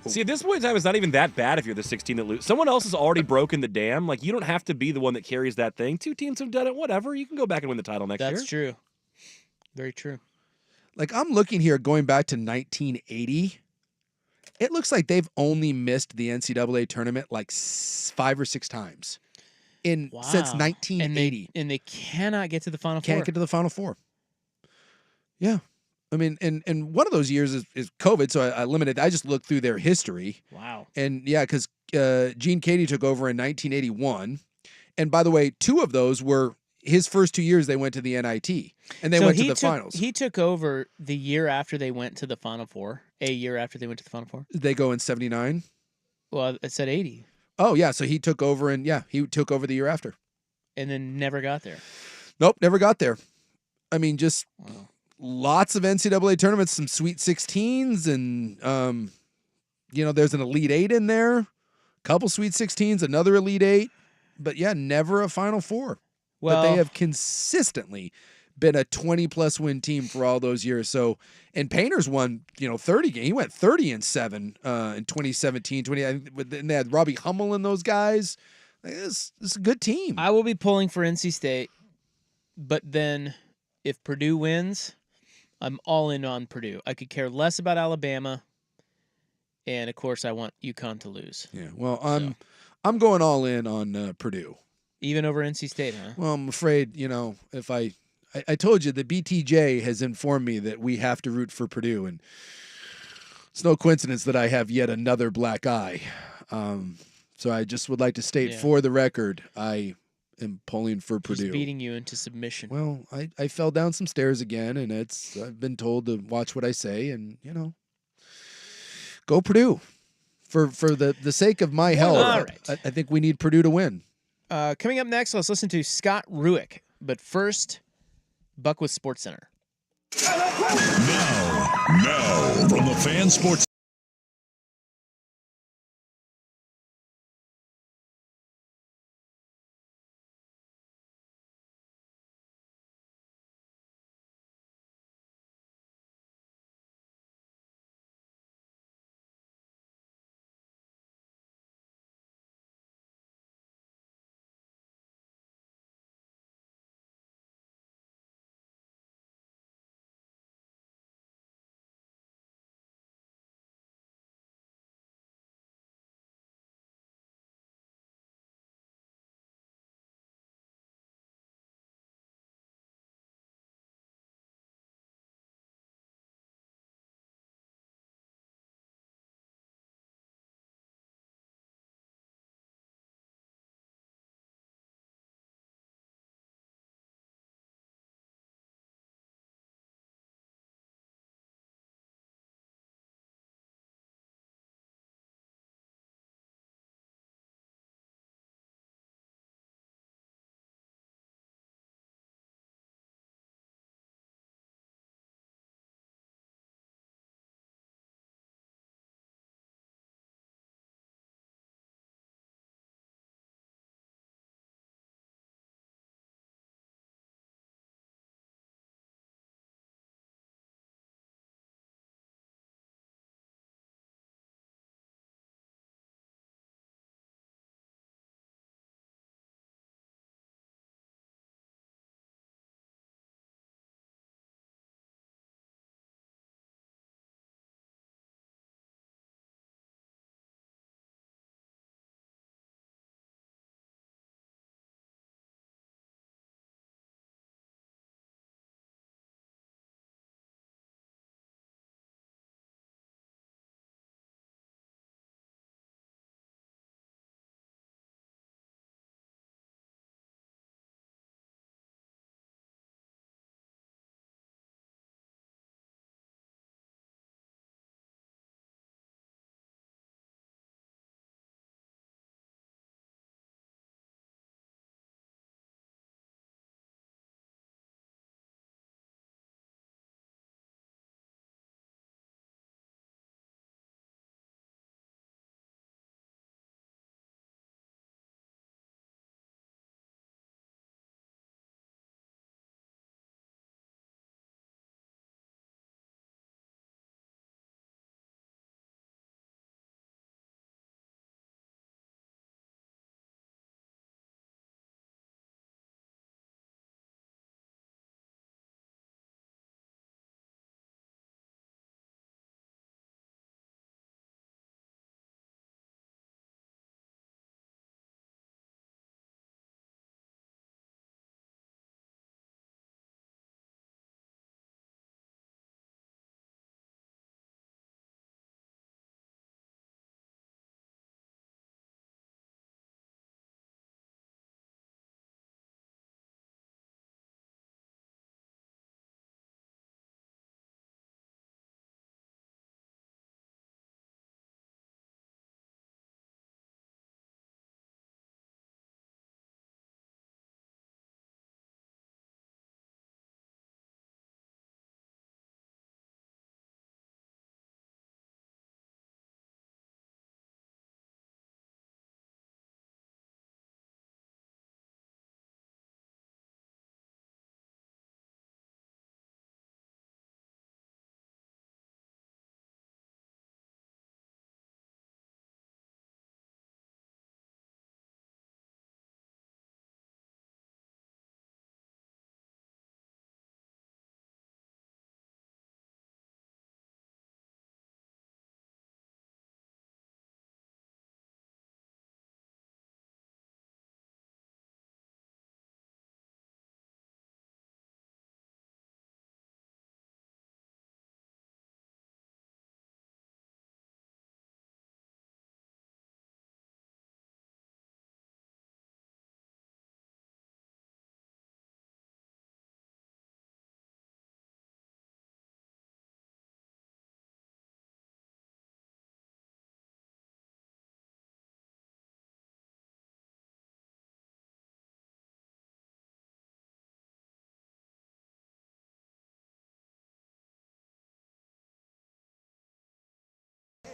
See, at this point in time, it's not even that bad if you're the 16 that lose. Someone else has already broken the dam. Like, you don't have to be the one that carries that thing. 2 teams have done it. Whatever. You can go back and win the title next year. That's true. Very true. Like, I'm looking here, going back to 1980. It looks like they've only missed the NCAA tournament like 5 or 6 times since 1980. And they cannot get to the Final Four. Can't get to the Final Four. Yeah. I mean, and one of those years is COVID, so I limited. I just looked through their history. Wow. And yeah, because Gene Cady took over in 1981. And by the way, 2 of those were his first 2 years they went to the NIT. And they went to the finals. He took over the year after they went to the Final Four. A year after they went to the Final Four. They go in 79. Well, it said 80. Oh, yeah. So he took over he took over the year after. And then never got there. Nope, never got there. I mean, just lots of NCAA tournaments, some Sweet 16s, and, there's an Elite 8 in there, couple Sweet 16s, another Elite 8. But, yeah, never a Final Four. Well, but they have consistently been a 20-plus win team for all those years. So, and Painter's won, 30 games. He went 30-7 in 2017. And they had Robbie Hummel and those guys. This is a good team. I will be pulling for NC State, but then if Purdue wins, I'm all in on Purdue. I could care less about Alabama, and of course, I want UConn to lose. Yeah, well, I'm going all in on Purdue. Even over NC State, huh? Well, I'm afraid, if I told you the BTJ has informed me that we have to root for Purdue, and it's no coincidence that I have yet another black eye. So I just would like to state for the record, I am pulling for Purdue. He's beating you into submission. Well, I fell down some stairs again, and I've been told to watch what I say, and go Purdue. For the sake of my health, All right. I think we need Purdue to win. Coming up next, let's listen to Scott Rueck. But first, Buck with SportsCenter. Now from the Fan Sports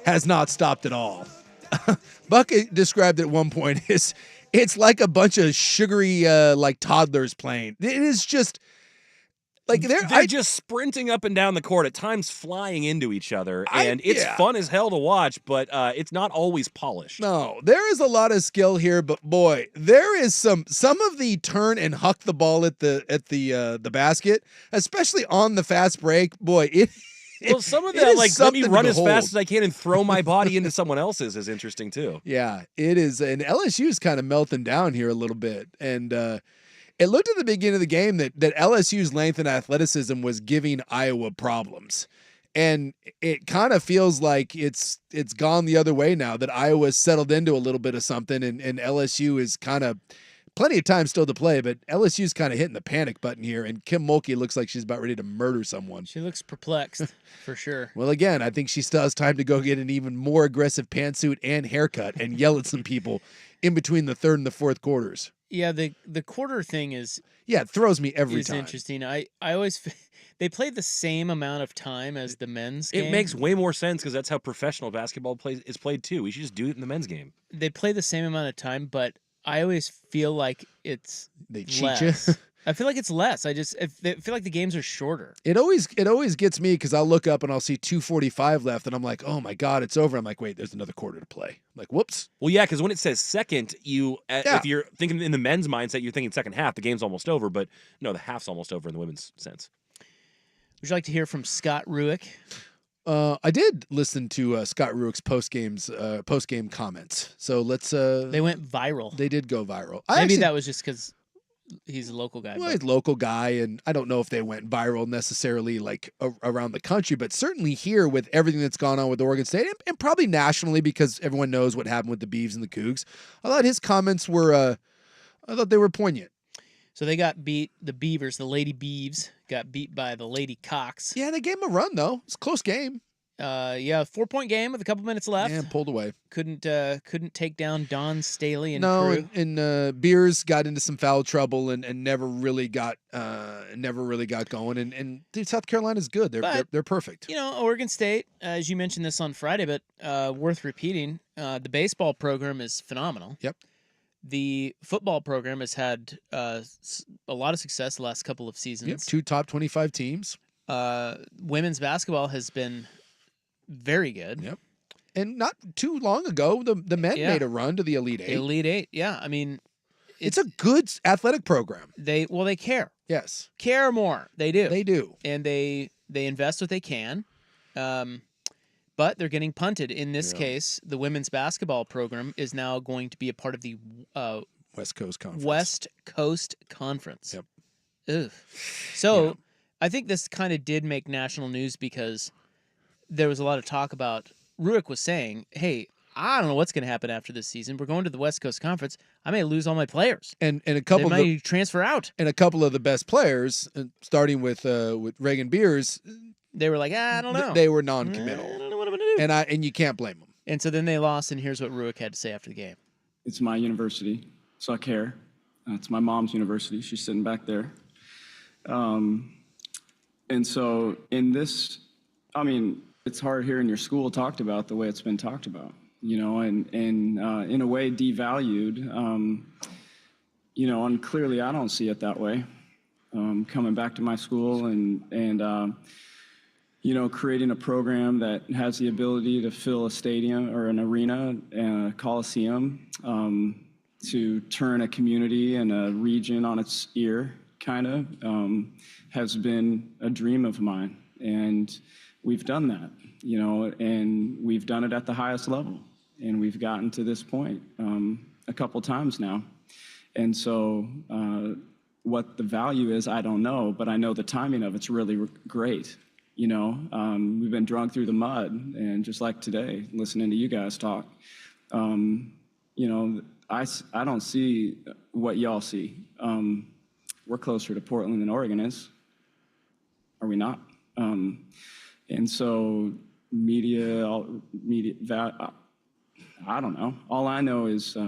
has not stopped at all. Buck described it at one point as it's like a bunch of sugary like toddlers playing. It is just like they're just sprinting up and down the court, at times flying into each other, and it's fun as hell to watch, but it's not always polished. No, there is a lot of skill here, but boy, there is some of the turn and huck the ball at the basket, especially on the fast break. Boy, Well, some of that, like, let me run as fast as I can and throw my body into someone else's is interesting, too. Yeah, it is. And LSU's kind of melting down here a little bit. And it looked at the beginning of the game that LSU's length and athleticism was giving Iowa problems. And it kind of feels like it's gone the other way now, that Iowa's settled into a little bit of something, and LSU is kind of plenty of time still to play, but LSU's kind of hitting the panic button here, and Kim Mulkey looks like she's about ready to murder someone. She looks perplexed, for sure. Well, again, I think she still has time to go get an even more aggressive pantsuit and haircut and yell at some people in between the third and the fourth quarters. Yeah, the quarter thing is... Yeah, it throws me every time. It's interesting. I always... They play the same amount of time as the men's game. It makes way more sense because that's how professional basketball is played, too. We should just do it in the men's game. They play the same amount of time, but I always feel like it's they cheat less. you. I feel like it's less. I feel like the games are shorter. It always gets me because I'll look up and I'll see 2:45 left, and I'm like, oh my god, it's over. I'm like, wait, there's another quarter to play. I'm like, whoops. Well, yeah, because when it says second, if you're thinking in the men's mindset, you're thinking second half. The game's almost over, but no, the half's almost over in the women's sense. Would you like to hear from Scott Rueck? I did listen to Scott Rueck's post game comments. So let's. They went viral. They did go viral. Maybe that was just because he's a local guy. Well, he's a local guy, and I don't know if they went viral necessarily like around the country, but certainly here with everything that's gone on with Oregon State, and probably nationally because everyone knows what happened with the Beavs and the Cougs. I thought his comments were. I thought they were poignant. So they got beat. The Beavers, the Lady Beavs, got beat by the Lady Cocks. Yeah, they gave him a run though. It's a close game. 4-point game with a couple minutes left. And pulled away. Couldn't take down Don Staley and crew. No, and Beers got into some foul trouble and never really got going. And dude, South Carolina's good. They're perfect. You know, Oregon State, as you mentioned this on Friday, but worth repeating. The baseball program is phenomenal. Yep. The football program has had a lot of success the last couple of seasons. Yep, 2 top 25 teams. Women's basketball has been very good. Yep. And not too long ago, the men made a run to the Elite Eight. Elite Eight, yeah. I mean, it's a good athletic program. They care. Yes. Care more. They do. They do. And they invest what they can. But they're getting punted. In this case, the women's basketball program is now going to be a part of the West Coast Conference. Yep. Ugh. So I think this kind of did make national news because there was a lot of talk about, Rueck was saying, hey, I don't know what's going to happen after this season. We're going to the West Coast Conference. I may lose all my players. And a couple they might transfer out. And a couple of the best players, starting with Reagan Beers, they were like, I don't know. They were non-committal. I don't know what I'm going to do. And you can't blame them. And so then they lost, and here's what Rueck had to say after the game. It's my university, so I care. It's my mom's university. She's sitting back there. And so in this, I mean, it's hard hearing your school talked about the way it's been talked about, you know, and in a way devalued, you know, and clearly I don't see it that way. Coming back to my school and you know, creating a program that has the ability to fill a stadium or an arena and a coliseum, to turn a community and a region on its ear, kind of, has been a dream of mine. And we've done that, you know, and we've done it at the highest level. And we've gotten to this point a couple times now. And so what the value is, I don't know, but I know the timing of it's really great. You know, we've been drunk through the mud, and just like today, listening to you guys talk, you know, I don't see what y'all see. We're closer to Portland than Oregon is. Are we not? And so media, I don't know. All I know is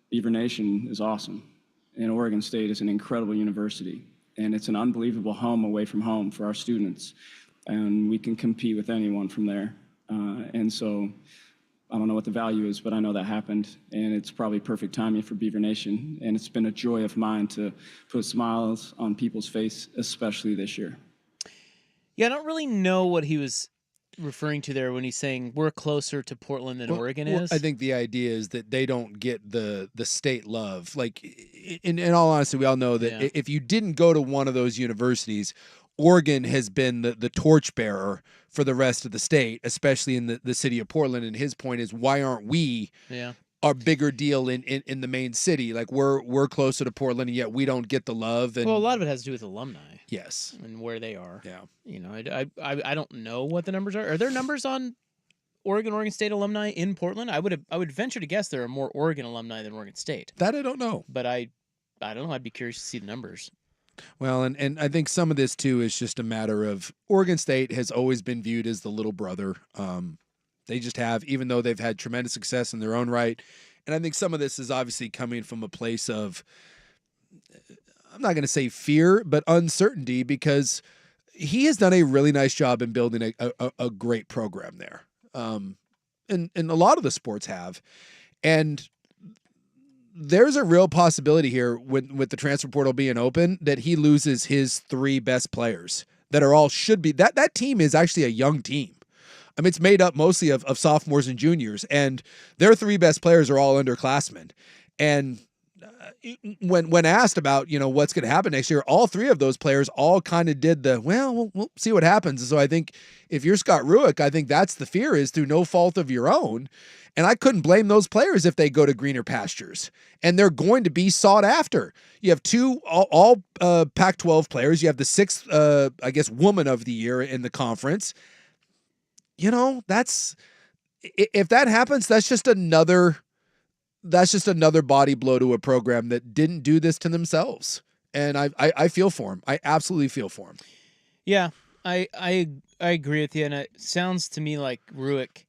Beaver Nation is awesome, and Oregon State is an incredible university. And it's an unbelievable home away from home for our students. And we can compete with anyone from there. And so I don't know what the value is, but I know that happened, and it's probably perfect timing for Beaver Nation. And it's been a joy of mine to put smiles on people's face, especially this year. Yeah, I don't really know what he was referring to there when he's saying we're closer to Portland than Oregon is. I think the idea is that they don't get the state love. Like, in all honesty, we all know that if you didn't go to one of those universities, Oregon has been the torchbearer for the rest of the state, especially in the city of Portland. And his point is, why aren't we a bigger deal in the main city? Like, we're closer to Portland, and yet we don't get the love. And well, a lot of it has to do with alumni. Yes. And where they are. Yeah. You know, I don't know what the numbers are. Are there numbers on Oregon State alumni in Portland? I would venture to guess there are more Oregon alumni than Oregon State. That I don't know. But I don't know. I'd be curious to see the numbers. Well, and I think some of this, too, is just a matter of Oregon State has always been viewed as the little brother. They just have, even though they've had tremendous success in their own right. And I think some of this is obviously coming from a place of, I'm not going to say fear, but uncertainty, because he has done a really nice job in building a great program there. And a lot of the sports have. And there's a real possibility here with the transfer portal being open that he loses his 3 best players that are all should be. That team is actually a young team. I mean, it's made up mostly of sophomores and juniors, and their 3 best players are all underclassmen. And when asked about, what's going to happen next year, all 3 of those players all kind of did we'll see what happens. And so I think if you're Scott Rueck, I think that's the fear, is through no fault of your own. And I couldn't blame those players if they go to greener pastures, and they're going to be sought after. You have 2 all Pac-12 players. You have the 6th, woman of the year in the conference. That's, if that happens, that's just another body blow to a program that didn't do this to themselves. And I feel for him. I absolutely feel for him. Yeah, I agree with you. And it sounds to me like Rueck,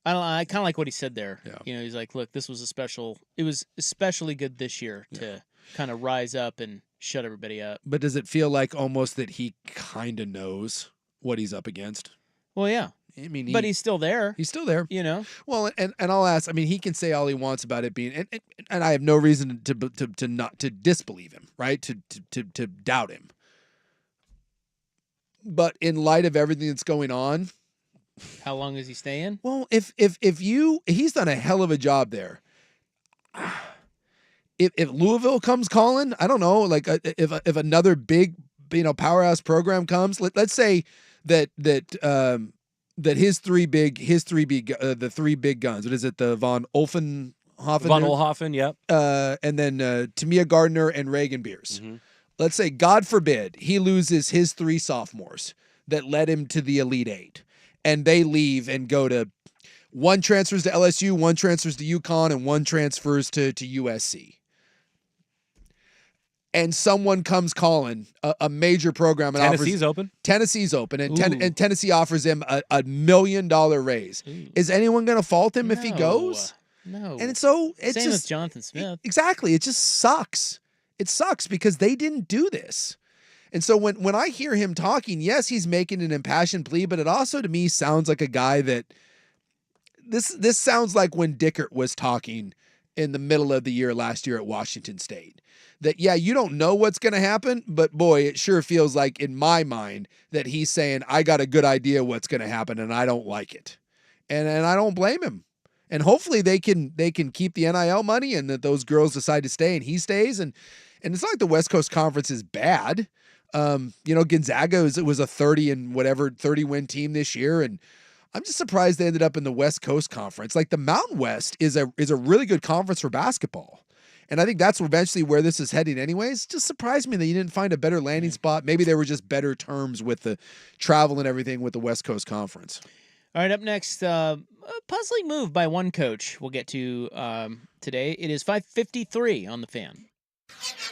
I kind of like what he said there. Yeah. He's like, look, it was especially good this year to kind of rise up and shut everybody up. But does it feel like almost that he kind of knows what he's up against? Well, yeah. I mean, but he's still there. He's still there. Well, and I'll ask. I mean, he can say all he wants about it being, and I have no reason to not to disbelieve him, right? To doubt him. But in light of everything that's going on, how long is he staying? Well, he's done a hell of a job there. If Louisville comes calling, I don't know. Like if another big powerhouse program comes, let's say that his three big the 3 big guns. What is it? The Von Olfenhofen, yep. And then Tamia Gardner and Reagan Beers. Mm-hmm. Let's say, God forbid, he loses his 3 sophomores that led him to the Elite 8, and they leave and go to, one transfers to LSU, one transfers to UConn, and one transfers to USC. And someone comes calling a major program. And Tennessee's open. Tennessee's open, and Tennessee offers him a $1 million raise. Ooh. Is anyone going to fault him if he goes? No. And so it's same just with Jonathan Smith. Exactly. It just sucks. It sucks because they didn't do this. And so when I hear him talking, yes, he's making an impassioned plea, but it also to me sounds like a guy that this sounds like when Dickert was talking in the middle of the year last year at Washington State. That, yeah, you don't know what's going to happen, but boy, it sure feels like in my mind that he's saying, I got a good idea what's going to happen and I don't like it. And I don't blame him. And hopefully they can keep the NIL money and that those girls decide to stay and he stays. And it's not like the West Coast Conference is bad. Gonzaga was a 30 win team this year. And I'm just surprised they ended up in the West Coast Conference. Like the Mountain West is a really good conference for basketball. And I think that's eventually where this is heading anyways. Just surprised me that you didn't find a better landing spot. Maybe there were just better terms with the travel and everything with the West Coast Conference. All right, up next, a puzzling move by one coach we'll get to today. It is 5:53 on The Fan.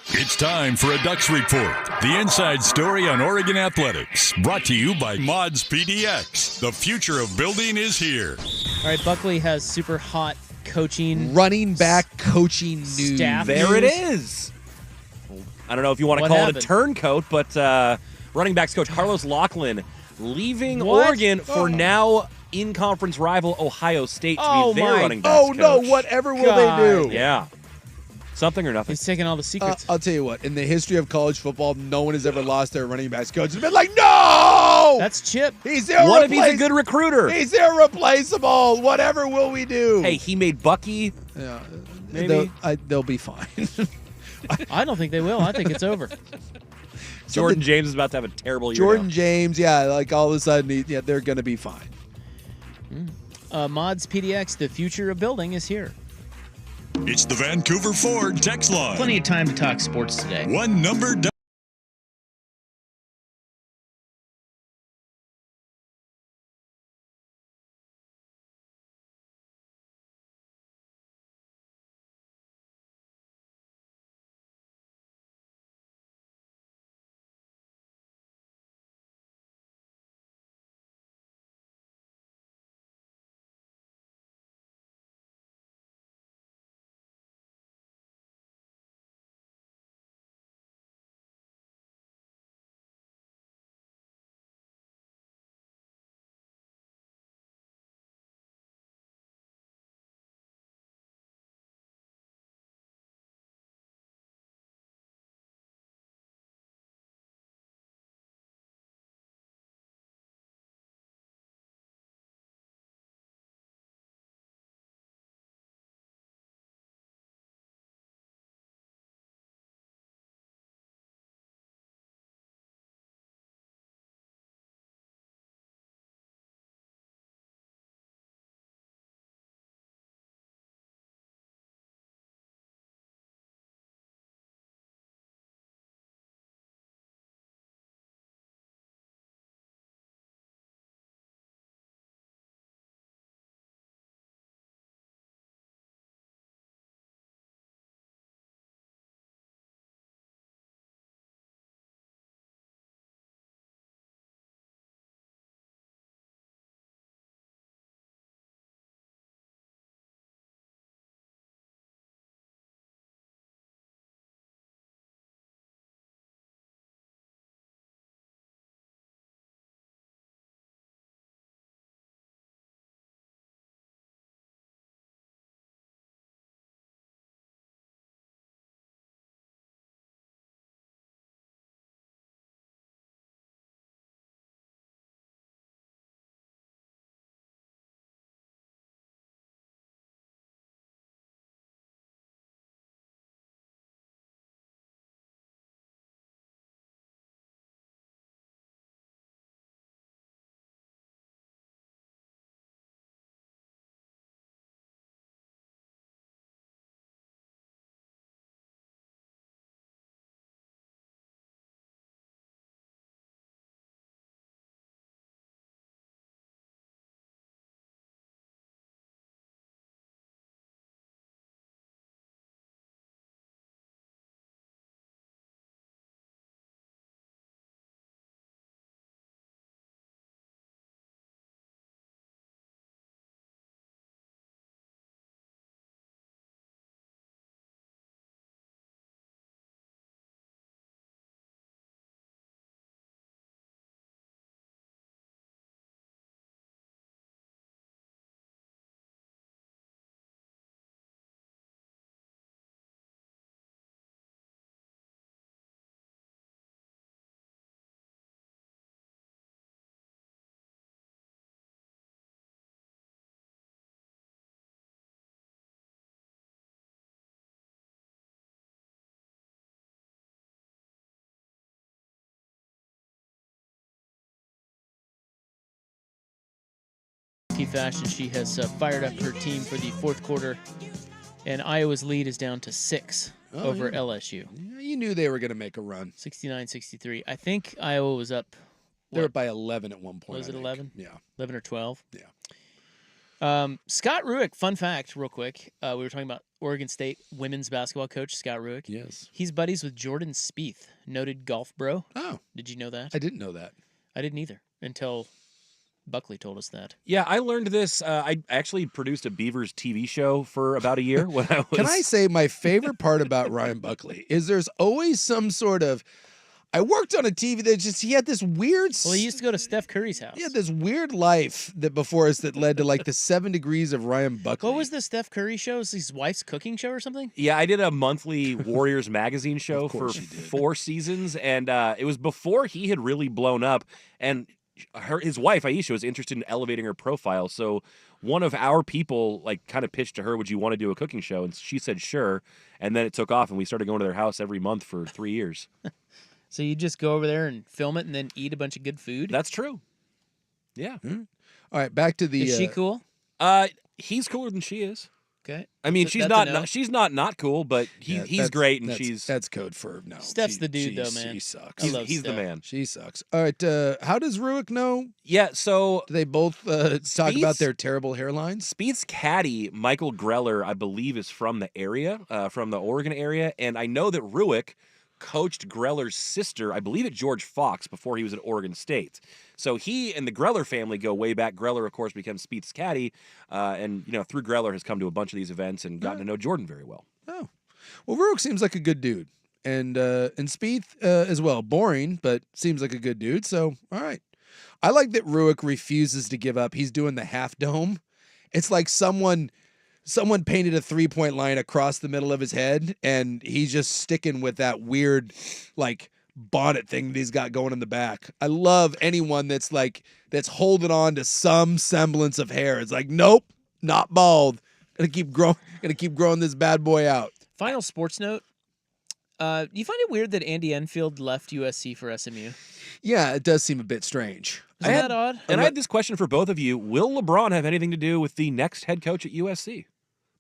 It's time for a Ducks Report, the inside story on Oregon athletics, brought to you by Mods PDX. The future of building is here. All right, Buckley has super hot coaching. Running back coaching news. Staff there news. It is. I don't know if you want to call it a turncoat, but running backs coach Carlos Laughlin leaving Oregon for now in-conference rival Ohio State to Oh, be their my- running backs Oh, no, coach. whatever will God. they do? Yeah. Something or nothing. He's taking all the secrets. I'll tell you what, in the history of college football, no one has ever lost their running backs coach and been like, no! That's Chip. He's What if he's a irreplaceable. good recruiter? He's irreplaceable. Whatever will we do? Hey, he made Bucky. Yeah, Maybe. they'll be fine. I don't think they will. I think it's over. Jordan James is about to have a terrible year. Jordan James, yeah, like all of a sudden, they're going to be fine. Mods PDX, the future of building is here. It's the Vancouver Ford text line. Plenty of time to talk sports today. One number down. Fashion, she has fired up her team for the fourth quarter, and Iowa's lead is down to 6 over LSU. Yeah, you knew they were going to make a run. 69-63. I think Iowa was up. They were up by 11 at one point. Was it 11? Yeah. 11 or 12? Yeah. Scott Rueck, fun fact, real quick. We were talking about Oregon State women's basketball coach, Scott Rueck. Yes. He's buddies with Jordan Spieth, noted golf bro. Oh. Did you know that? I didn't know that. I didn't either until Buckley told us that. Yeah, I learned this. I actually produced a Beavers TV show for about a year when I was. Can I say my favorite part about Ryan Buckley is there's always some sort of, I worked on a TV that he had this weird. Well, he used to go to Steph Curry's house. He had this weird life that before us that led to like the 7 Degrees of Ryan Buckley. What was the Steph Curry show? Was his wife's cooking show or something? Yeah, I did a monthly Warriors magazine show for 4 seasons, and it was before he had really blown up. And his wife Aisha was interested in elevating her profile, so one of our people like kind of pitched to her, "Would you want to do a cooking show?" And she said, "Sure." And then it took off, and we started going to their house every month for 3 years. So you just go over there and film it, and then eat a bunch of good food. That's true. Yeah. All right, back to the. Is she cool? He's cooler than she is. Okay. I mean, she's That's a no. she's not cool, but he's great, and that's code for no. Steph's the dude, though, man. She sucks. He's the man. She sucks. All right, how does Rueck know? Yeah, so do they both talk about their terrible hairlines? Spieth's caddy, Michael Greller, I believe, is from the area, from the Oregon area, and I know that Rueck coached Greller's sister, I believe, at George Fox before he was at Oregon State. So he and the Greller family go way back. Greller, of course, becomes Spieth's caddy, and through Greller has come to a bunch of these events and gotten to know Jordan very well. Oh, well, Rueck seems like a good dude, and Spieth as well. Boring, but seems like a good dude. So all right, I like that Rueck refuses to give up. He's doing the half dome. It's like someone painted a 3-point line across the middle of his head, and he's just sticking with that weird, like, bonnet thing that he's got going in the back. I love anyone that's holding on to some semblance of hair. It's like, nope, not bald. Gonna keep growing this bad boy out. Final sports note. Do you find it weird that Andy Enfield left USC for SMU? Yeah, it does seem a bit strange. Isn't that odd? And I had this question for both of you. Will LeBron have anything to do with the next head coach at USC?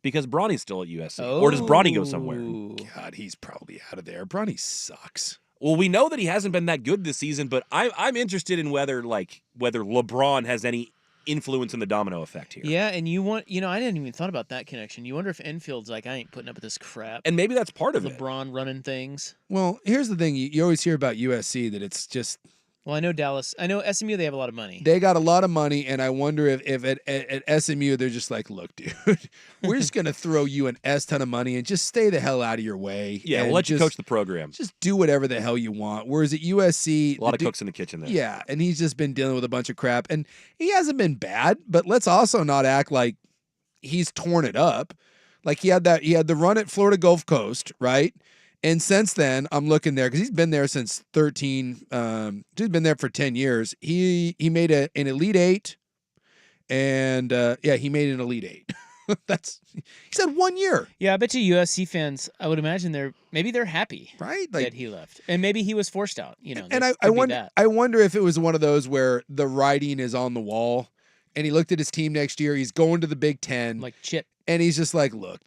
Because Bronny's still at USC. Or does Bronny go somewhere? God, he's probably out of there. Bronny sucks. Well, we know that he hasn't been that good this season, but I'm interested in whether LeBron has any influence in the domino effect here. Yeah, and I didn't even thought about that connection. You wonder if Enfield's like, I ain't putting up with this crap. And maybe that's part of it. LeBron running things. Well, here's the thing. You always hear about USC that it's just... Well, I know Dallas. I know SMU, they have a lot of money. They got a lot of money, and I wonder if at SMU they're just like, look, dude, we're just going to throw you an ton of money and just stay the hell out of your way. Yeah, we'll let you coach the program. Just do whatever the hell you want. Whereas at USC... A lot of cooks in the kitchen there. Yeah, and he's just been dealing with a bunch of crap. And he hasn't been bad, but let's also not act like he's torn it up. Like he had the run at Florida Gulf Coast, right? And since then, I'm looking there because he's been there since 13. He's been there for 10 years. He made an Elite Eight, and he made an Elite Eight. He said 1 year. Yeah, I bet you USC fans, I would imagine they're happy, right, that he left, and maybe he was forced out. And I wonder if it was one of those where the writing is on the wall, and he looked at his team next year. He's going to the Big Ten, like Chip. And he's just like, look,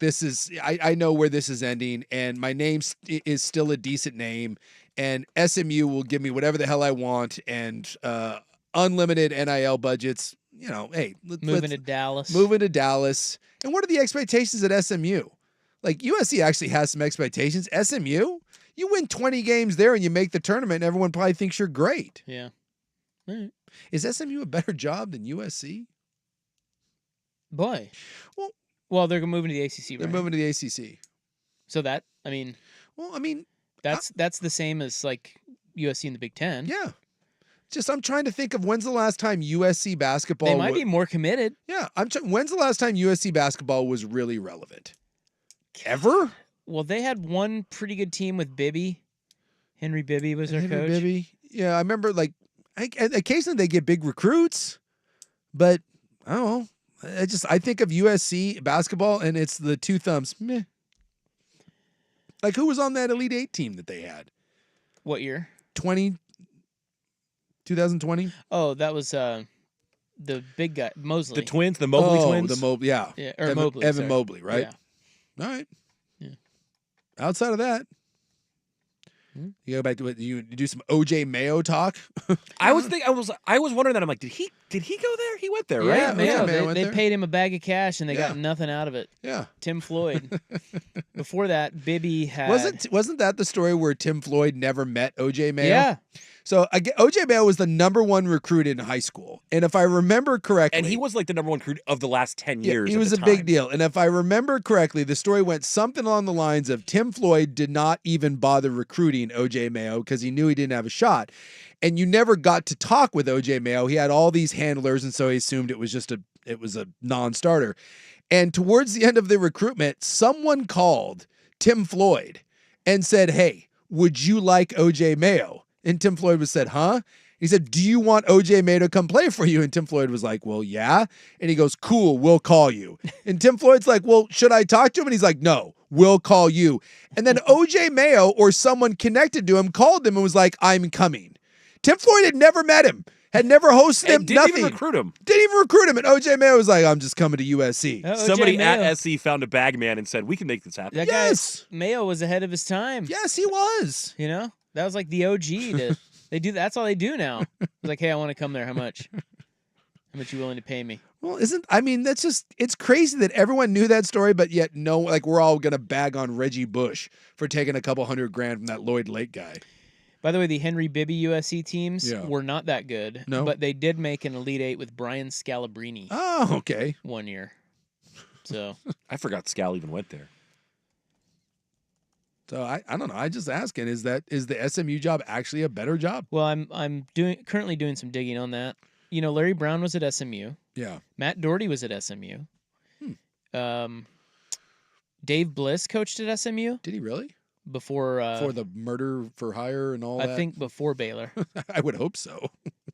I know where this is ending, and my name is still a decent name, and SMU will give me whatever the hell I want, and unlimited NIL budgets. Hey, moving to Dallas. And what are the expectations at SMU? Like USC actually has some expectations. SMU, you win 20 games there, and you make the tournament, and everyone probably thinks you're great. Yeah. All right. Is SMU a better job than USC? Boy. Well, they're moving to the ACC, right? They're moving to the ACC. So that's the same as like USC in the Big Ten. Yeah. Just I'm trying to think of when's the last time USC basketball. They might be more committed. Yeah, when's the last time USC basketball was really relevant? Ever? Well, they had one pretty good team with Bibby. Henry Bibby was their coach. Bibby. Yeah, I remember occasionally they get big recruits, but I don't know. I think of USC basketball and it's the two thumbs. Meh. Like who was on that Elite Eight team that they had? What year? 2020. Oh, that was the big guy, Mosley. The twins, the Mobley twins. The Mobley, yeah. Or Mobley. Evan Mobley, right? Yeah. All right. Yeah. Outside of that, you go back to you do some OJ Mayo talk. I was wondering that. I'm like, did he go there? He went there, right? Yeah, Mayo. Mayo They paid him a bag of cash and they got nothing out of it. Yeah. Tim Floyd. Before that, Bibby had Wasn't that the story where Tim Floyd never met OJ Mayo? Yeah. So again, OJ Mayo was the #1 recruit in high school. And if I remember correctly. And he was like the #1 recruit of the last 10 years. He was a big deal. And if I remember correctly, the story went something along the lines of Tim Floyd did not even bother recruiting OJ Mayo because he knew he didn't have a shot. And you never got to talk with OJ Mayo. He had all these handlers, and so he assumed it was a non-starter. And towards the end of the recruitment, someone called Tim Floyd and said, "Hey, would you like OJ Mayo?" And Tim Floyd was said, "Huh?" He said, "Do you want OJ Mayo to come play for you?" And Tim Floyd was like, "Well, yeah." And he goes, "Cool, we'll call you." And Tim Floyd's like, "Well, should I talk to him?" And he's like, "No, we'll call you." And then OJ Mayo or someone connected to him called him and was like, "I'm coming." Tim Floyd had never met him, had never hosted him, didn't nothing. even recruit him. Didn't even recruit him. And OJ Mayo was like, "I'm just coming to USC." Somebody at SC found a bag man and said, "We can make this happen." That guy, Mayo, was ahead of his time. Yes, he was. You know, that was like the OG. That's all they do now. It's like, "Hey, I want to come there. How much? How much you willing to pay me?" Well, it's crazy that everyone knew that story, but yet we're all going to bag on Reggie Bush for taking a couple $100,000 from that Lloyd Lake guy. By the way, the Henry Bibby USC teams Yeah. were not that good. No. But they did make an Elite Eight with Brian Scalabrine. Oh, okay. 1 year. So I forgot Scal even went there. So I don't know. I just asking, is the SMU job actually a better job? Well, I'm currently doing some digging on that. You know, Larry Brown was at SMU. Yeah. Matt Doherty was at SMU. Dave Bliss coached at SMU. Did he really? Before the murder for hire and all that? I think before Baylor. I would hope so.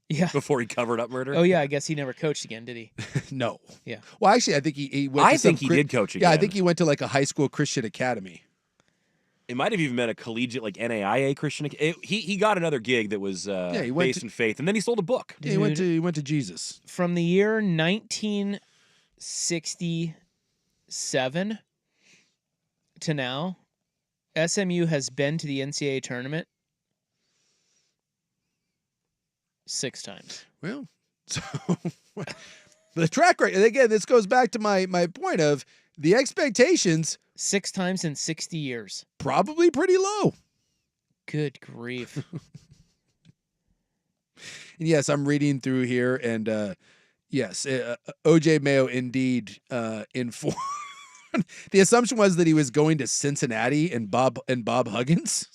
Yeah. Before he covered up murder? Oh, yeah. I guess he never coached again, did he? No. Yeah. Well, actually, I think he went I to think he did coach again. Yeah, I think he went to like a high school Christian academy. It might have even been a collegiate, like NAIA Christian. He got another gig that was based in faith, and then he sold a book. Yeah, he went to Jesus. From the year 1967 to now, SMU has been to the NCAA tournament 6 times. Well, so the track record, again, this goes back to my point of the expectations. 6 times in 60 years. Probably pretty low. Good grief. And yes, I'm reading through here, and yes, OJ Mayo indeed informed. The assumption was that he was going to Cincinnati and Bob Huggins.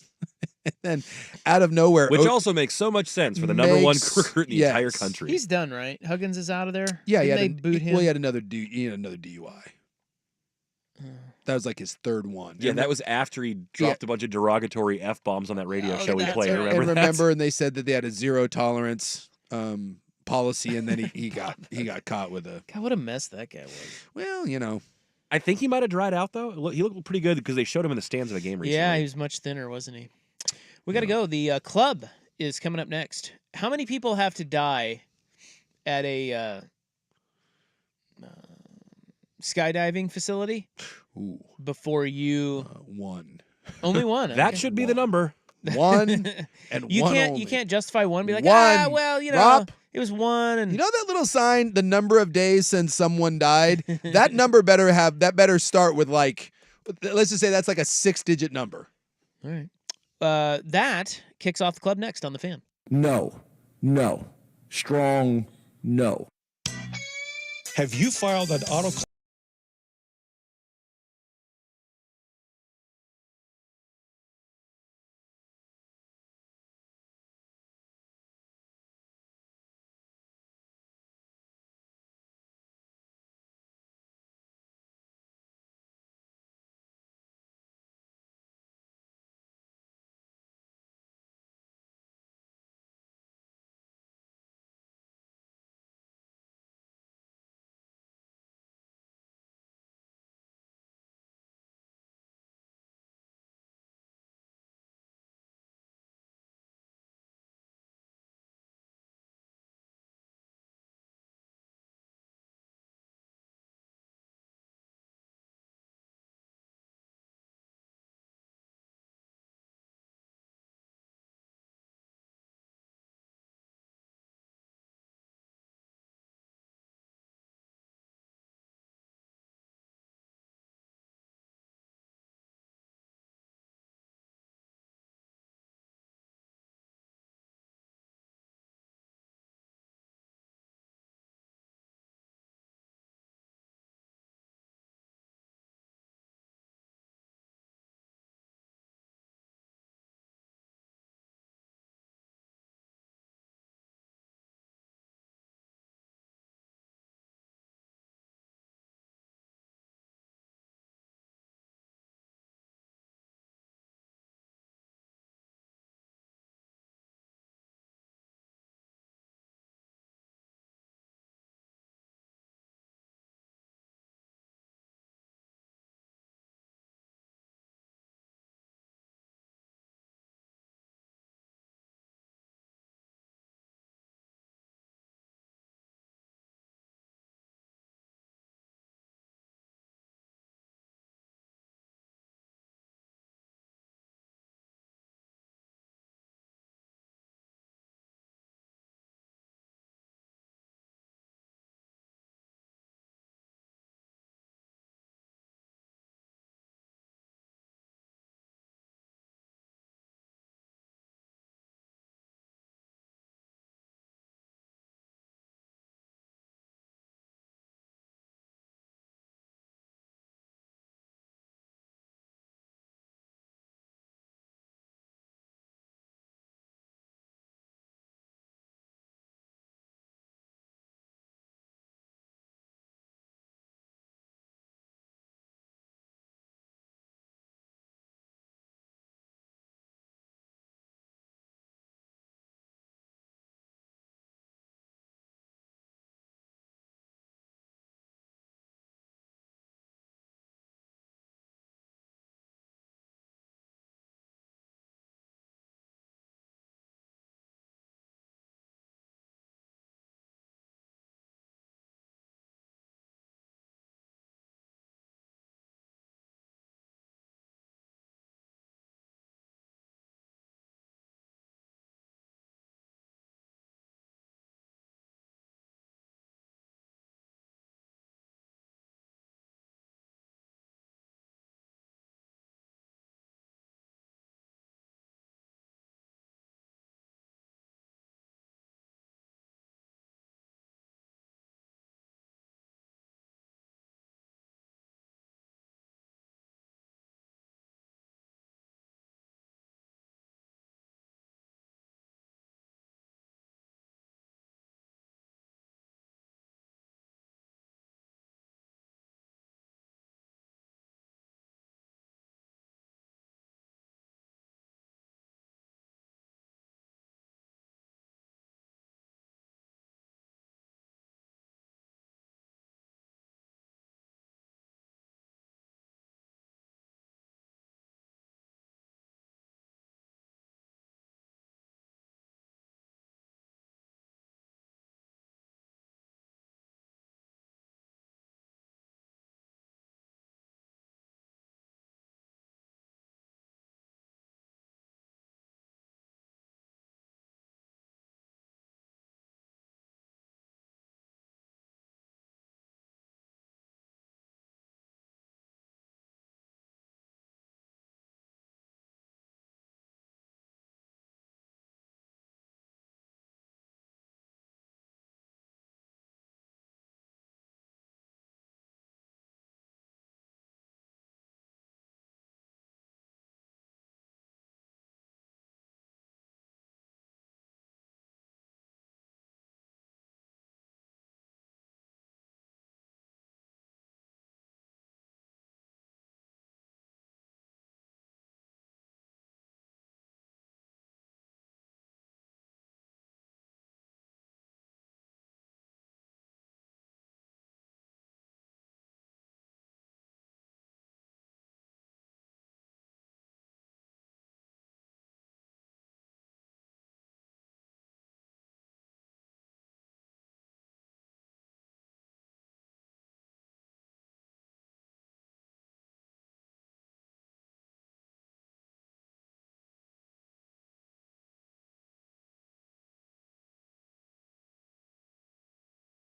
And then out of nowhere, which also makes so much sense for the #1 recruit in the entire country. He's done, right? Huggins is out of there. Yeah, they boot him. Well, he had another DUI. That was like his 3rd one. Yeah, that was after he dropped a bunch of derogatory F-bombs on that radio show he played. Right. And they said that they had a 0 tolerance policy, and then he got caught with a. God, what a mess that guy was. Well, you know. I think he might have dried out, though. He looked pretty good because they showed him in the stands of the game recently. Yeah, he was much thinner, wasn't he? We got to go. The club is coming up next. How many people have to die at a skydiving facility before you... 1. Only 1. Okay. That should be the number. 1 and you 1 can't only. You can't justify 1. Be like, 1. well, you know, Rob, it was 1. And you know that little sign, the number of days since someone died? That number better start with like, let's just say that's like a 6-digit number. All right. That kicks off the club next on The Fan. No. Strong no. Have you filed an auto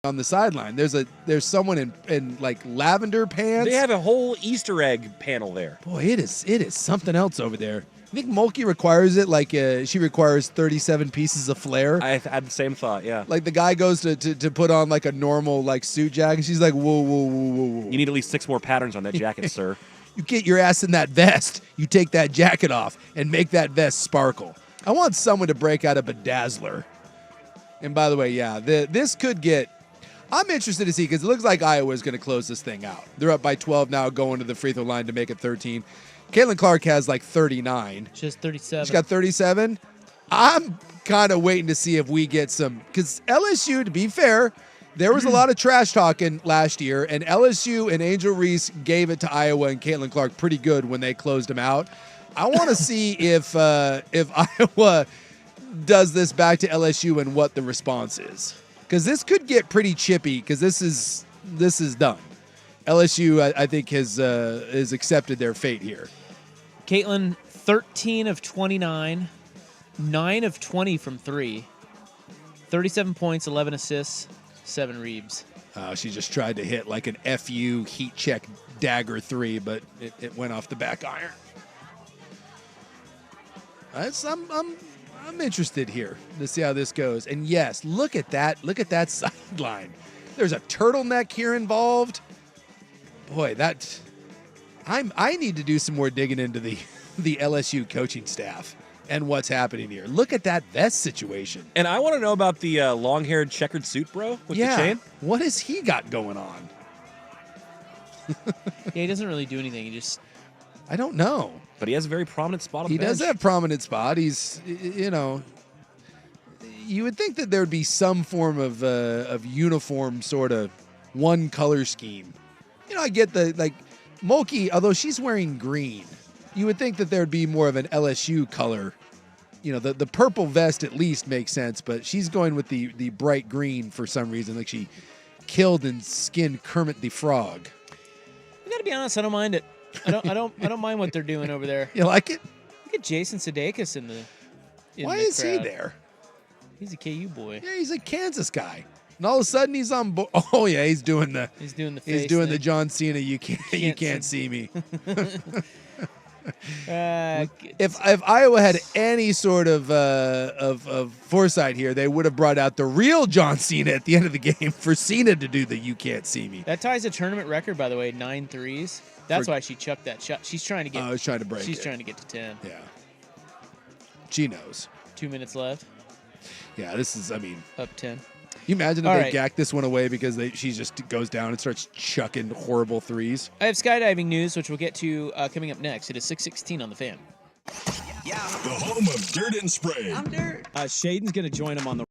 on the sideline. There's someone in like lavender pants. They have a whole Easter egg panel there. Boy, it is something else over there. I think Mulkey requires it like she requires 37 pieces of flair. I had the same thought, yeah. Like the guy goes to put on like a normal like suit jacket. She's like, whoa, whoa, whoa, whoa, whoa. You need at least 6 more patterns on that jacket, sir. You get your ass in that vest. You take that jacket off and make that vest sparkle. I want someone to break out a bedazzler. And by the way, yeah, this could get. I'm interested to see because it looks like Iowa's going to close this thing out. They're up by 12 now, going to the free throw line to make it 13. Caitlin Clark has like 39. She has 37. She's got 37. I'm kind of waiting to see if we get some, because LSU, to be fair, there was a lot of trash talking last year, and LSU and Angel Reese gave it to Iowa and Caitlin Clark pretty good when they closed them out. I want to see if Iowa does this back to LSU and what the response is, because this could get pretty chippy because this is done. LSU, I think, has accepted their fate here. Caitlin, 13 of 29, 9 of 20 from 3, 37 points, 11 assists, 7 reebs. She just tried to hit like an FU heat check dagger 3, but it went off the back iron. I'm interested here to see how this goes. And yes, look at that sideline. There's a turtleneck here involved. Boy, I need to do some more digging into the LSU coaching staff and what's happening here. Look at that vest situation. And I want to know about the long-haired checkered suit bro with the chain. What has he got going on? Yeah, he doesn't really do anything. I don't know. But he has a very prominent spot on the bench. He does have a prominent spot. He's, you would think that there would be some form of uniform sort of one color scheme. I get Mulkey, although she's wearing green, you would think that there would be more of an LSU color. The purple vest at least makes sense, but she's going with the bright green for some reason, like she killed and skinned Kermit the Frog. I gotta be honest, I don't mind it. I don't mind what they're doing over there. You like it? Look at Jason Sudeikis in the Why is he there? He's a KU boy. Yeah, he's a Kansas guy. And all of a sudden he's on board. Oh yeah, he's doing the face the John Cena. You can't see me. If Iowa had any sort of foresight here, they would have brought out the real John Cena at the end of the game for Cena to do the "You can't see me." That ties a tournament record, by the way, 9 threes. That's why she chucked that shot. She's trying to get. I was trying to break. She's trying to get to 10. Yeah, she knows. 2 minutes left. Yeah, this is. Up 10. You imagine if they gack this one away because she just goes down and starts chucking horrible threes. I have skydiving news, which we'll get to coming up next. It is 6:16 on the Fan. The home of Dirt and Spray. I'm Dirt. Shaden's going to join him on the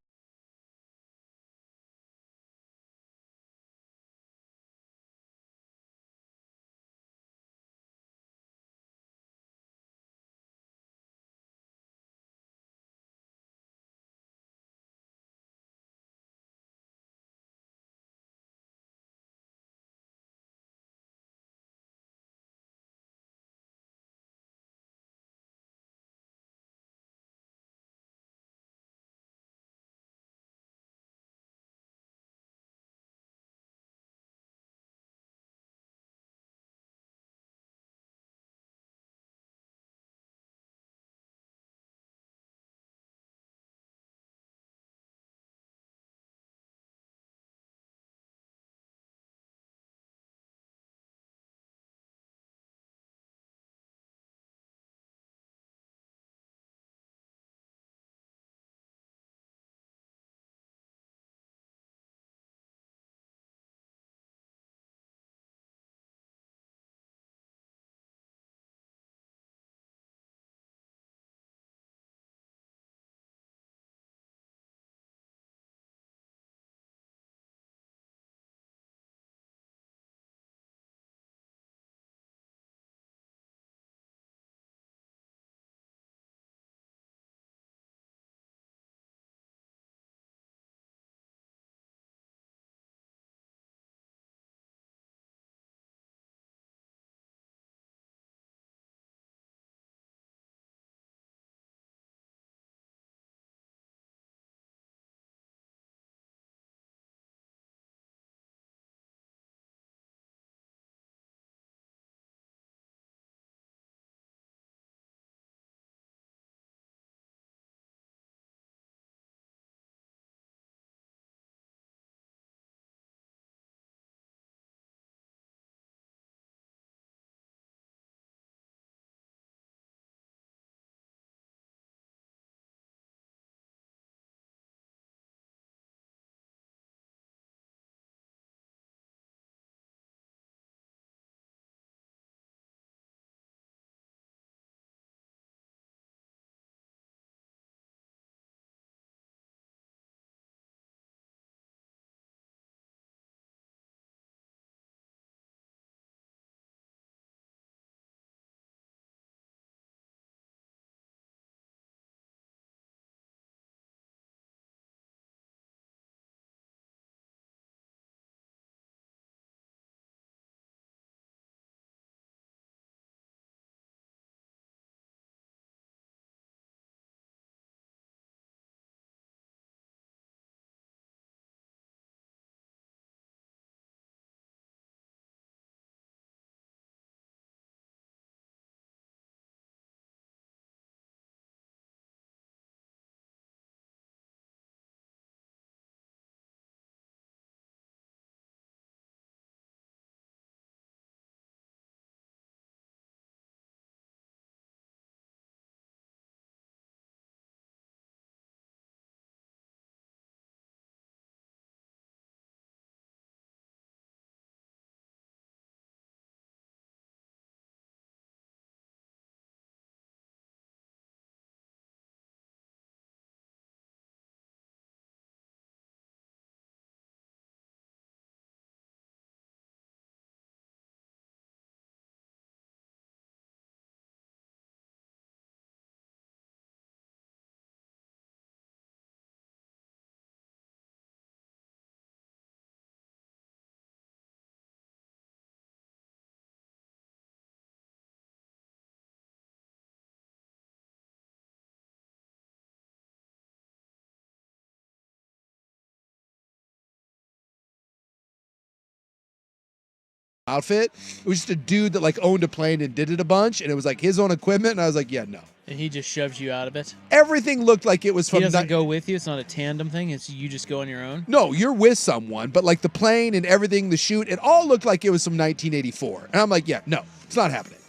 outfit. It was just a dude that like owned a plane and did it a bunch, and it was like his own equipment. And I was like, yeah, no. And he just shoves you out of it? Everything looked like it was from. He doesn't go with you? It's not a tandem thing? It's you just go on your own? No, you're with someone, but like the plane and everything, the shoot, it all looked like it was from 1984. And I'm like, yeah, no, it's not happening.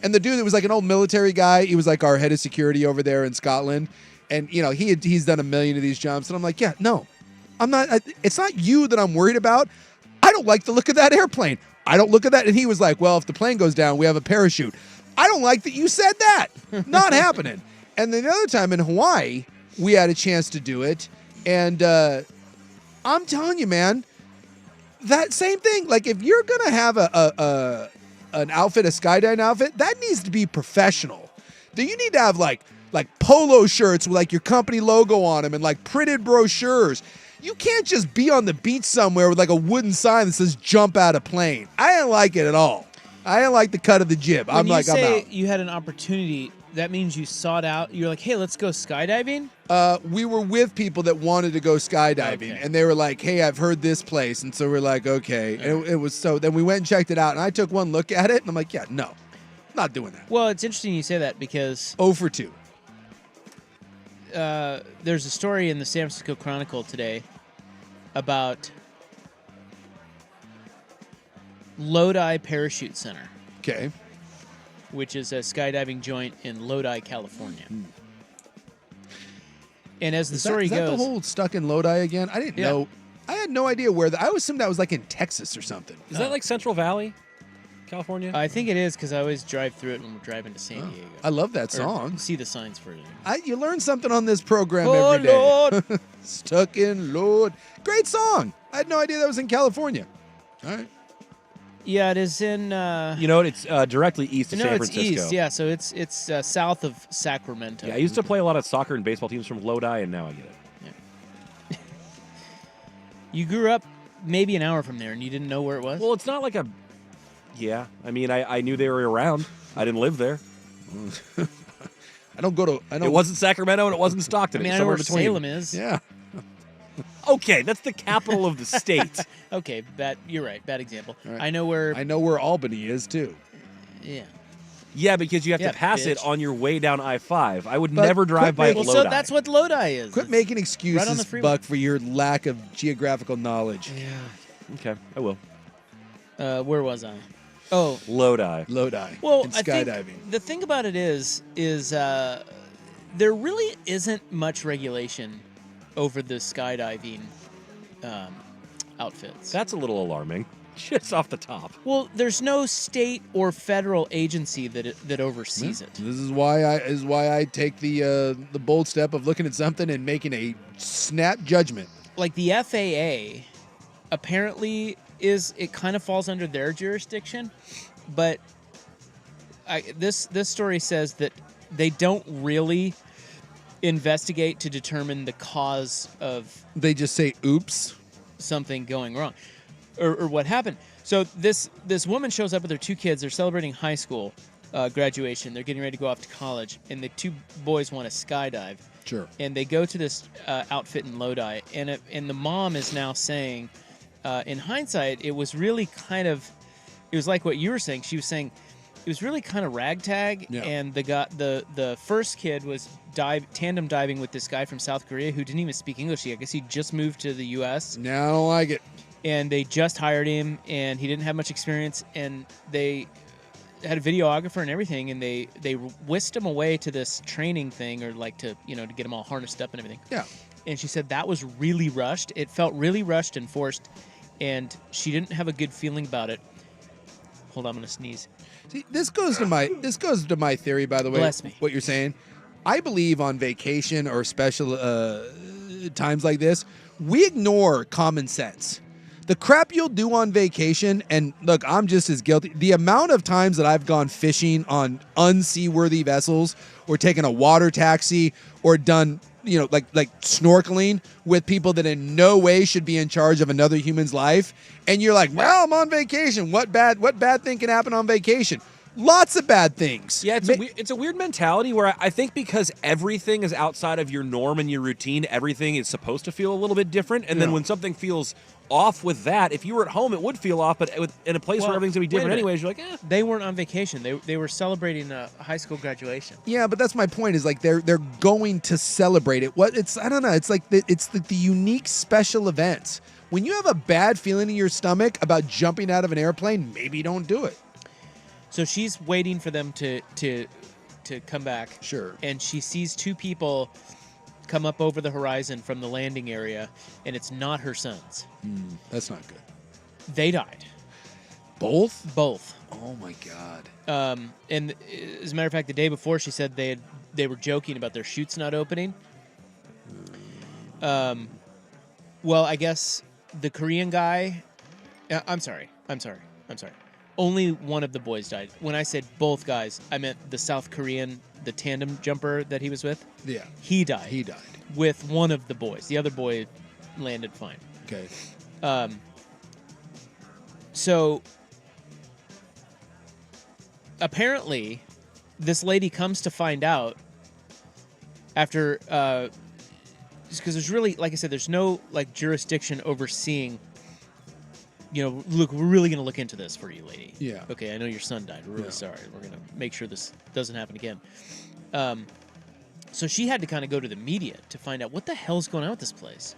And the dude that was like an old military guy, he was like our head of security over there in Scotland. And, you know, he's done a million of these jumps. And I'm like, yeah, no, I'm not. It's not you that I'm worried about. I don't like the look of that airplane. I don't look at that. And he was like, well, if the plane goes down, we have a parachute. I don't like that you said that. Not happening. And then the other time in Hawaii, we had a chance to do it. And I'm telling you, man, that same thing. Like, if you're going to have an outfit, a skydiving outfit, that needs to be professional. Then you need to have, like polo shirts with, like, your company logo on them and, like, printed brochures. You can't just be on the beach somewhere with, like, a wooden sign that says jump out of plane. I didn't like it at all. I didn't like the cut of the jib. When I'm you like, I'm say out. you had an opportunity, that means you sought out, you're like, hey, let's go skydiving? We were with people that wanted to go skydiving, and they were like, hey, I've heard this place. And so we're like, okay. And it was so, then we went and checked it out, and I took one look at it, and I'm like, yeah, no, not doing that. Well, it's interesting you say that because 0 for 2. There's a story in the San Francisco Chronicle today about Lodi Parachute Center. Okay. Which is a skydiving joint in Lodi, California. And as the story is that goes, the whole stuck in Lodi again? I didn't know. I had no idea where. I always assumed that was like in Texas or something. Is that like Central Valley, California? I think it is because I always drive through it when we're driving to San Diego. I love that Or song. see the signs for it. You learn something on this program Oh, every day. Lord. Stuck in Lord. Great song. I had no idea that was in California. All right. Yeah, it is in. You know, it's directly east of no, San it's Francisco. east. Yeah, so it's south of Sacramento. Yeah, I used to play a lot of soccer and baseball teams from Lodi, and now I get it. You grew up maybe an hour from there, and you didn't know where it was. Well, it's not like a. Yeah, I mean, I knew they were around. I didn't live there. I don't go to. I don't. It wasn't Sacramento, and it wasn't Stockton. I mean, It's I know somewhere where between. Salem is. Yeah. Okay, that's the capital of the state. Okay, you're right. Bad example. Right. I know where. I know where Albany is too. Yeah. Yeah, because you have Yeah, to pass it bitch. on your way down I-5. I would But never drive by Well, Lodi. so that's what Lodi is. Quit It's making right on excuses, the freeway. Buck, for your lack of geographical knowledge. Yeah. Okay, I will. Where was I? Oh, Lodi. Well, and I think skydiving. the thing about it is there really isn't much regulation over the skydiving outfits. That's a little alarming. Just off the top. Well, there's no state or federal agency that oversees it. This is why I take the bold step of looking at something and making a snap judgment. Like the FAA, apparently it kind of falls under their jurisdiction, but this story says that they don't really investigate to determine the cause of. They just say, "Oops," something going wrong. Or what happened. So this woman shows up with her 2 kids. They're celebrating high school graduation. They're getting ready to go off to college, and the 2 boys want to skydive. Sure. And they go to this outfit in Lodi, and the mom is now saying, in hindsight, it was really it was like what you were saying. She was saying it was really kind of ragtag, Yeah. and the first kid was tandem diving with this guy from South Korea who didn't even speak English. I guess he just moved to the U.S. Now I don't like it. And they just hired him, and he didn't have much experience, and they had a videographer and everything, and they whisked him away to this training thing, or like to get him all harnessed up and everything. Yeah. And she said that was really rushed. It felt really rushed and forced, and she didn't have a good feeling about it. Hold on, I'm gonna sneeze. See, this goes to my theory, by the way. Bless me. What you're saying. I believe on vacation or special times like this, we ignore common sense. The crap you'll do on vacation, and look, I'm just as guilty. The amount of times that I've gone fishing on unseaworthy vessels, or taken a water taxi, or done, like snorkeling with people that in no way should be in charge of another human's life, and you're like, well, I'm on vacation. What bad thing can happen on vacation? Lots of bad things. Yeah, it's a weird mentality where I think because everything is outside of your norm and your routine, everything is supposed to feel a little bit different. And then when something feels off with that. If you were at home, it would feel off, but in a place where everything's going to be different anyways, you're like, They weren't on vacation. They were celebrating a high school graduation. Yeah, but that's my point. Is like they're going to celebrate it. I don't know. It's like the unique special events. When you have a bad feeling in your stomach about jumping out of an airplane, maybe don't do it. So she's waiting for them to come back. Sure. And she sees two people come up over the horizon from the landing area, and it's not her sons. That's not good. They died. Both? Both. Oh my God. And as a matter of fact, the day before, she said they were joking about their chutes not opening. Well, I guess the Korean guy. I'm sorry. Only one of the boys died. When I said both guys, I meant the South Korean, the tandem jumper that he was with. Yeah. He died. He died. With one of the boys. The other boy landed fine. Okay. So apparently, this lady comes to find out after, because there's really, like I said, there's no like jurisdiction overseeing. Look, we're really going to look into this for you, lady. Yeah. Okay, I know your son died. We're really sorry. We're going to make sure this doesn't happen again. So she had to kind of go to the media to find out what the hell's going on with this place,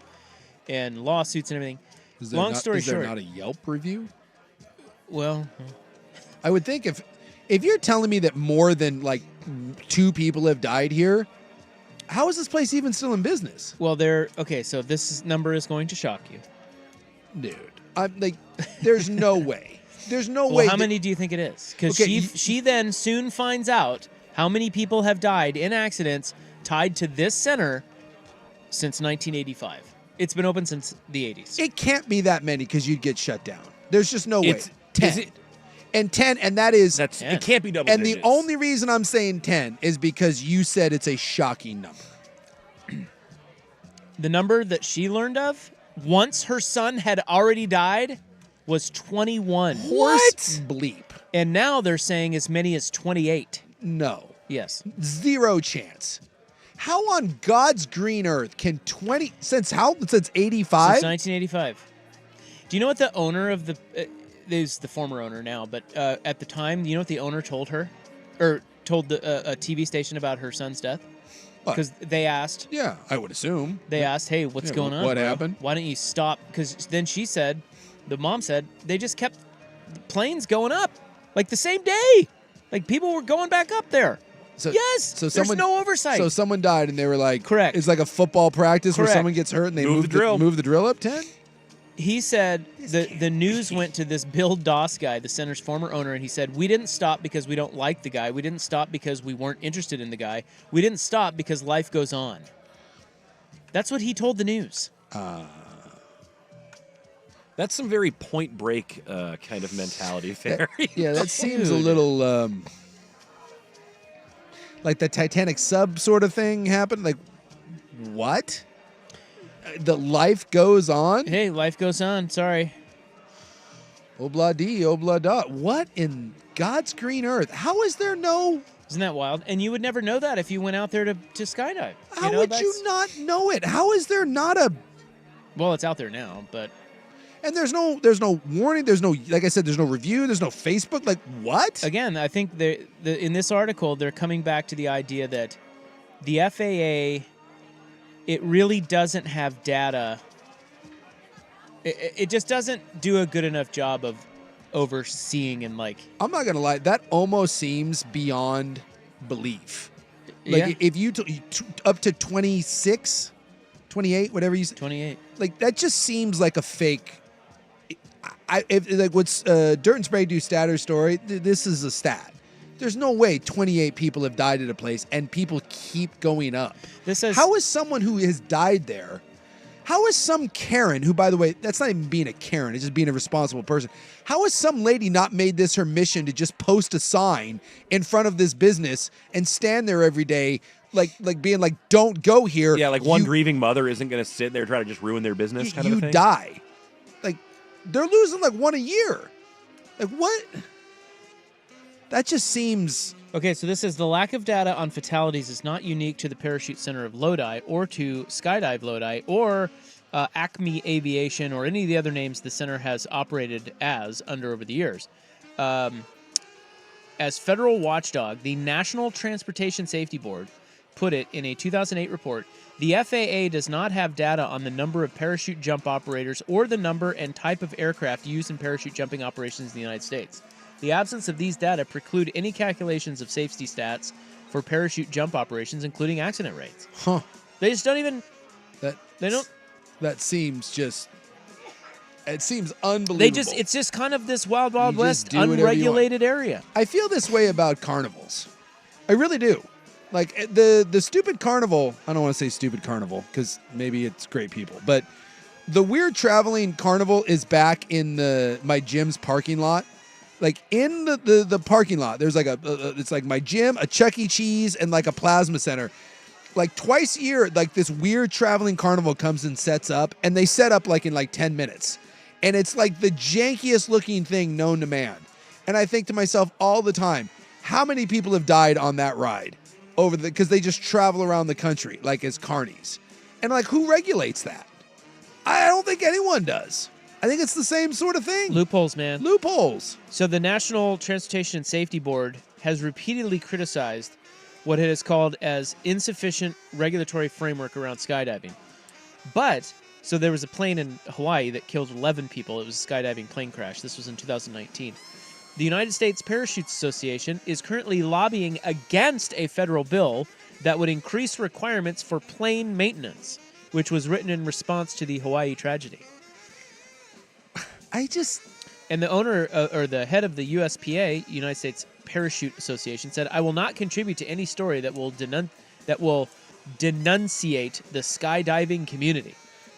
and lawsuits and everything. Long story short, is there not a Yelp review? Well, I would think if you're telling me that more than like 2 people have died here, how is this place even still in business? Well, so this number is going to shock you, dude. I'm like, there's no way. There's no way. How many do you think it is? Because she then soon finds out how many people have died in accidents tied to this center since 1985. It's been open since the 80s. It can't be that many because you'd get shut down. There's just no way. 10. And that is... It can't be double digits. digits. The only reason I'm saying 10 is because you said it's a shocking number. The number that she learned of, once her son had already died, was 21. Horse bleep. And now they're saying as many as 28. No. Yes. 0 chance. How on God's green earth can 20... Since 85? Since 1985. Do you know what the owner of the... is the former owner now, but at the time, you know what the owner told her? Or told a TV station about her son's death? Because they asked. Yeah, I would assume. They asked, hey, what's going on? What bro? happened? Why don't you stop? Because then she said, the mom said, they just kept the planes going up. Like the same day. Like people were going back up there. So, yes, there's no oversight. So someone died and they were like, correct. It's like a football practice where someone gets hurt and they move the drill up 10? He said the news went to this Bill Doss guy, the center's former owner, and he said, we didn't stop because we don't like the guy. We didn't stop because we weren't interested in the guy. We didn't stop because life goes on. That's what he told the news. That's some very Point Break kind of mentality there. That seems a little like the Titanic sub sort of thing happened. Like, what? The life goes on? Hey, life goes on. Sorry. Obla-dee, obla-da. What in God's green earth? How is there no... Isn't that wild? And you would never know that if you went out there to skydive. How would you not know it? How is there not a... Well, it's out there now, but... And there's no warning. There's no, like I said, there's no review. There's no Facebook. Like, what? Again, I think in this article, they're coming back to the idea that the FAA... It really doesn't have data. It just doesn't do a good enough job of overseeing and like... I'm not going to lie. That almost seems beyond belief. Like if you up to 26, 28, whatever you say. 28. Like that just seems like a fake. Like what's Dirt and Spray do stat or story. This is a stat. There's no way 28 people have died at a place and people keep going up. How is someone who has died there, how is some Karen, who, by the way, that's not even being a Karen, it's just being a responsible person. How has some lady not made this her mission to just post a sign in front of this business and stand there every day like being like, don't go here. Yeah, like one grieving mother isn't going to sit there trying to just ruin their business kind of a thing. You die. Like, they're losing like 1 a year. Like, what? That just seems... Okay, so this is the lack of data on fatalities is not unique to the Parachute Center of Lodi or to Skydive Lodi or Acme Aviation, or any of the other names the center has operated as over the years. As federal watchdog, the National Transportation Safety Board put it in a 2008 report, the FAA does not have data on the number of parachute jump operators or the number and type of aircraft used in parachute jumping operations in the United States. The absence of these data preclude any calculations of safety stats for parachute jump operations, including accident rates. Huh. They just don't even... That seems just... It seems unbelievable. It's just kind of this wild, wild You just west, do whatever you want. unregulated area. I feel this way about carnivals. I really do. Like the stupid carnival, I don't want to say stupid carnival because maybe it's great people, but the weird traveling carnival is back in my gym's parking lot. Like in the parking lot, there's like it's like my gym, a Chuck E. Cheese, and like a plasma center. Like twice a year, like this weird traveling carnival comes and sets up, and they set up like in like 10 minutes. And it's like the jankiest looking thing known to man. And I think to myself all the time, how many people have died on that ride because they just travel around the country like as carnies? And like, who regulates that? I don't think anyone does. I think it's the same sort of thing. Loopholes, man. Loopholes. So the National Transportation and Safety Board has repeatedly criticized what it has called as insufficient regulatory framework around skydiving. But, so there was a plane in Hawaii that killed 11 people. It was a skydiving plane crash. This was in 2019. The United States Parachutes Association is currently lobbying against a federal bill that would increase requirements for plane maintenance, which was written in response to the Hawaii tragedy. And the owner, or the head of the USPA, United States Parachute Association, said, "I will not contribute to any story that will denunciate the skydiving community."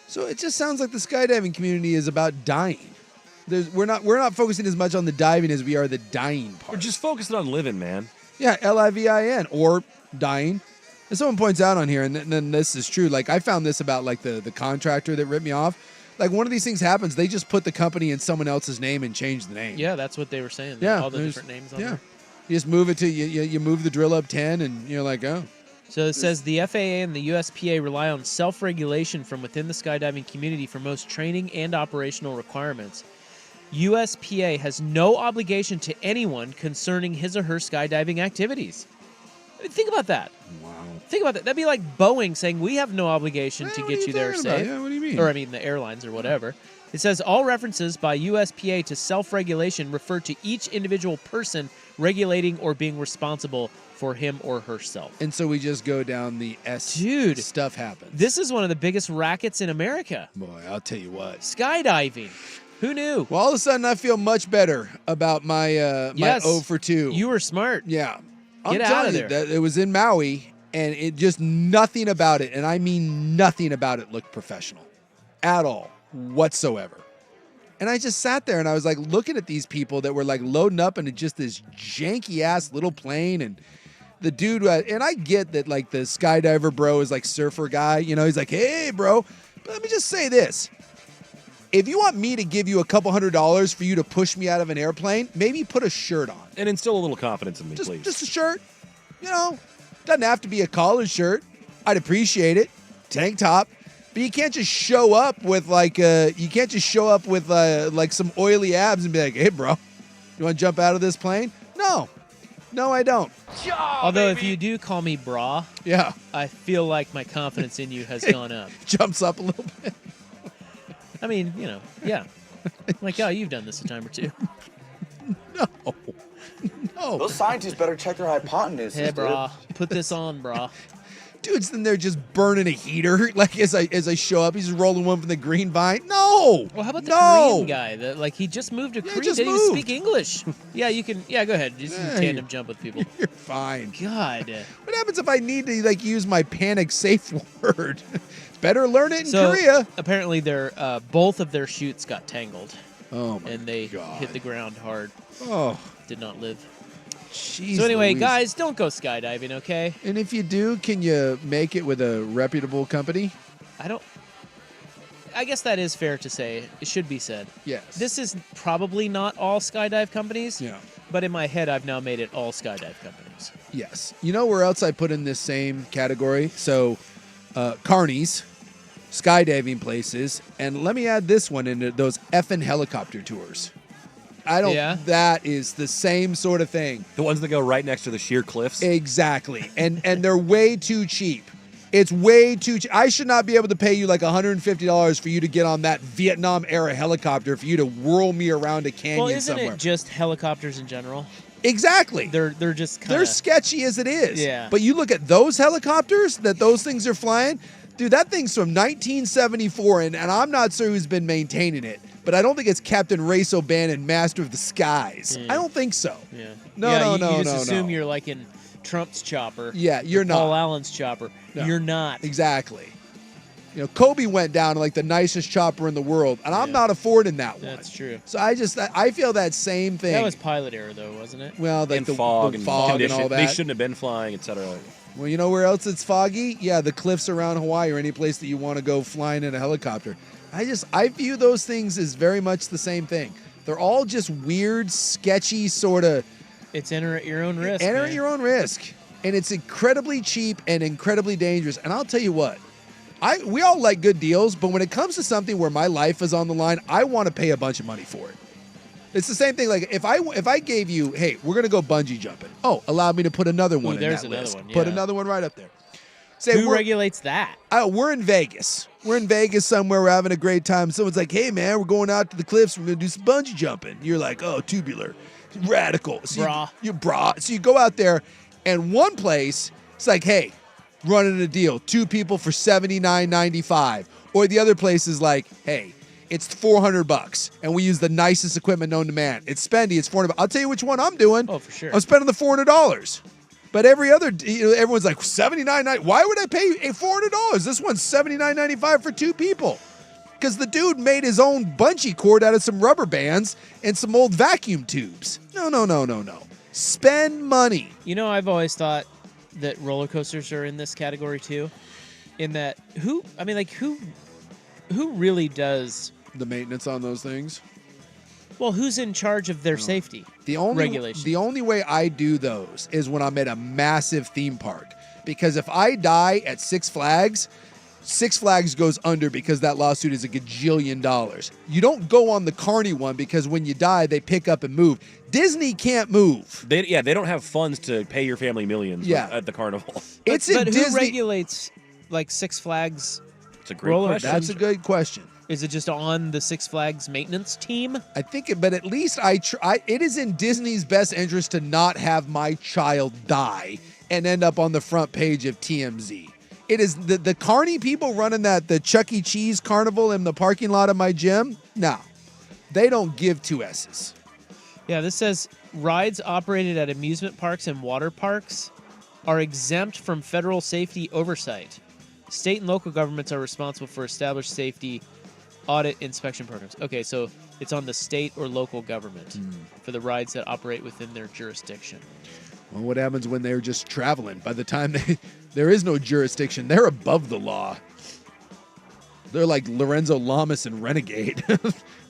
So it just sounds like the skydiving community is about dying. We're not focusing as much on the diving as we are the dying part. We're just focusing on living, man. Yeah, LIVIN, or dying. And someone points out on here, and then this is true. Like I found this about like the contractor that ripped me off. Like one of these things happens, they just put the company in someone else's name and change the name. Yeah, that's what they were saying. Yeah, all the different names on there. You just move it to you move the drill up 10, and you're like, oh. So it says the FAA and the USPA rely on self-regulation from within the skydiving community for most training and operational requirements. USPA has no obligation to anyone concerning his or her skydiving activities. I mean, think about that. Wow. Think about that. That'd be like Boeing saying, we have no obligation to get you there safe. Yeah, what do you mean? Or, I mean, the airlines or whatever. It says all references by USPA to self-regulation refer to each individual person regulating or being responsible for him or herself. And so we just go down the Dude, stuff happens. This is one of the biggest rackets in America. Boy, I'll tell you what. Skydiving. Who knew? Well, all of a sudden I feel much better about my my 0 for 2. You were smart. Yeah. Get out of there. That it was in Maui, and it just nothing about it, and I mean nothing about it looked professional at all whatsoever. And I just sat there and I was like looking at these people that were like loading up into just this janky ass little plane, and the dude, and I get that like the skydiver bro is like surfer guy, you know, he's like, hey bro, but let me just say this. If you want me to give you a couple $100 for you to push me out of an airplane, maybe put a shirt on. And instill a little confidence in me, please. Just a shirt. You know, doesn't have to be a collared shirt. I'd appreciate it. Tank top. But you can't just show up with like like some oily abs and be like, hey bro, you want to jump out of this plane? No, I don't. Although if you do call me bra, yeah, I feel like my confidence in you has gone up. Jumps up a little bit. I mean, you know, yeah. Like, oh, you've done this a time or two. No. Those scientists better check their hypotenuse. Hey, brah, put this on, brah. Dude's in there just burning a heater. Like as I show up, he's just rolling one from the green vine. No. Well, how about the Korean guy? That like he just moved to Korea. Didn't even speak English. Yeah, you can. Yeah, go ahead. Just tandem jump with people. You're fine. God. What happens if I need to like use my panic safe word? Better learn it in so, Korea. Apparently, both of their chutes got tangled. Oh my And they God. hit the ground hard. Oh. Did not live. Jeez So anyway, Louise. guys, don't go skydiving, okay? And if you do, can you make it with a reputable company? I guess that is fair to say. It should be said. Yes. This is probably not all skydive companies. Yeah. But in my head, I've now made it all skydive companies. Yes. You know where else I put in this same category? So, carnies. skydiving places, and let me add this one into those effing helicopter tours. That is the same sort of thing. The ones that go right next to the sheer cliffs? Exactly. And they're way too cheap. It's way too cheap. I should not be able to pay you like $150 for you to get on that Vietnam-era helicopter for you to whirl me around a canyon Well, isn't somewhere. it just helicopters in general? Exactly. They're just kind They're sketchy as it is. Yeah. But you look at those helicopters that those things are flying, dude, that thing's from 1974, and I'm not sure who's been maintaining it, but I don't think it's Captain Race O'Bannon, Master of the Skies. I don't think so. Yeah. No. You just assume you're like in Trump's chopper. Yeah, you're not. Paul Allen's chopper. No. You're not. Exactly. Kobe went down like the nicest chopper in the world, and I'm not affording that one. That's true. So I feel that same thing. That was pilot era, though, wasn't it? Well, like and the fog, the and fog and condition. all that. They shouldn't have been flying, etc. Well, you know where else it's foggy? Yeah, the cliffs around Hawaii or any place that you want to go flying in a helicopter. I view those things as very much the same thing. They're all just weird, sketchy sort of. It's enter at your own risk. Enter at your own risk. And it's incredibly cheap and incredibly dangerous. And I'll tell you what, we all like good deals, but when it comes to something where my life is on the line, I want to pay a bunch of money for it. It's the same thing. Like if I gave you, hey, we're gonna go bungee jumping. Oh, allow me to put another one in there's that another list. one, Put yeah. another one right up there. Who regulates that? We're in Vegas. We're in Vegas somewhere. We're having a great time. Someone's like, hey, man, we're going out to the cliffs. We're going to do some bungee jumping. You're like, oh, tubular. Radical. So you're bra. So you go out there, and one place, it's like, hey, running a deal. 2 people for $79.95. Or the other place is like, hey, it's $400, and we use the nicest equipment known to man. It's spendy. It's $400. I'll tell you which one I'm doing. Oh, for sure. I'm spending the $400. But every other, everyone's like $79.90. Why would I pay $400? This one's $79.95 for 2 people. Because the dude made his own bungee cord out of some rubber bands and some old vacuum tubes. No. Spend money. I've always thought that roller coasters are in this category too. In that, who really does the maintenance on those things? Well, who's in charge of their safety? Regulations. The only way I do those is when I'm at a massive theme park. Because if I die at Six Flags goes under because that lawsuit is $1 gajillion. You don't go on the Carney one because when you die, they pick up and move. Disney can't move. They don't have funds to pay your family millions at the carnival. But who regulates like Six Flags? It's a great question. That's a good question. Is it just on the Six Flags maintenance team? I think but at least it is in Disney's best interest to not have my child die and end up on the front page of TMZ. It is the Carney people running the Chuck E. Cheese carnival in the parking lot of my gym. No, they don't give 2 S's. Yeah, this says rides operated at amusement parks and water parks are exempt from federal safety oversight. State and local governments are responsible for established safety audit inspection programs. Okay, so it's on the state or local government for the rides that operate within their jurisdiction. Well, what happens when they're just traveling? By the time there is no jurisdiction, they're above the law. They're like Lorenzo Lamas and Renegade.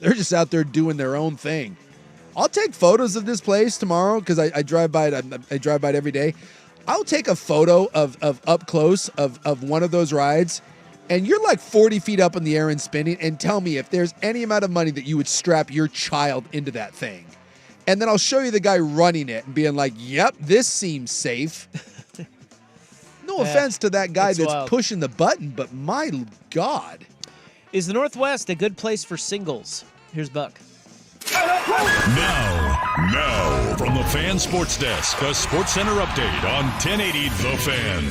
They're just out there doing their own thing. I'll take photos of this place tomorrow because I drive by it. I drive by it every day. I'll take a photo of up close of one of those rides, and you're like 40 feet up in the air and spinning, and tell me if there's any amount of money that you would strap your child into that thing. And then I'll show you the guy running it and being like, yep, this seems safe. No offense to that guy that's wild. pushing the button, but my God. Is the Northwest a good place for singles? Here's Buck. Now, from the Fan Sports Desk, a Sports Center update on 1080 The Fan.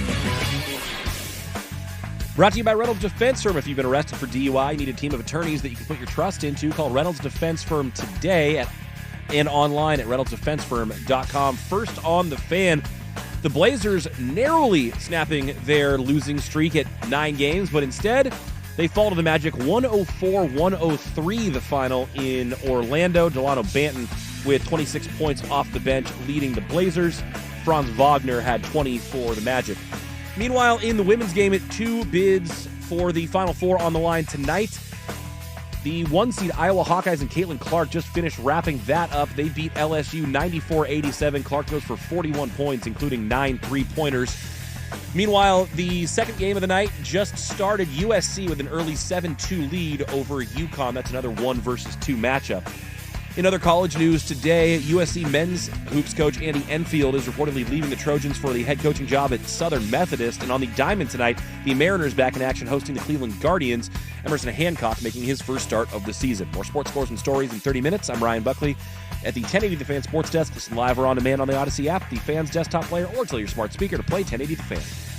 Brought to you by Reynolds Defense Firm. If you've been arrested for DUI, you need a team of attorneys that you can put your trust into. Call Reynolds Defense Firm today and online at reynoldsdefensefirm.com. First on the Fan, the Blazers narrowly snapping their losing streak at 9 games, but instead they fall to the Magic 104-103 the final in Orlando. Delano Banton with 26 points off the bench leading the Blazers. Franz Wagner had 20 for the Magic. Meanwhile, in the women's game, 2 bids for the Final Four on the line tonight. The 1-seed Iowa Hawkeyes and Caitlin Clark just finished wrapping that up. They beat LSU 94-87. Clark goes for 41 points, including 9 3-pointers. Meanwhile, the second game of the night just started. USC with an early 7-2 lead over UConn. That's another 1 versus 2 matchup. In other college news today, USC men's hoops coach Andy Enfield is reportedly leaving the Trojans for the head coaching job at Southern Methodist. And on the diamond tonight, the Mariners back in action hosting the Cleveland Guardians. Emerson Hancock making his first start of the season. More sports scores and stories in 30 minutes. I'm Ryan Buckley at the 1080 The Fan Sports Desk. Listen live or on demand on the Odyssey app, the Fan's desktop player, or tell your smart speaker to play 1080 The Fan.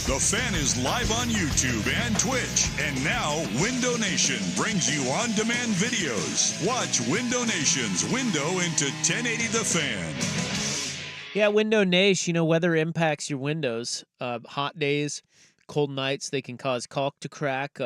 The Fan is live on YouTube and Twitch. And now, Window Nation brings you on-demand videos. Watch Window Nation's window into 1080 The Fan. Yeah, Window Nation, weather impacts your windows. Hot days, cold nights, they can cause caulk to crack.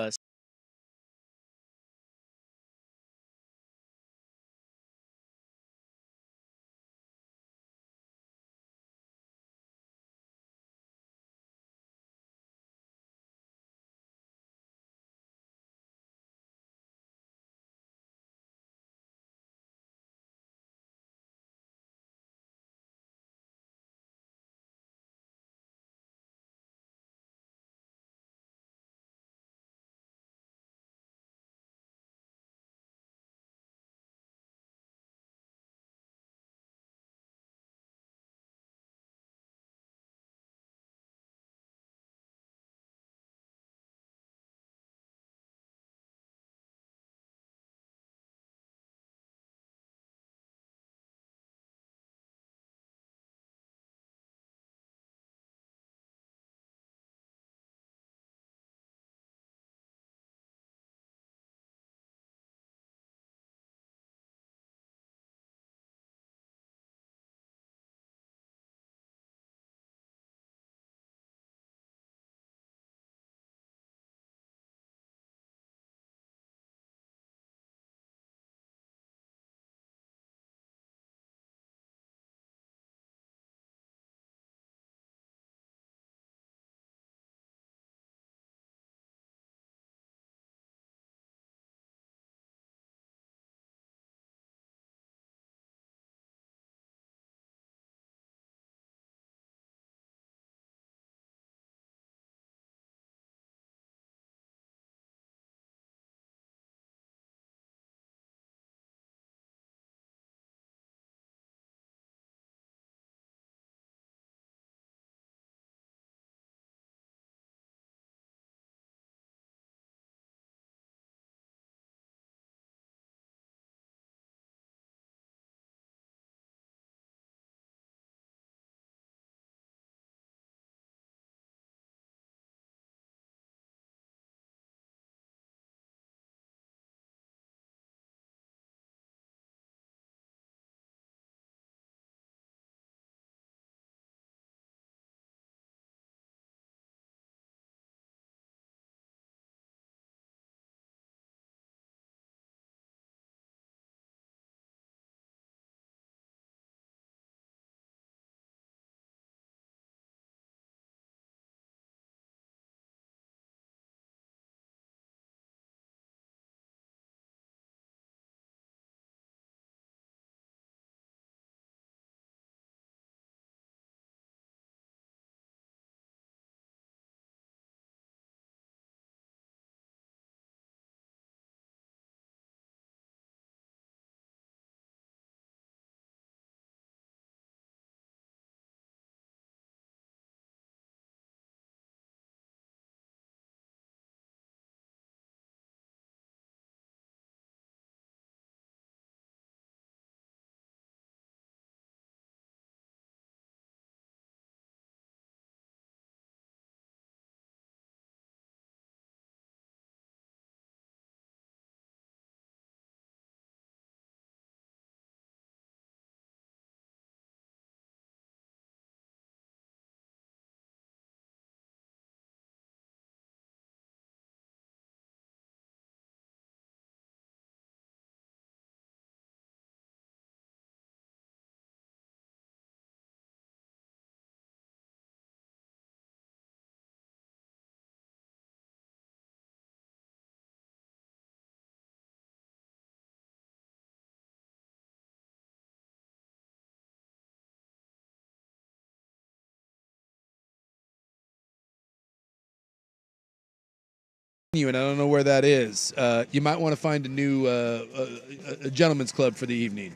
venue, and I don't know where that is. You might want to find a new a gentleman's club for the evening.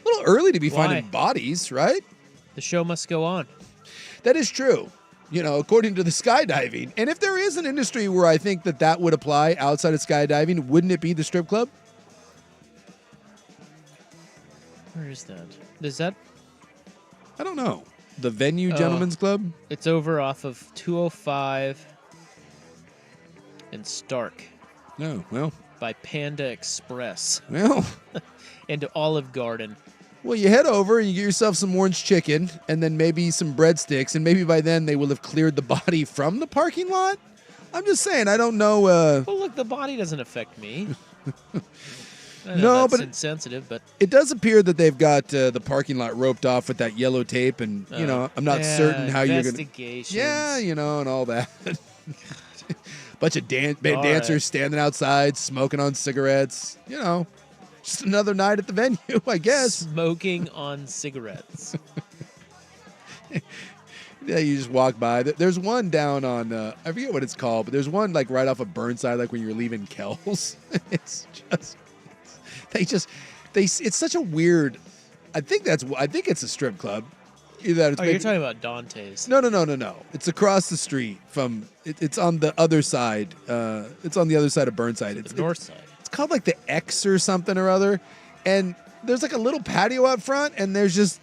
A little early to be finding bodies, right? The show must go on. That is true. You know, according to the skydiving. And if there is an industry where I think that would apply outside of skydiving, wouldn't it be the strip club? Where is that? Is that? I don't know. The Venue Gentlemen's Club? It's over off of 205 and Stark. No, well. By Panda Express. Well. And to Olive Garden. Well, you head over and you get yourself some orange chicken and then maybe some breadsticks, and maybe by then they will have cleared the body from the parking lot. I'm just saying, I don't know. Well, look, the body doesn't affect me. I know No, that's but insensitive, but it does appear that they've got the parking lot roped off with that yellow tape, and you know, I'm not certain how you're gonna. Yeah, you know, and all that. Bunch of dancers standing outside, smoking on cigarettes. You know, just another night at the venue, I guess. Smoking on cigarettes. Yeah, you just walk by. There's one down on, I forget what it's called, but there's one like right off of Burnside, like when you're leaving Kells. It's just, it's such a weird, I think it's a strip club. Either it's you're talking about Dante's. No. It's across the street from, it's on the other side. It's on the other side of Burnside. It's the north side. It's called like the X or something or other. And there's like a little patio out front, and there's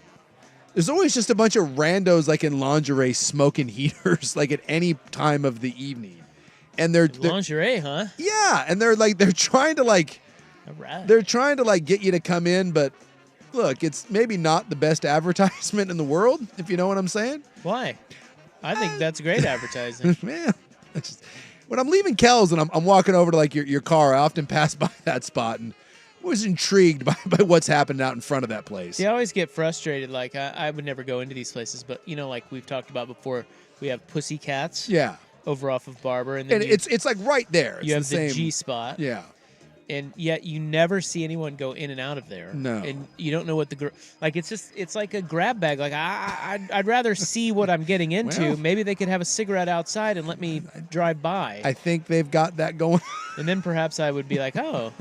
always just a bunch of randos like in lingerie smoking heaters like at any time of the evening. And they're lingerie, huh? Yeah, and they're trying to they're trying to get you to come in, but look, it's maybe not the best advertisement in the world, if you know what I'm saying. Why? I think that's great advertising. Man, when I'm leaving Kells and I'm walking over to like your car, I often pass by that spot and was intrigued by what's happening out in front of that place. See, I always get frustrated. Like, I would never go into these places, but, you know, like we've talked about before, we have Pussycats. Yeah. Over off of Barber. And then it's like right there. It's you have the same G-spot. Yeah. And yet you never see anyone go in and out of there. No. And you don't know what it's like a grab bag. Like, I'd rather see what I'm getting into. Well, maybe they could have a cigarette outside and let me drive by. I think they've got that going. And then perhaps I would be like, oh.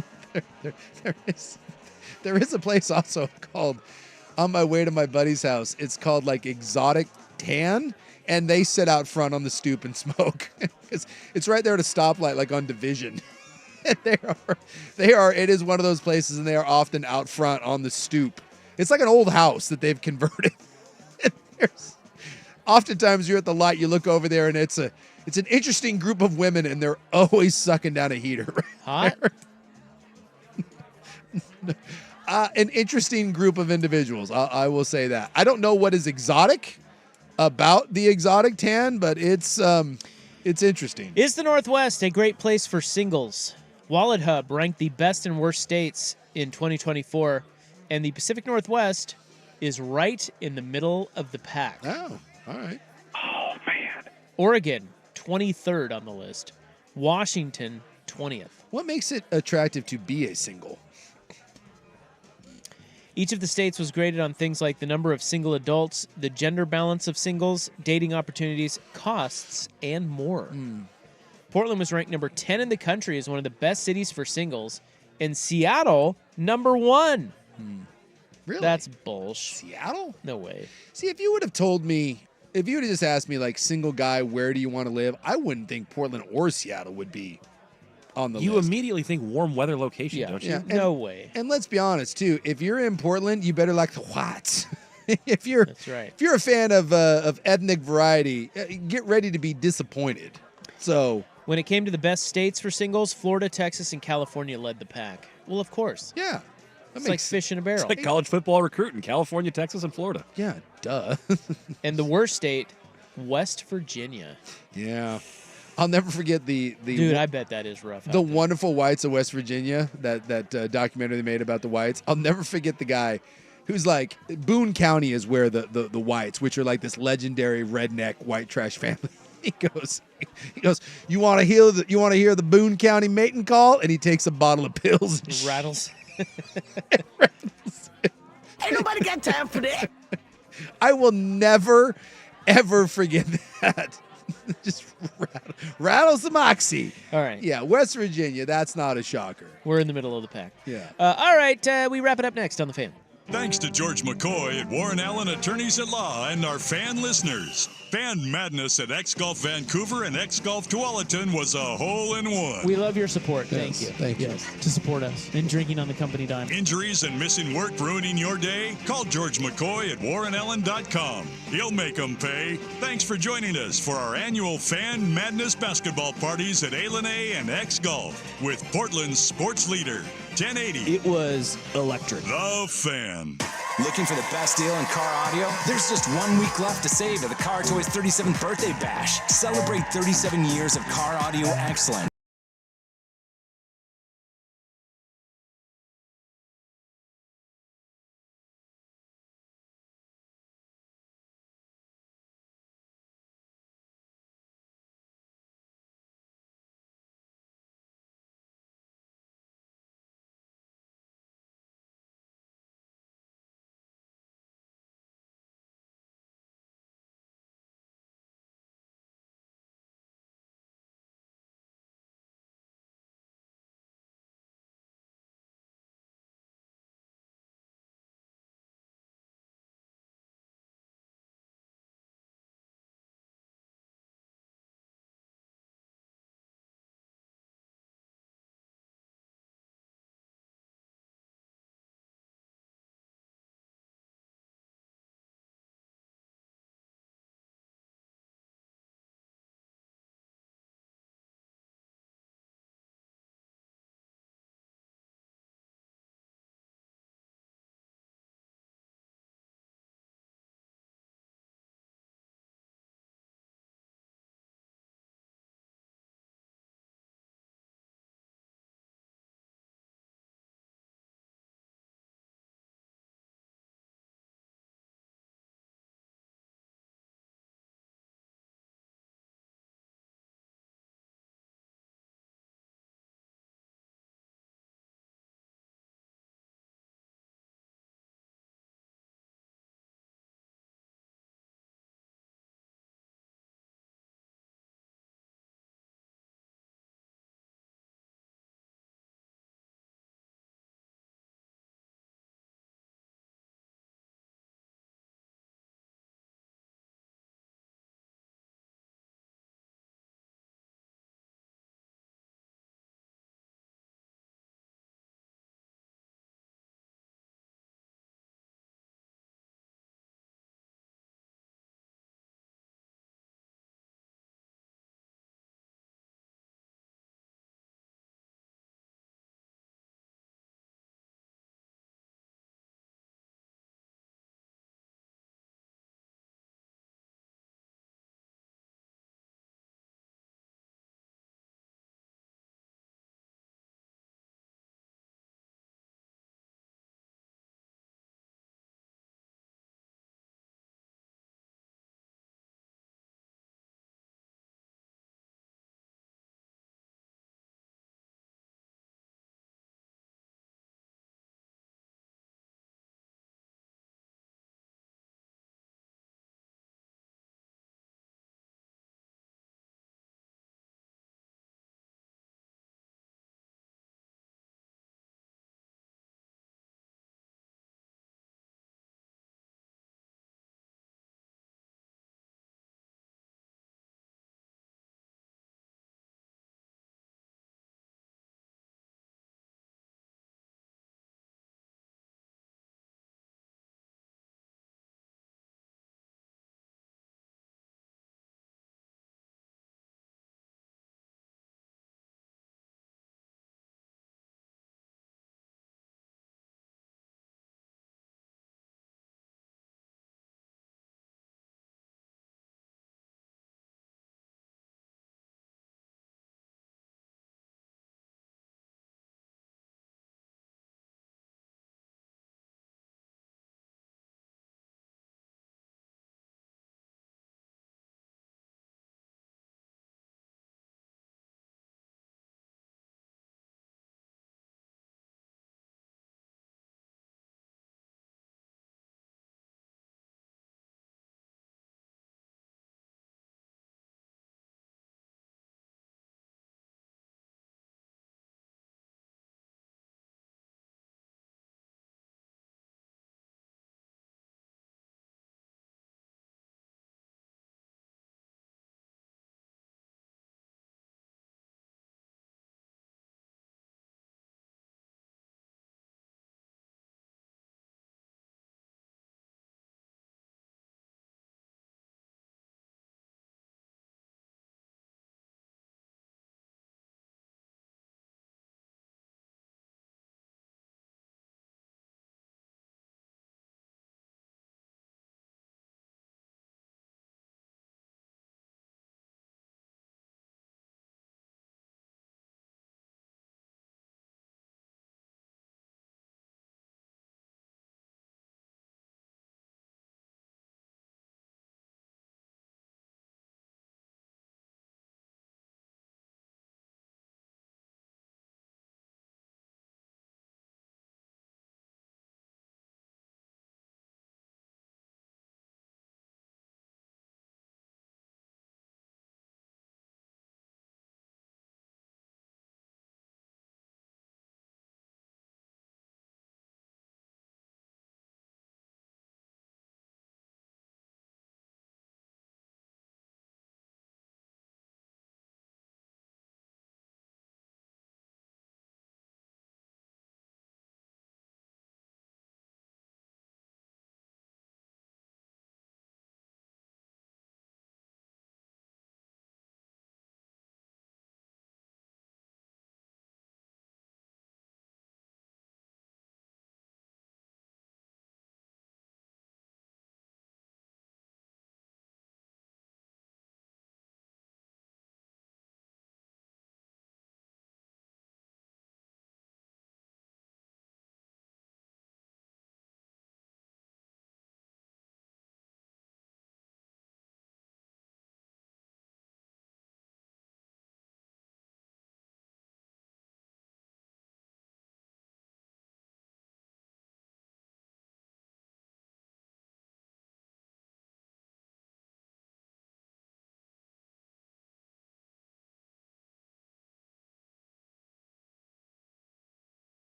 There is a place also called, on my way to my buddy's house, it's called like Exotic Tan, and they sit out front on the stoop and smoke. It's right there at a stoplight, like on Division. And it is one of those places, and they are often out front on the stoop. It's like an old house that they've converted. Oftentimes you're at the light, you look over there, and it's an interesting group of women, and they're always sucking down a heater. Hot? An interesting group of individuals. I will say that. I don't know what is exotic about the Exotic Tan, but it's interesting. Is the Northwest a great place for singles? Wallet Hub ranked the best and worst states in 2024, and the Pacific Northwest is right in the middle of the pack. Oh, all right. Oh, man. Oregon, 23rd on the list. Washington, 20th. What makes it attractive to be a single? Each of the states was graded on things like the number of single adults, the gender balance of singles, dating opportunities, costs, and more. Portland was ranked number 10 in the country as one of the best cities for singles, and Seattle, number 1. Really? That's bullshit. Seattle? No way. See, if you would have told me, if you would have just asked me, like, single guy, where do you want to live? I wouldn't think Portland or Seattle would be on the list. You immediately think warm weather location, don't you? Yeah. No way. And let's be honest, too. If you're in Portland, you better like the Whites. That's right. If you're a fan of ethnic variety, get ready to be disappointed. So when it came to the best states for singles, Florida, Texas, and California led the pack. Well, of course. Yeah. It's like fish in a barrel. It's like college football recruiting, California, Texas, and Florida. Yeah, duh. And the worst state, West Virginia. Yeah. I'll never forget the Dude, I bet that is rough. The Wonderful Whites of West Virginia, that documentary they made about the Whites. I'll never forget the guy who's like, Boone County is where the Whites, which are like this legendary redneck white trash family. He goes, you want to hear the Boone County mating call? And he takes a bottle of pills and rattles. Ain't nobody got time for that. I will never, ever forget that. Just rattle some oxy. All right. Yeah, West Virginia, that's not a shocker. We're in the middle of the pack. Yeah. All right, we wrap it up next on The Fan. Thanks to George McCoy at Warren Allen Attorneys at Law and our fan listeners. Fan madness at X-Golf Vancouver and X-Golf Tualatin was a hole-in-one. We love your support. Thank you. Thank you. To support us in drinking on the company dime. Injuries and missing work ruining your day? Call George McCoy at warrenallen.com. He'll make them pay. Thanks for joining us for our annual Fan Madness basketball parties at A and X-Golf with Portland's sports leader, 1080. It was electric. The Fan. Looking for the best deal in car audio? There's just 1 week left to save at the Car Toys 37th Birthday Bash. Celebrate 37 years of car audio excellence